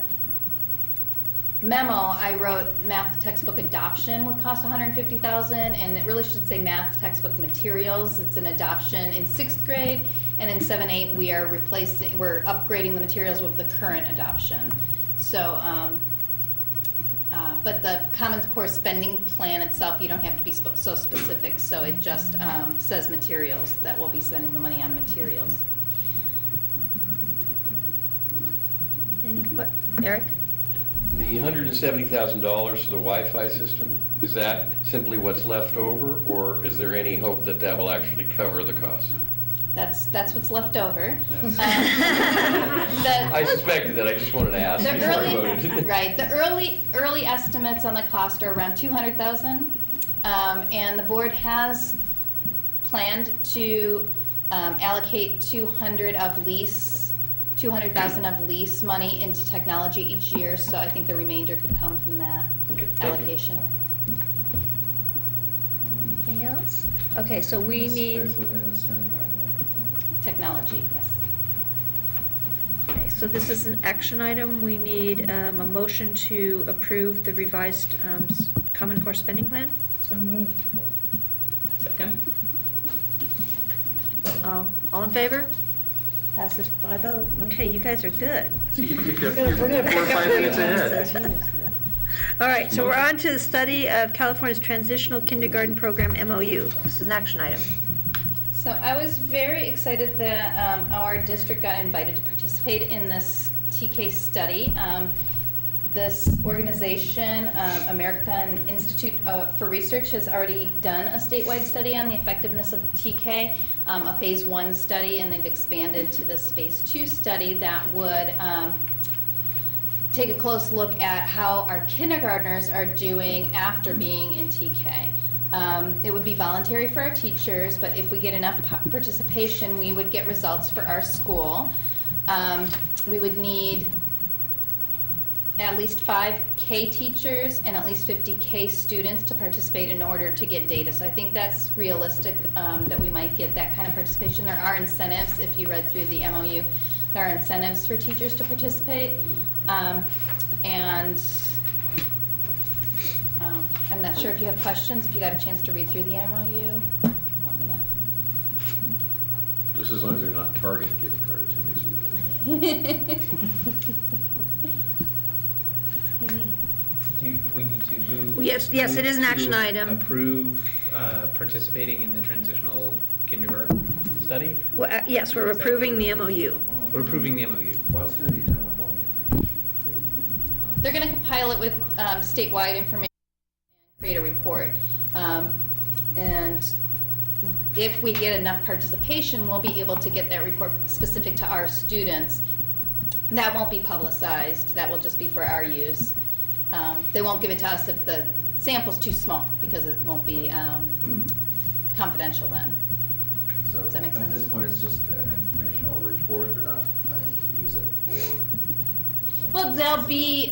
memo, I wrote math textbook adoption would cost $150,000, and it really should say math textbook materials. It's an adoption in 6th grade, and in 7-8 we're upgrading the materials with the current adoption. So, but the Common Core spending plan itself, you don't have to be so specific. So it just says materials, that we'll be spending the money on materials. What, Eric? The $170,000 for the Wi-Fi system, is that simply what's left over, or is there any hope that that will actually cover the cost? That's what's left over. I suspected that, I just wanted to ask before I voted. Right, the early estimates on the cost are around $200,000, and the board has planned to allocate $200,000 of lease money into technology each year, so I think the remainder could come from that allocation. Anything else? Okay, so we need. It's within the spending guidelines. Technology, yes. Okay, so this is an action item. We need a motion to approve the revised Common Core spending plan. So moved. Second? All in favor? Passes 5-0. Okay, you guys are good. You're 4 or 5 minutes ahead. All right, so we're on to the study of California's Transitional Kindergarten Program, MOU. This is an action item. So I was very excited that our district got invited to participate in this TK study. This organization, American Institute for Research, has already done a statewide study on the effectiveness of TK, a phase 1 study, and they've expanded to this phase 2 study that would take a close look at how our kindergartners are doing after being in TK. It would be voluntary for our teachers, but if we get enough participation, we would get results for our school. We would need at least 5 K teachers and at least 50 K students to participate in order to get data. So I think that's realistic that we might get that kind of participation. There are incentives, if you read through the MOU, there are incentives for teachers to participate. I'm not sure if you have questions, if you got a chance to read through the MOU, let me know. Just as long as they're not Target gift cards, I guess we're good. Do we need to move? Yes, it is an action to item. Approve participating in the transitional kindergarten study? Well, yes, we're approving the MOU. We're approving the MOU. What's going to be done with all the information? They're going to compile it with statewide information and create a report. And if we get enough participation, we'll be able to get that report specific to our students. That won't be publicized. That will just be for our use. They won't give it to us if the sample's too small, because it won't be confidential then. So Does that make at sense? this point, it's just an informational report. They're not planning to use it for. Well, they'll be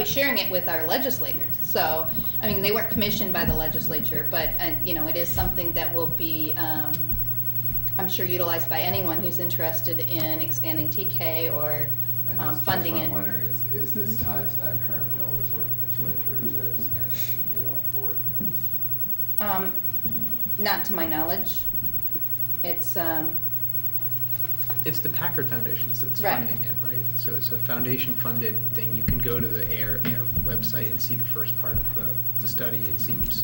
sharing it with our legislators. So, I mean, they weren't commissioned by the legislature, but you know, it is something that will be, I'm sure, utilized by anyone who's interested in expanding TK or funding it. That's what I'm wondering is this tied to that current bill that's working its way through? Is that TK all for it? Not to my knowledge. It's It's the Packard Foundation that's Right. funding it, right? So it's a foundation-funded thing. You can go to the AIR website and see the first part of the study. It seems,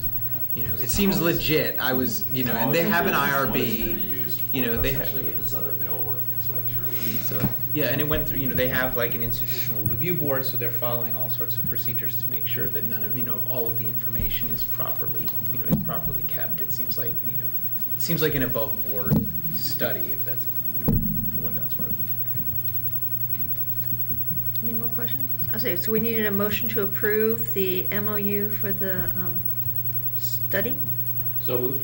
it seems legit. I was, and they have an IRB, they have. Especially with this other bill working its way through. So, yeah, and it went through, they have like an institutional review board, so they're following all sorts of procedures to make sure that none of, all of the information is properly, is properly kept. It seems like, an above-board study, if that's, for what that's worth. Any more questions? Okay, so we needed a motion to approve the MOU for the study. So moved.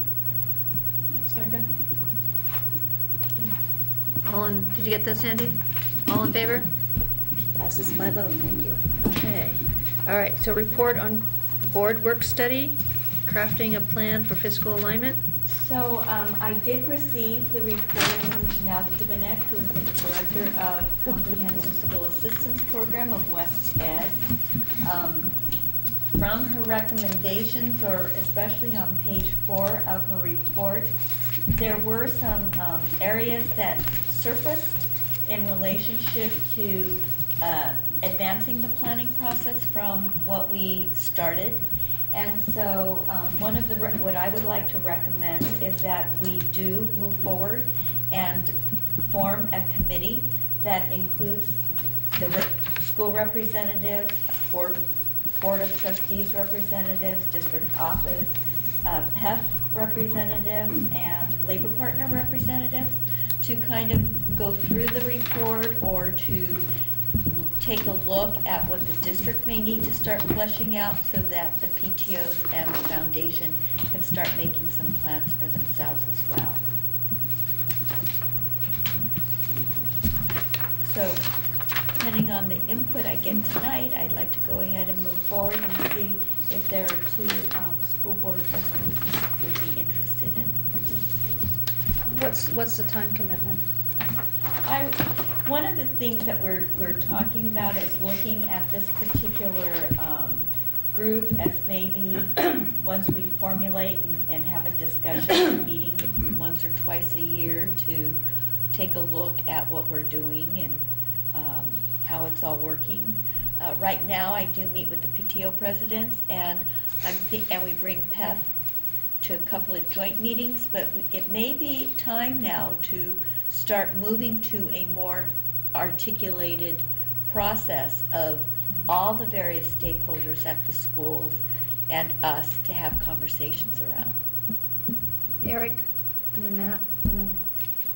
Second. Did you get that, Sandy? All in favor? Passes 5-0, thank you. Okay. All right, so report on board work study, crafting a plan for fiscal alignment. So I did receive the report from Janelle Kibinek, who is the Director of Comprehensive School Assistance Program of West Ed. From her recommendations, or especially on page 4 of her report, there were some areas that surfaced in relationship to advancing the planning process from what we started. And so one of the, what I would like to recommend is that we do move forward and form a committee that includes the school representatives, board of trustees representatives, district office, PEF representatives, and labor partner representatives to kind of go through the report or to take a look at what the district may need to start fleshing out so that the PTOs and the foundation can start making some plans for themselves as well. So, depending on the input I get tonight, I'd like to go ahead and move forward and see if there are 2 school board trustees who would be interested in participating. What's the time commitment? One of the things that we're talking about is looking at this particular group as maybe once we formulate and have a discussion, meeting once or twice a year to take a look at what we're doing and how it's all working. Right now, I do meet with the PTO presidents, and and we bring PEF to a couple of joint meetings, but it may be time now to start moving to a more articulated process of all the various stakeholders at the schools and us to have conversations around. Eric, and then Matt, and then,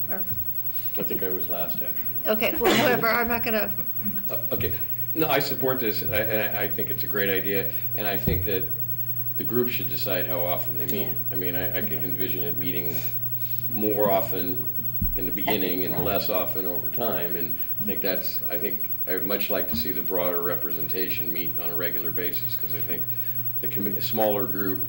or, I think I was last, actually. okay, well, whatever, I'm not gonna, Okay, no, I support this, I think it's a great idea, and I think that the group should decide how often they meet. Yeah. I mean, I could envision it meeting more often in the beginning and less often over time, and I think I would much like to see the broader representation meet on a regular basis, because I think a smaller group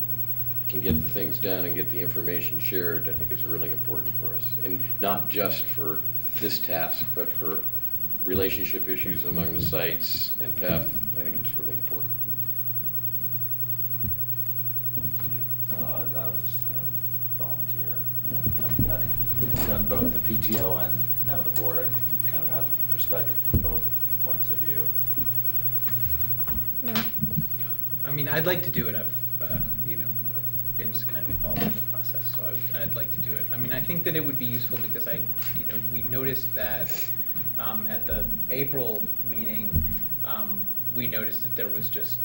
can get the things done and get the information shared. I think is really important for us, and not just for this task, but for relationship issues among the sites and PEF. I think it's really important. I was just going to volunteer. You know, having done both the PTO and now the board, I can kind of have a perspective from both points of view. no. I mean, I'd like to do it. I've been kind of involved in the process, so I'd like to do it. I mean, I think that it would be useful because we noticed that at the April meeting, we noticed that there was just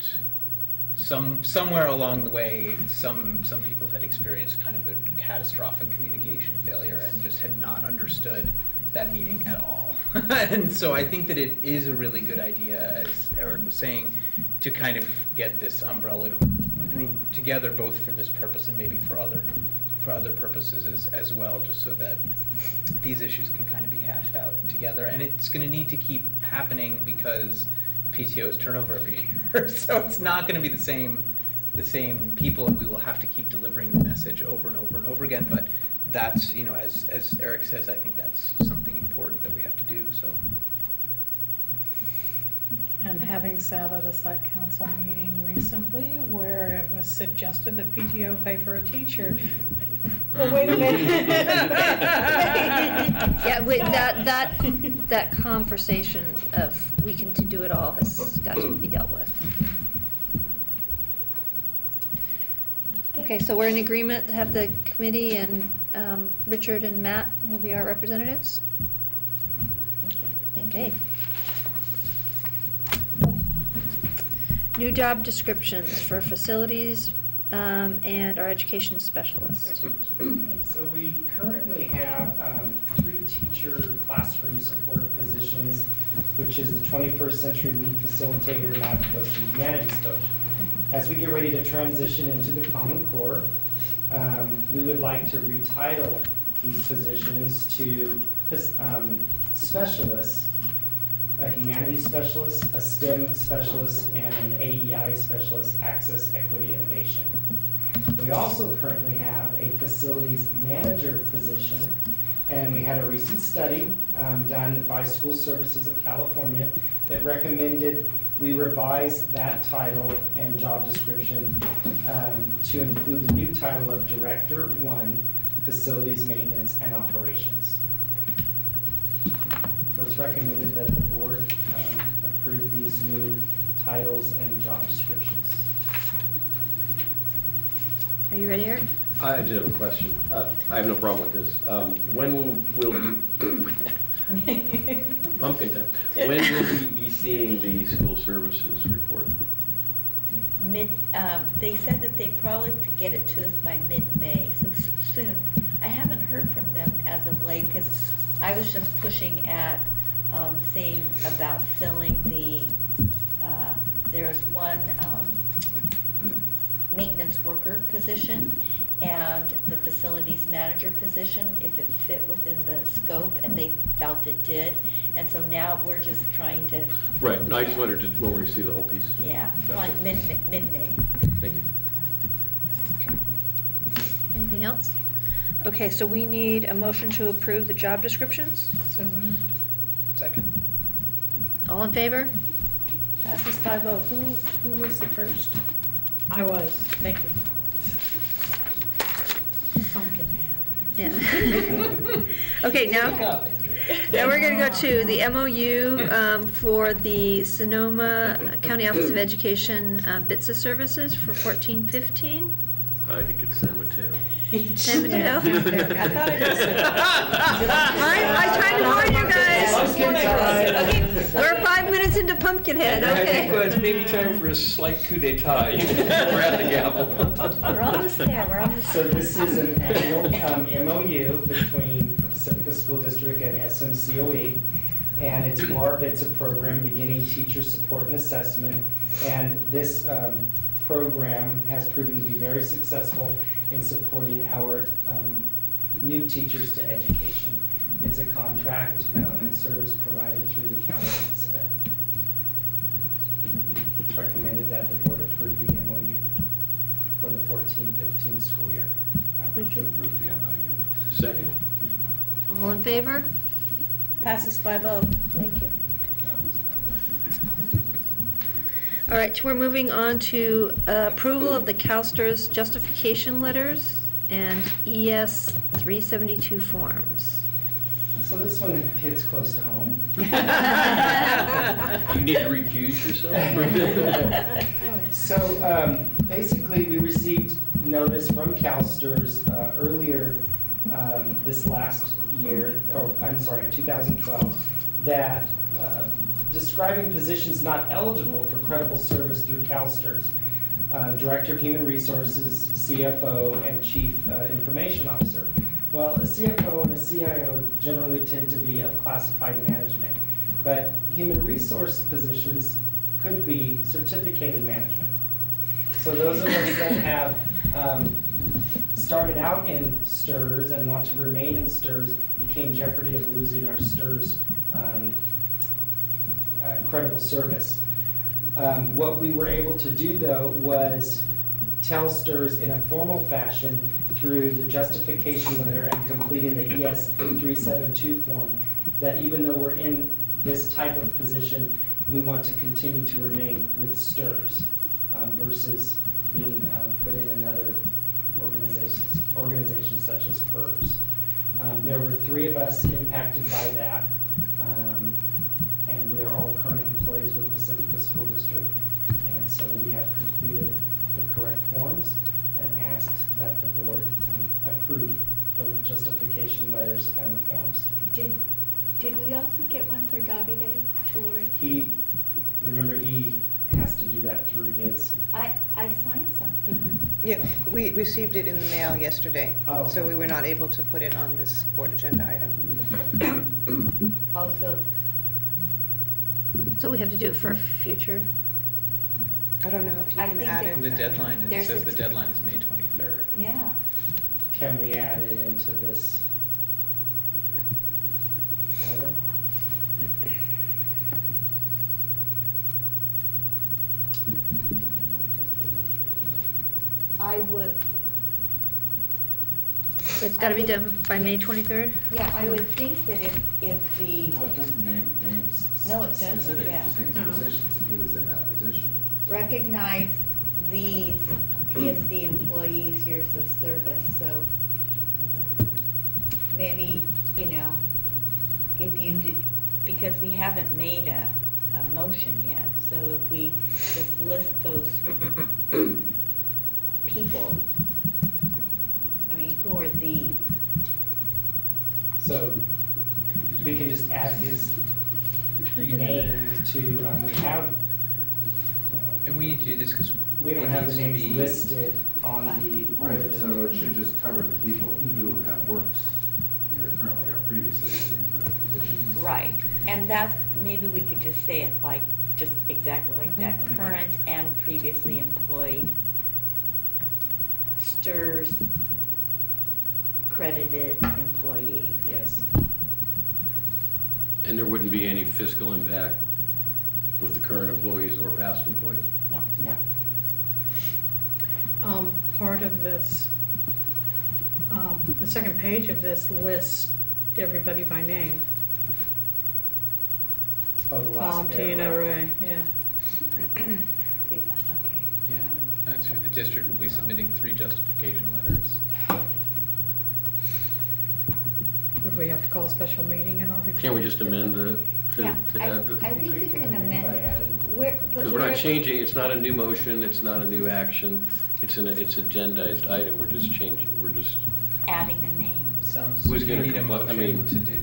somewhere along the way, some people had experienced kind of a catastrophic communication failure and just had not understood that meeting at all. And so I think that it is a really good idea, as Eric was saying, to kind of get this umbrella group together, both for this purpose and maybe for other purposes as well, just so that these issues can kind of be hashed out together. And it's going to need to keep happening because PTOs turnover every year, so it's not going to be the same people, and we will have to keep delivering the message over and over and over again. But that's, as Eric says, I think that's something important that we have to do. So. And having sat at a site council meeting recently where it was suggested that PTO pay for a teacher. Well, wait a minute. Yeah, wait, that conversation of we can do it all has got to be dealt with. Okay, so we're in agreement to have the committee, and Richard and Matt will be our representatives? Okay. New job descriptions for facilities and our education specialist. So we currently have 3 teacher classroom support positions, which is the 21st century lead facilitator, math coach, and humanities coach. As we get ready to transition into the Common Core, we would like to retitle these positions to specialists, a humanities specialist, a STEM specialist, and an AEI specialist, Access, Equity, Innovation. We also currently have a facilities manager position, and we had a recent study done by School Services of California that recommended we revise that title and job description to include the new title of Director 1, Facilities Maintenance and Operations. So it's recommended that the board approve these new titles and job descriptions. Are you ready, Eric? I did have a question. I have no problem with this. When will we, pumpkin time, when will we be seeing the school services report? They said that they probably could get it to us by mid-May, so soon. I haven't heard from them as of late, because I was just pushing at seeing about filling the, there's one maintenance worker position and the facilities manager position, if it fit within the scope, and they felt it did. And so now we're just trying to. Right, no, I just wondered when we see the whole piece. Yeah, That's like it. mid-May. Thank you. Anything else? Okay, so we need a motion to approve the job descriptions. So moved. Second. All in favor? Passes 5-0. Who was the first? I was, thank you. Pumpkin head. Yeah. Okay, now we're gonna go to the MOU for the Sonoma County Office of Education BITSA services for 14-15. I think it's San Mateo. San Mateo? I thought it was. I tried to warn you guys. Okay, we're 5 minutes into Pumpkinhead, I think okay. it's maybe time for a slight coup d'etat. We're at the gavel. We're almost there, we're almost So there. this is an annual MOU between Pacifica School District and SMCOE, and it's for our BITSA program, Beginning Teacher Support and Assessment. And this program has proven to be very successful in supporting our new teachers to education. It's a contract and service provided through the county office of ed. It's recommended that the board approve the MOU for the 14-15 school year. I move to approve the MOU. Second? All in favor? Passes 5-0. Thank you. All right, we're moving on to approval of the CalSTRS justification letters and ES 372 forms. So this one hits close to home. You need to recuse yourself? So basically, we received notice from CalSTRS earlier this last year, or I'm sorry, 2012, that describing positions not eligible for credible service through CalSTRS, Director of Human Resources, CFO, and Chief Information Officer. Well, a CFO and a CIO generally tend to be of classified management, but human resource positions could be certificated management. So those of us that have started out in STRS and want to remain in STRS became jeopardy of losing our STRS credible service. What we were able to do, though, was tell STRS in a formal fashion through the justification letter and completing the ES 372 form that even though we're in this type of position, we want to continue to remain with STRS versus being put in another organizations such as PERS. There were 3 of us impacted by that, and we are all current employees with Pacifica School District. And so we have completed the correct forms and asked that the board approve the justification letters and the forms. Did we also get one for Davide Chuluri? Remember, he has to do that through his. I signed something. Yeah, we received it in the mail yesterday, Oh. so we were not able to put it on this board agenda item. Also, So we have to do it for a future? I don't know if you I can think add that- it. The deadline, it There's says a the deadline is May 23rd. yeah. Can we add it into this item? I would, It's gotta be done by May 23rd? Yeah, I would think that if the, Well, it doesn't name names No, it doesn't, specific, yeah. it just names positions, if he was in that position. recognize these PSD employees' years of service, so maybe, you know, if you do, because we haven't made a motion yet, so if we just list those people, I mean, who are these? So we can just add his name to, we have, And we need to do this because we don't have the names listed on the. Right, so it should just cover the people who have worked either currently or previously in those positions. Right, and that's, maybe we could just say it like, just exactly like that, current and previously employed STRS credited employees. Yes. And there wouldn't be any fiscal impact with the current employees or past employees? No. No. Part of this, the second page of this lists everybody by name. Oh, the last Tom, Tina, paragraph. Ray, yeah. See that, okay. Yeah, actually, the district will be submitting 3 justification letters. Would we have to call a special meeting in order to? Can't we just amend the, Yeah, to add the? I think you can amend it. Where, but Because we're not where- changing, it's not a new motion, it's not a new action, it's agendized item, we're just changing, we're just, Adding a name. Sounds, Who's do you gonna need a comply- I motion mean- to do,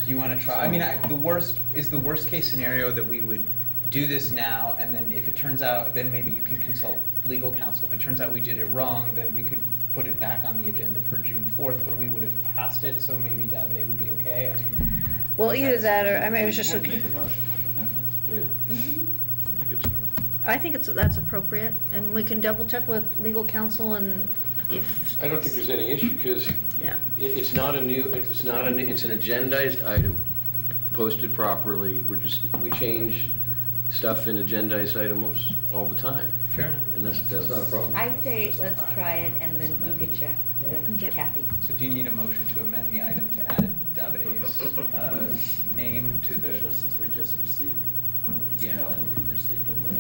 you want to try? I mean, the worst case scenario that we would do this now, and then if it turns out, then maybe you can consult legal counsel. If it turns out we did it wrong, then we could put it back on the agenda for June 4th, but we would have passed it, so maybe Davide would be okay. I mean, Well, either that or, I mean, I was just You can looking. make a motion with amendments. yeah. I think it's- I think that's appropriate, and we can double check with legal counsel and if. I don't think there's any issue, because Yeah. it's not a new, it's an agendized item, posted properly, we change stuff in agendized items all the time, fair enough. and that's not a problem. I say, let's try it, and then you could check with Okay. Kathy. So do you need a motion to amend the item to add Davide's name to the? Especially since we just received, Yeah. we received it late.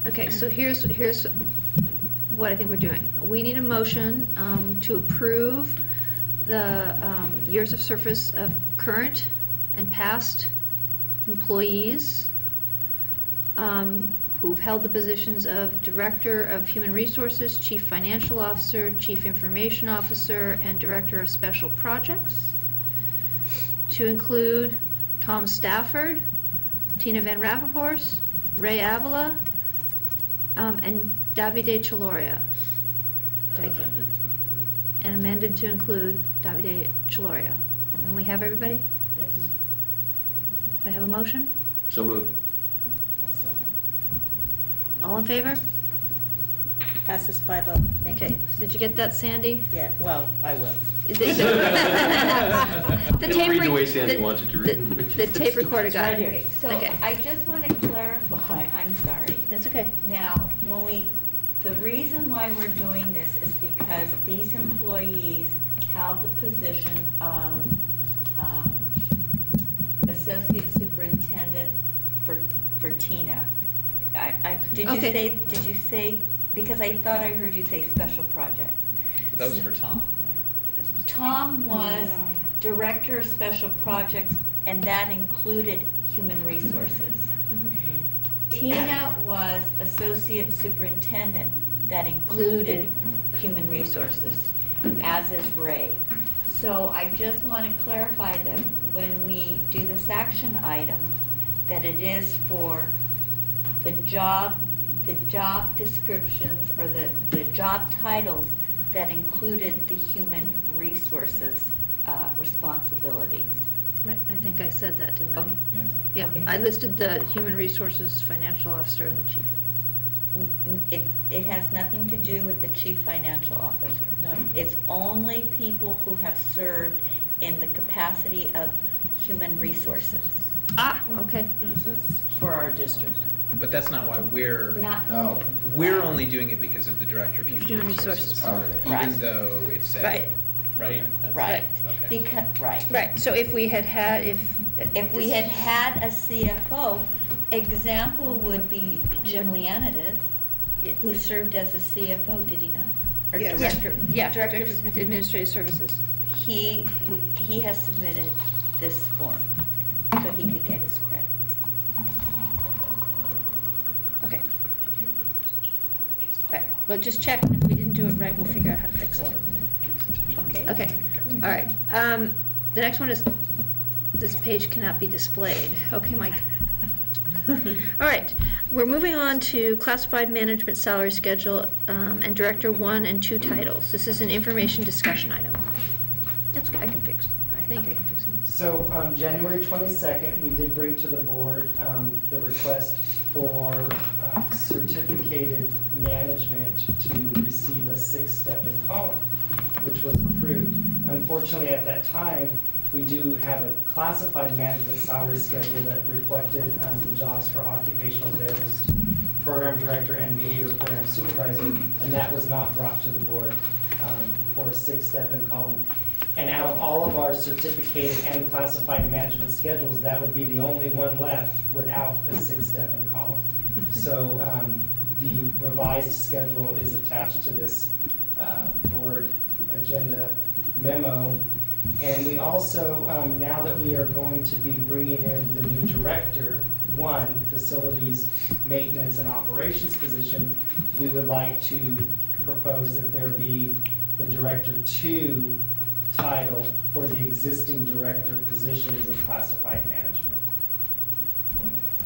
Okay, so here's what I think we're doing. We need a motion to approve the years of service of current and past employees who've held the positions of Director of Human Resources, Chief Financial Officer, Chief Information Officer, and Director of Special Projects, to include Tom Stafford, Tina Van Rappaport, Ray Avila, and Davide Chaloria. And amended to include Davide Chaloria. And we have everybody? Yes. Do I have a motion? So moved. I'll second. All in favor? Passes 5-0. Thank Okay, you. did you get that, Sandy? Yeah, well, I will. Is it- The It'll tape read the rec- way Sandy the- wants it to read. The tape recorder It's got right it. here. So Okay. I just want to clarify, I'm sorry. That's okay. Now, the reason why we're doing this is because these employees have the position of Associate Superintendent for Tina. Did Okay. you say, because I thought I heard you say Special Projects. That was for Tom, right? Tom was No. Director of Special Projects, and that included Human Resources. Tina was Associate Superintendent, that included Human Resources, as is Ray. So I just want to clarify that when we do this action item, that it is for the job descriptions or the job titles that included the Human Resources responsibilities. Right, I think I said that, didn't I? Okay. Yes. Yeah, Okay. I listed the Human Resources Financial Officer and the Chief. It has nothing to do with the Chief Financial Officer. No. It's only people who have served in the capacity of Human Resources. Ah, okay. For our district. But that's not why we're, Not, we're only doing it because of the Director of Human Human Resources. Resources. part of it, Right. Even though it said. Right. Right? That's- right. Okay. Right. Right, so if we had had, If we had had a CFO, example would be Jim Leonidas, who served as a CFO, did he not? Or Yes. director? Yeah, Director. Director of Administrative Services. He has submitted this form, so he could get his credits. Okay. Right, but just check, and if we didn't do it right, we'll figure out how to fix it. Okay? Okay, all right. The next one is, this page cannot be displayed. Okay, Mike. All right, we're moving on to classified management salary schedule, and Director 1 and 2 titles. This is an information discussion item. That's, I can fix, I think I can fix it. So on January 22nd, we did bring to the board the request for certificated management to receive a 6-step in column, which was approved. Unfortunately, at that time, we do have a classified management salary schedule that reflected the jobs for occupational therapist, program director, and behavior program supervisor, and that was not brought to the board for a 6-step in column. And out of all of our certificated and classified management schedules, that would be the only one left without a 6-step in column. So the revised schedule is attached to this board agenda memo. And we also, now that we are going to be bringing in the new Director 1, Facilities, Maintenance, and Operations position, we would like to propose that there be the Director 2 title for the existing director positions in classified management.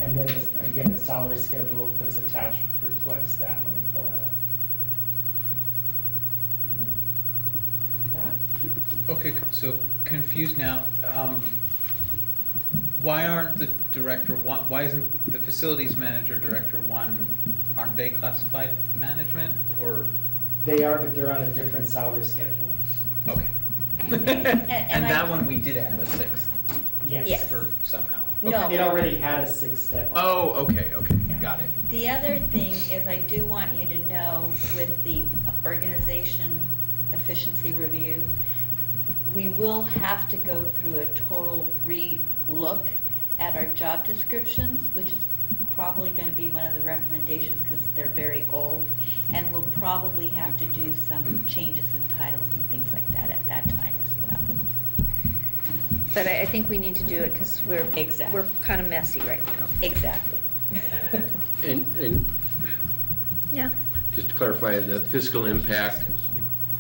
And then, again, the salary schedule that's attached reflects that. Let me pull that up. That? Okay, so confused now. Why aren't the Director 1, why isn't the Facilities Manager Director 1, aren't they classified management, or? They are, but they're on a different salary schedule. Okay. And that one, we did add a 6th? Yes. For somehow? No. It already had a 6-step. Oh, okay, Yeah. got it. The other thing is, I do want you to know, with the organization efficiency review, we will have to go through a total re-look at our job descriptions, which is probably going to be one of the recommendations because they're very old, and we'll probably have to do some changes in titles and things like that at that time as well. But I think we need to do it because we're kind of messy right now. Exactly. And Yeah. just to clarify, the fiscal impact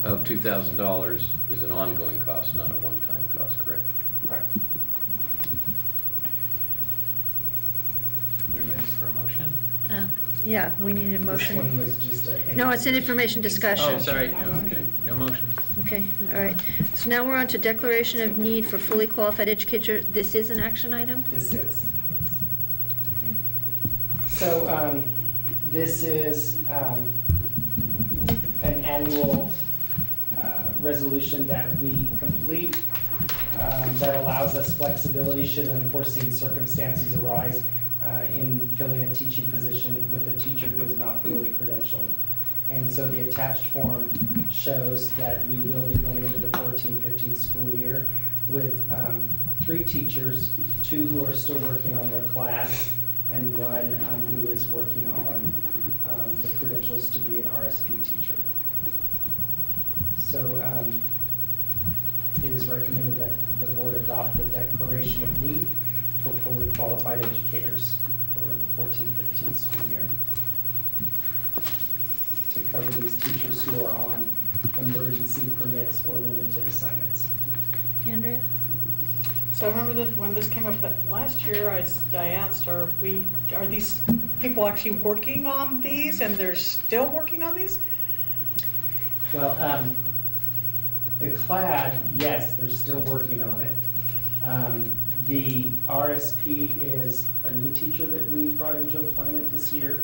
of $2,000 is an ongoing cost, not a one-time cost, correct? Correct. We ready for a motion? Yeah, we need a This motion. one was just a. No, it's an information discussion. Oh, sorry, okay, no motion. Okay, all right. So now we're on to declaration of need for fully qualified educator. This is an action item? This is, yes. Okay. So this is an annual resolution that we complete that allows us flexibility should unforeseen circumstances arise in filling a teaching position with a teacher who is not fully credentialed. And so the attached form shows that we will be going into the 14-15 school year with 3 teachers, 2 who are still working on their class, and 1 who is working on the credentials to be an RSP teacher. So it is recommended that the board adopt the declaration of need for fully qualified educators for the 14-15 school year, to cover these teachers who are on emergency permits or limited assignments. Andrea? So I remember that when this came up that last year, I asked, are these people actually working on these, and they're still working on these? Well, the CLAD, yes, they're still working on it. The RSP is a new teacher that we brought into employment this year,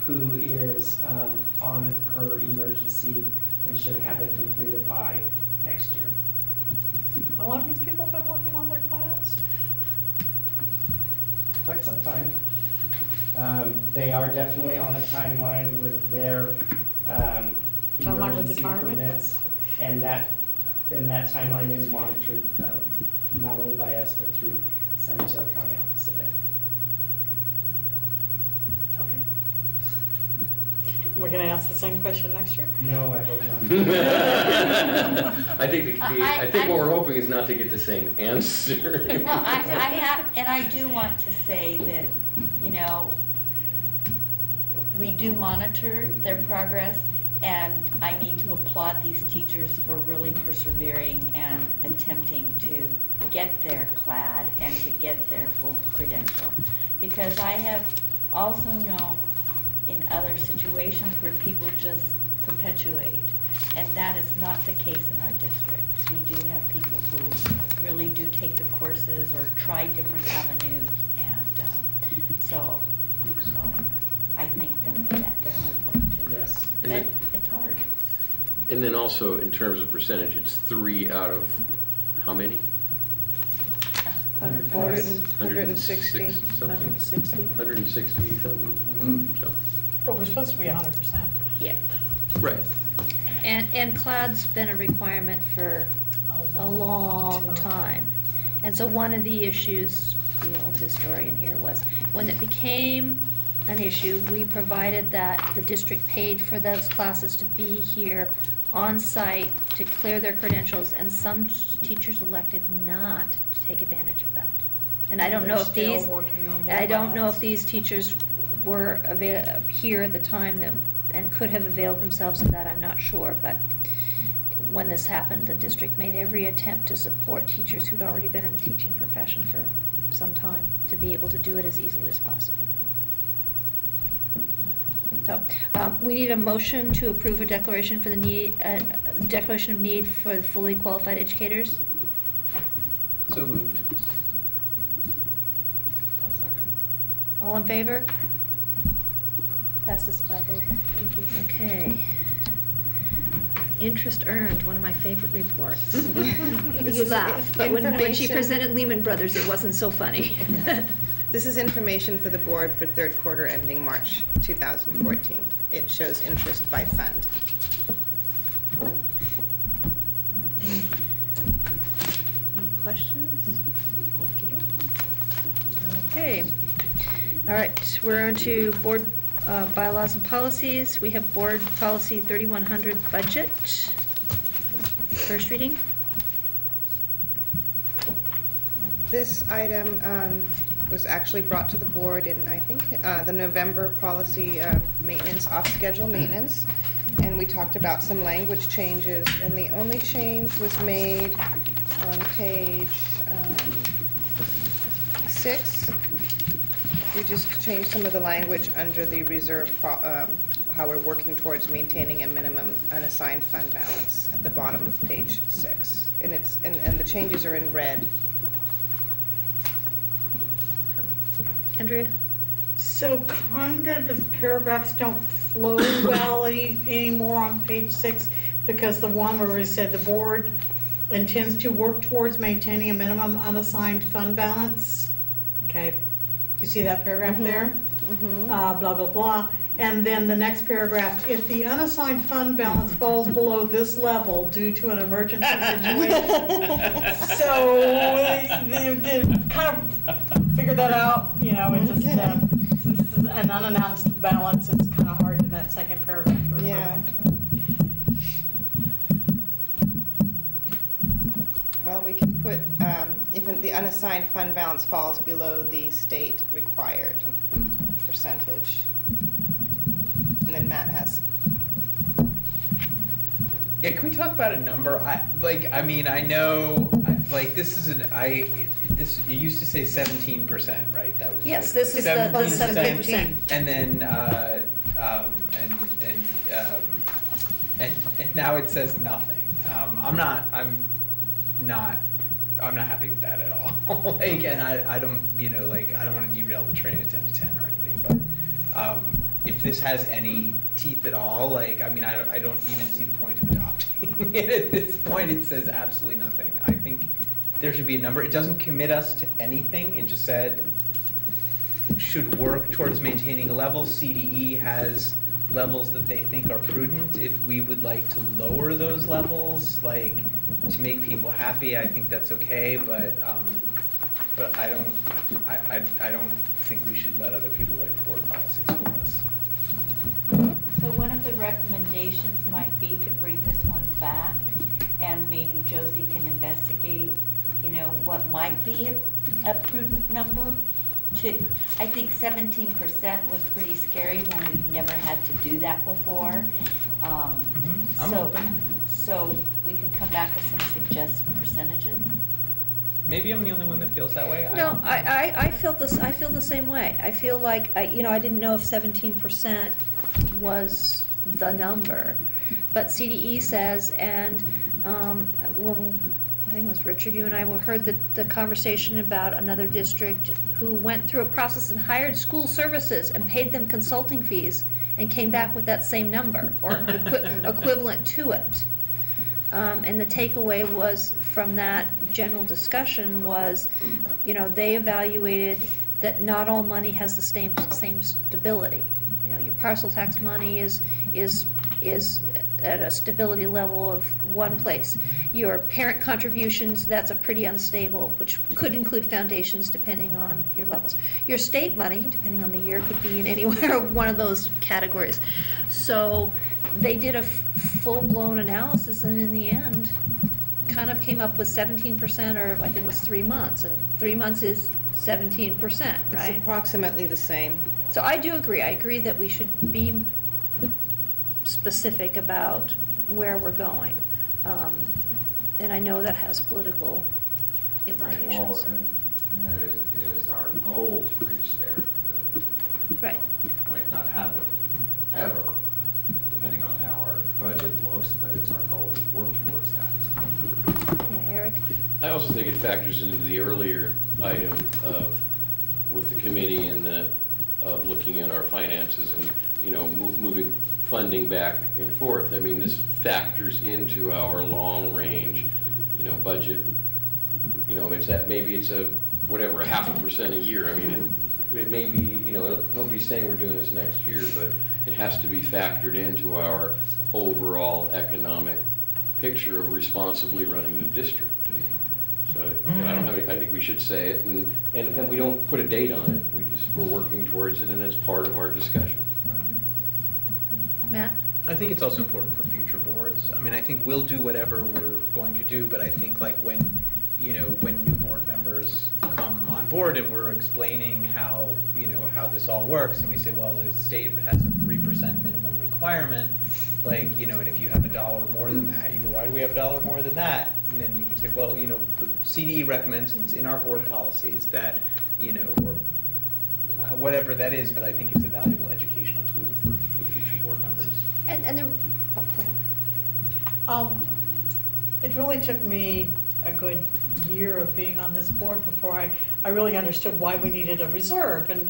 who is on her emergency and should have it completed by next year. How long have these people been working on their class? quite some time. They are definitely on a timeline with their Timeline with the emergency retirement? permits, and that timeline is monitored not only by us but through San Mateo County Office of Ed. Okay. We're gonna ask the same question next year? No, I hope not. I think I think what we're hoping is not to get the same answer. Well, I have, and I do want to say that, you know, we do monitor their progress, and I need to applaud these teachers for really persevering and attempting to get their CLAD and to get their full credential. Because I have also known in other situations where people just perpetuate, and that is not the case in our district. We do have people who really do take the courses or try different avenues, and so I thank them for that, their hard work too. Yes. But it's hard. And then also, in terms of percentage, it's 3 out of how many? 160. Something? 160. 160 something. So. But we're supposed to be 100%. Yeah. Right. And CLAD's been a requirement for a long time. And so one of the issues, the old historian here, was when it became an issue, we provided that the district paid for those classes to be here on site to clear their credentials, and some teachers elected not to take advantage of that. And I don't know if They're these, still working on I don't know that. if these teachers were here at the time that, and could have availed themselves of that, I'm not sure, but when this happened, the district made every attempt to support teachers who'd already been in the teaching profession for some time, to be able to do it as easily as possible. So, we need a motion to approve a declaration for the need, declaration of need for the fully qualified educators. So moved. All in favor? Passes 5-0. Thank you. Okay. Interest earned, one of my favorite reports. You laugh, but when she information. presented Lehman Brothers, it wasn't so funny. This is information for the board for third quarter ending March 2014. It shows interest by fund. Any questions? Okay. All right, we're on to board bylaws and policies. We have board policy 3100 budget. First reading. This item was actually brought to the board in, I think, the November policy maintenance, off-schedule maintenance. And we talked about some language changes, and the only change was made on page 6. We just changed some of the language under the reserve, how we're working towards maintaining a minimum unassigned fund balance at the bottom of page 6. And it's, and the changes are in red. Andrea? So kind of the paragraphs don't flow well anymore on page 6, because the one where we said the board intends to work towards maintaining a minimum unassigned fund balance. Okay, do you see that paragraph there? Blah, blah, blah. And then the next paragraph, if the unassigned fund balance falls below this level due to an emergency situation. So, they kind of figure that out, you know, it just, since this is an unannounced balance, it's kind of hard in that second paragraph to refer back to. Well, we can put, if the unassigned fund balance falls below the state required percentage. And then Matt has. Yeah, can we talk about a number? I know, this is this, it used to say 17%, right? That was. Yes, this is the 17%. And then, and now it says nothing. I'm not happy with that at all. And I don't, I don't want to derail the train at 10 to 10 or anything, but, if this has any teeth at all, I don't even see the point of adopting it. At this point, it says absolutely nothing. I think there should be a number. It doesn't commit us to anything. It just said, should work towards maintaining a level. CDE has levels that they think are prudent. If we would like to lower those levels, like to make people happy, I think that's okay, but I don't think we should let other people write the board policies for us. So one of the recommendations might be to bring this one back, and maybe Josie can investigate, you know, what might be a prudent number. I think 17% was pretty scary when we've never had to do that before. I'm open. So we could come back with some suggested percentages. Maybe I'm the only one that feels that way. No, I feel the same way. I feel like, you know, I didn't know if 17% was the number, but CDE says, and when I think it was Richard, you and I heard the conversation about another district who went through a process and hired school services and paid them consulting fees and came back with that same number or equivalent to it. And the takeaway was from that general discussion was, you know, they evaluated that not all money has the same stability. You know, your parcel tax money is at a stability level of one place. Your parent contributions, that's a pretty unstable, which could include foundations depending on your levels. Your state money, depending on the year, could be in anywhere one of those categories. So they did a full-blown analysis, and in the end, kind of came up with 17%, or I think it was 3 months, and 3 months is 17%, right? It's approximately the same. So I do agree. I agree that we should be specific about where we're going. And I know that has political implications. Right, well, and that it is our goal to reach there. Right. Might not happen ever, depending on how our budget looks, but it's our goal to work towards that. Yeah, Eric? I also think it factors into the earlier item of, with the committee and of looking at our finances and, you know, moving funding back and forth. I mean, this factors into our long-range, you know, budget. You know, it's that, maybe it's a, whatever, 0.5% a year. I mean, it may be, you know, nobody's saying we're doing this next year, but it has to be factored into our overall economic picture of responsibly running the district. So, you know, I don't have any, I think we should say it, and we don't put a date on it. We're working towards it, and it's part of our discussion. Matt? I think it's also important for future boards. I mean, I think we'll do whatever we're going to do, but I think like when, you know, when new board members come on board and we're explaining how, you know, how this all works, and we say, well, the state has a 3% minimum requirement, like, you know, and if you have $1 more than that, you go, why do we have $1 more than that? And then you can say, well, you know, the CDE recommends, and it's in our board policies that, you know, or whatever that is, but I think it's a valuable educational tool for future board members. And the, oh, go ahead. It really took me a good year of being on this board before I really understood why we needed a reserve, and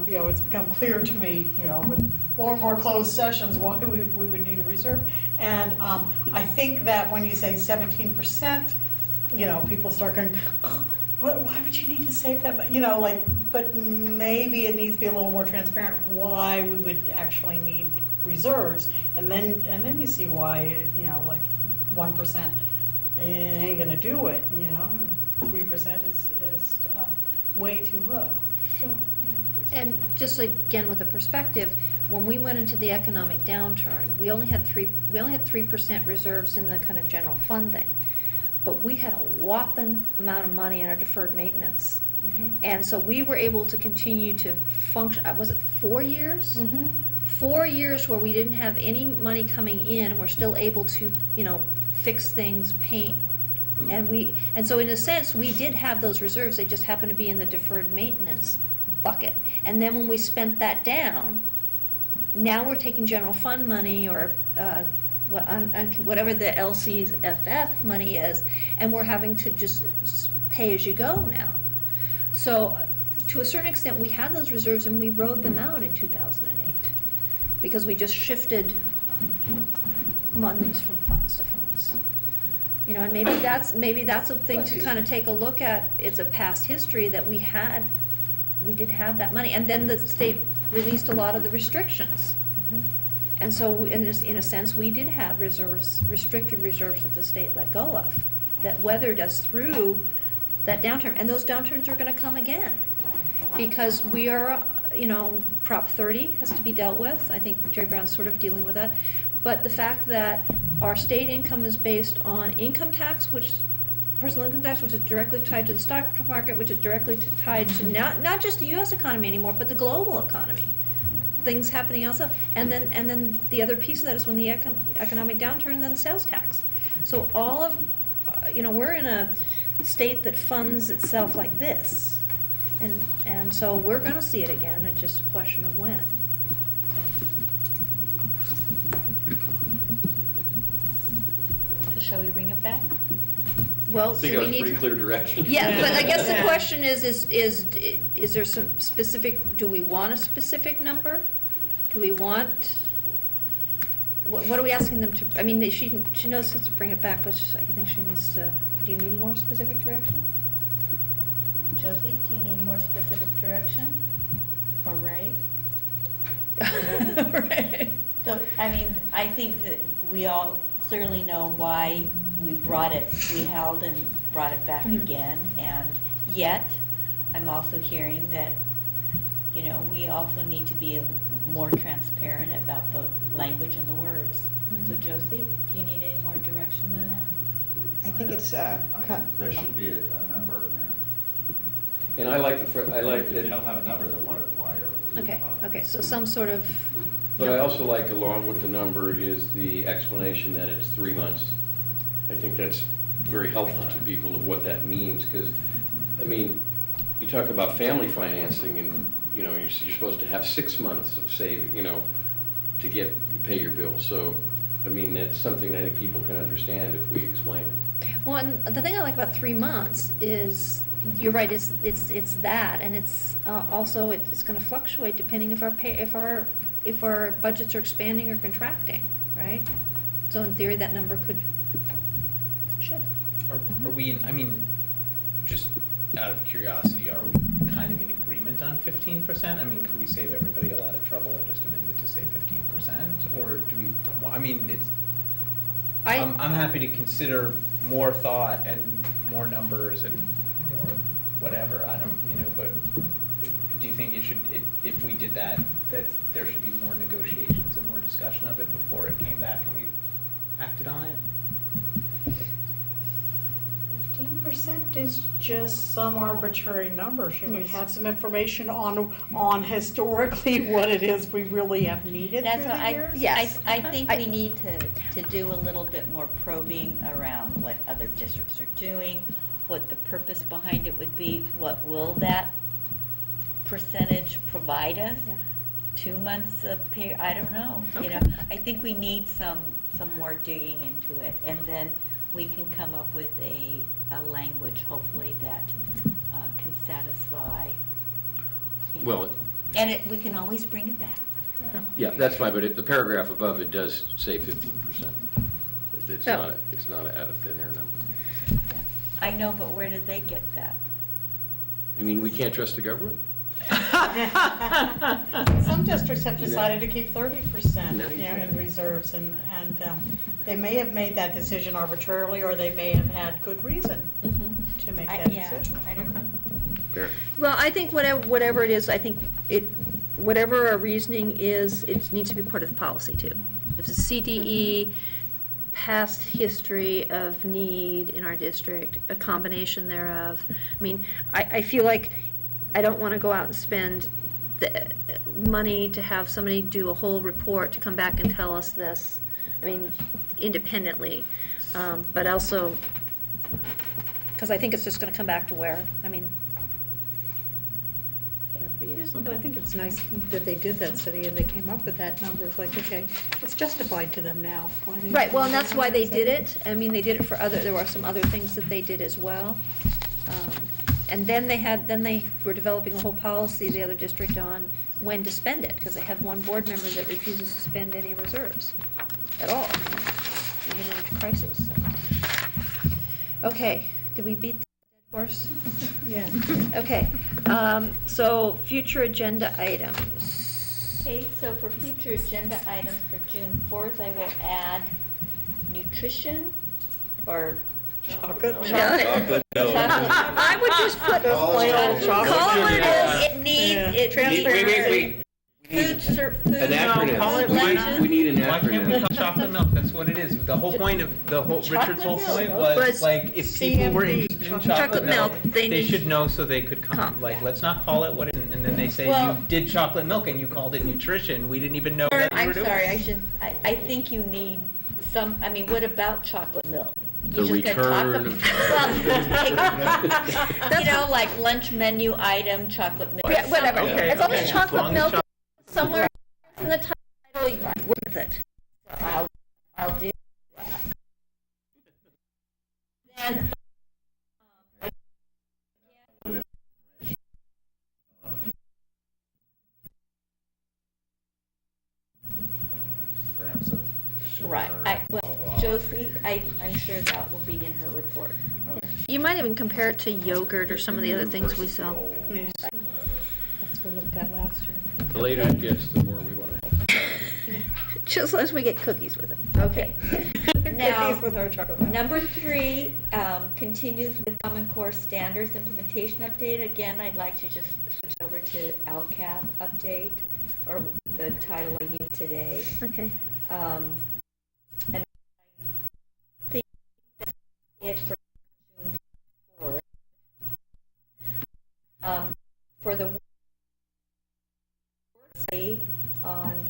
you know, it's become clear to me, you know, with more and more closed sessions, why we would need a reserve. And I think that when you say 17%, you know, people start going, oh, why would you need to save that? But, you know, like, but maybe it needs to be a little more transparent why we would actually need reserves, and then you see why, you know, like 1% ain't gonna do it, you know, and 3% is way too low. So, yeah, And just again with the perspective, when we went into the economic downturn, we only had 3% reserves in the kind of general fund thing, but we had a whopping amount of money in our deferred maintenance. Mm-hmm. And so we were able to continue to function, was it 4 years? Mm-hmm. 4 years where we didn't have any money coming in, and we're still able to, you know, fix things, paint. And so in a sense, we did have those reserves, they just happened to be in the deferred maintenance bucket. And then when we spent that down, now we're taking general fund money or whatever the LCFF money is, and we're having to just pay as you go now. So to a certain extent, we had those reserves and we rode them out in 2008 because we just shifted monies from funds to funds. You know, and maybe that's a thing to kind of take a look at. It's a past history that we had we did have that money. And then the state released a lot of the restrictions. And so in a sense, we did have reserves, restricted reserves that the state let go of, that weathered us through that downturn. And those downturns are gonna come again. Because we are, Prop 30 has to be dealt with. I think Jerry Brown's sort of dealing with that. But the fact that our state income is based on income tax, personal income tax, which is directly tied to the stock market, which is directly tied to not just the U.S. economy anymore, but the global economy. Things happening outside. And then the other piece of that is when the economic downturn, then sales tax. So all of, we're in a state that funds itself like this. And so we're gonna see it again, it's just a question of when. So shall we bring it back? Well, I think do that we was need pretty to? clear direction. Yeah, but I guess the question is there some specific, do we want a specific number? Do we want, what are we asking them to, I mean, she knows to bring it back, but I think she needs to, do you need more specific direction? Josie, do you need more specific direction? Or Ray? Right. So, I mean, I think that we all clearly know why we held and brought it back again, and yet, I'm also hearing that, we also need to be more transparent about the language and the words. So Josie, do you need any more direction than that? I think it's, There should be a number in there. And I like If you don't have a number, then why are we? Okay, so some sort of. But I also like, along with the number, is the explanation that it's 3 months. I think that's very helpful to people of what that means, because, you talk about family financing, and, you're supposed to have 6 months of saving, to pay your bills. So, that's something that I think people can understand if we explain it. Well, and the thing I like about 3 months is, you're right, it's that, and it's also, it's gonna fluctuate depending if our budgets are expanding or contracting, right? So in theory, that number should. Are we, just out of curiosity, are we kind of in agreement on 15%? Could we save everybody a lot of trouble and just amend it to say 15%? Or do we, I'm happy to consider more thought and more numbers and more whatever, but do you think if we did that there should be more negotiations and more discussion of it before it came back and we acted on it? 15% is just some arbitrary number. Should we have some information on historically what it is we really have needed through the years? Yes. I think we need to do a little bit more probing around what other districts are doing, what the purpose behind it would be, what will that percentage provide us? 2 months of pay, I don't know. Okay. I think we need some more digging into it, and then we can come up with a language, hopefully, that can satisfy. Well, and we can always bring it back. yeah, that's fine, but the paragraph above it does say 15%. It's not out of thin air number. I know, but where did they get that? You mean we can't trust the government? Some districts have decided to keep 30%, No, you in reserves, and they may have made that decision arbitrarily, or they may have had good reason to make that decision. I don't know. Fair. Well, I think whatever it is, I think whatever our reasoning is, it needs to be part of the policy too. If it's a CDE, past history of need in our district, a combination thereof. I feel like I don't want to go out and spend the money to have somebody do a whole report to come back and tell us this, independently. But also, because I think it's just going to come back to where everybody is. I think it's nice that they did that study and they came up with that number. It's like, okay, it's justified to them now. Right, well, and that's why they did it. They did it for there were some other things that they did as well. And then they were developing a whole policy, the other district, on when to spend it, because they have one board member that refuses to spend any reserves at all, even in a crisis. Okay, did we beat the dead horse? Yeah. Okay, so future agenda items. Okay, so for future agenda items for June 4th, I will add nutrition or Chocolate milk. Chocolate milk. I would just put, Call it call it what it is. it needs, Yeah. it needs. Wait. Food, food. An acronym. call it We need an Why can't we acronym. call chocolate milk? That's what it is. The whole point of, Richard's whole Chocolate point milk. was, Was like, if people were CMP, interested in chocolate chocolate milk, they they need should know so they could come. come. Like, let's not call it what it is. And then they say, Well- you did chocolate milk and you called it nutrition. We didn't even know that you were I'm doing sorry, it. I think you need some, I mean, what about chocolate milk? The You just gonna talk return ab- Well, you know, like lunch menu item, chocolate milk. Yeah, whatever, Okay, as long as okay. chocolate As long as milk chocolate- is somewhere in the title, worth it. I'll do that. Then, Grams of sugar, right, blah, well, blah. Josie, I'm sure that will be in her report. You might even compare it to yogurt or some of the other things we Versus the sell. old, Yeah. whatever. That's what we looked at last year. The later it gets, the more we want to help. Just as we get cookies with it. Okay. Now, Cookies with our chocolate milk. number 3 continues with Common Core Standards Implementation Update. Again, I'd like to just switch over to LCAP update, or the title I used today. Okay. And I think that's it for June 4th. For the work study on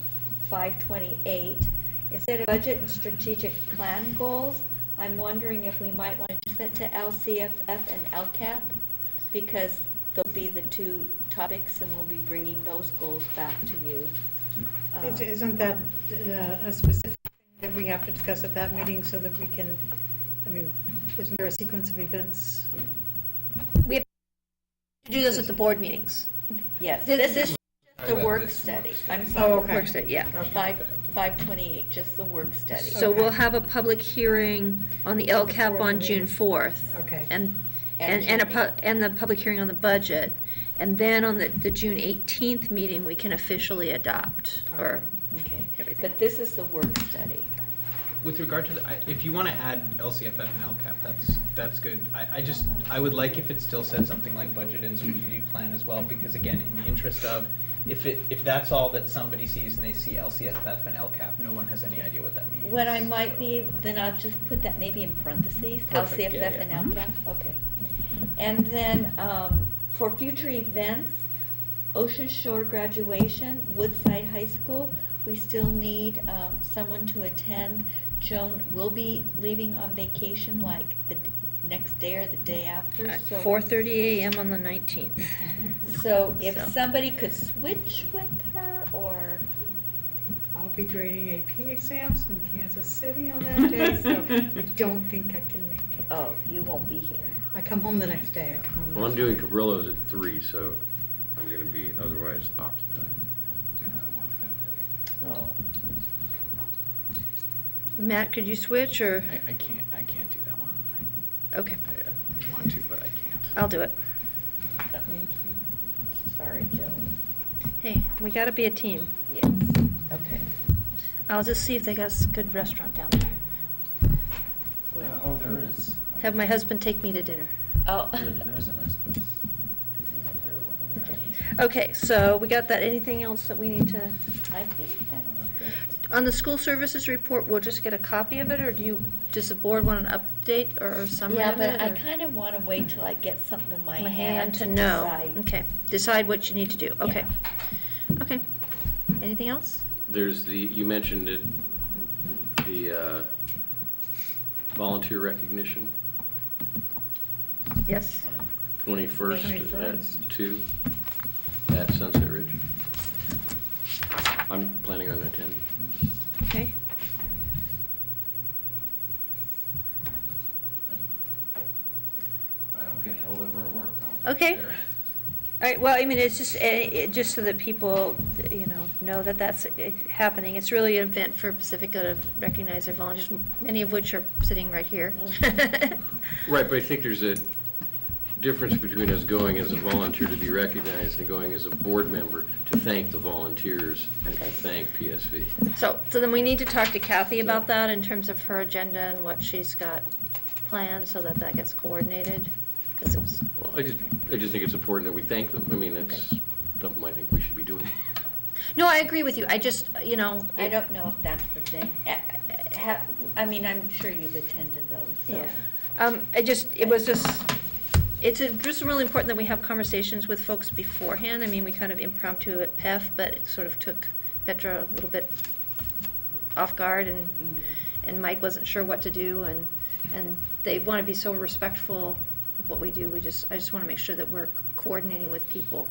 5/28, instead of budget and strategic plan goals, I'm wondering if we might want to set to LCFF and LCAP, because they'll be the 2 topics, and we'll be bringing those goals back to you. Isn't that a specific thing that we have to discuss at that meeting so that we can, I mean, isn't there a sequence of events? We have to do this at the board meetings. Yes, This- this this- is I the read work this study. work I'm study. sorry. Oh, okay. Work study, yeah. 5/28, just the work study. So we'll have a public hearing on the LCAP Before on the June meeting. 4th. Okay. And, And and June and the public hearing on the budget. And then on the June 18th meeting, we can officially adopt, or Okay, everything. but this is the work study. With regard to if you want to add LCFF and LCAP, that's good. I would like if it still said something like budget and strategic plan as well, because again, in the interest of, if that's all that somebody sees and they see LCFF and LCAP, no one has any idea what that means. What I might be, then I'll just put that maybe in parentheses, Perfect, yeah, LCFF yeah. and LCAP, okay. And then, for future events, Ocean Shore graduation, Woodside High School, we still need, someone to attend. Joan will be leaving on vacation like the next day or the day after, At so. 4:30 a.m. on the 19th. So if So. somebody could switch with her, or, I'll be grading AP exams in Kansas City on that day, so I don't think I can make it. oh, you won't be here. I come home the next day. I come home the Well, I'm next doing day. Cabrillo's at 3, so I'm going to be otherwise occupied. Oh. Matt, could you switch, or? I can't do that one. Okay, I want to, but I can't. I'll do it. Thank you. Sorry, Joan. Hey, we gotta be a team. Yes, okay. I'll just see if they got a good restaurant down there. Oh, there is. Have my husband take me to dinner. Oh. There's a nice place. Okay. Okay, so we got that. Anything else that we need to? I think that's it. On the school services report, we'll just get a copy of it, or does the board want an update or a summary Yeah, of it? but I or- kind of want to wait till I get something in my My hand to know. decide. Okay, decide what you need to do. Okay. Okay. Anything else? There's you mentioned it, the volunteer recognition, Yes? 21st 21st. at 2 at Sunset Ridge. I'm planning on attending. Okay. If I don't get held over at work, I'll. Okay. be there. All right, well, I mean, it's just so that people, know that that's happening. It's really an event for Pacifica to recognize their volunteers, many of which are sitting right here. Right, but I think difference between us going as a volunteer to be recognized and going as a board member to thank the volunteers and to thank PSV. So then we need to talk to Kathy about that in terms of her agenda and what she's got planned so that that gets coordinated. 'Cause it was, Well, I just think it's important that we thank them. I mean, that's something I think we should be doing. no, I agree with you. I just, you know. I don't know if that's the thing. I mean, I'm sure you've attended those, so. Yeah. It's really important that we have conversations with folks beforehand. I mean, we kind of impromptu at PEF, but it sort of took Petra a little bit off guard, and Mike wasn't sure what to do, and they want to be so respectful of what we do. I just want to make sure that we're coordinating with people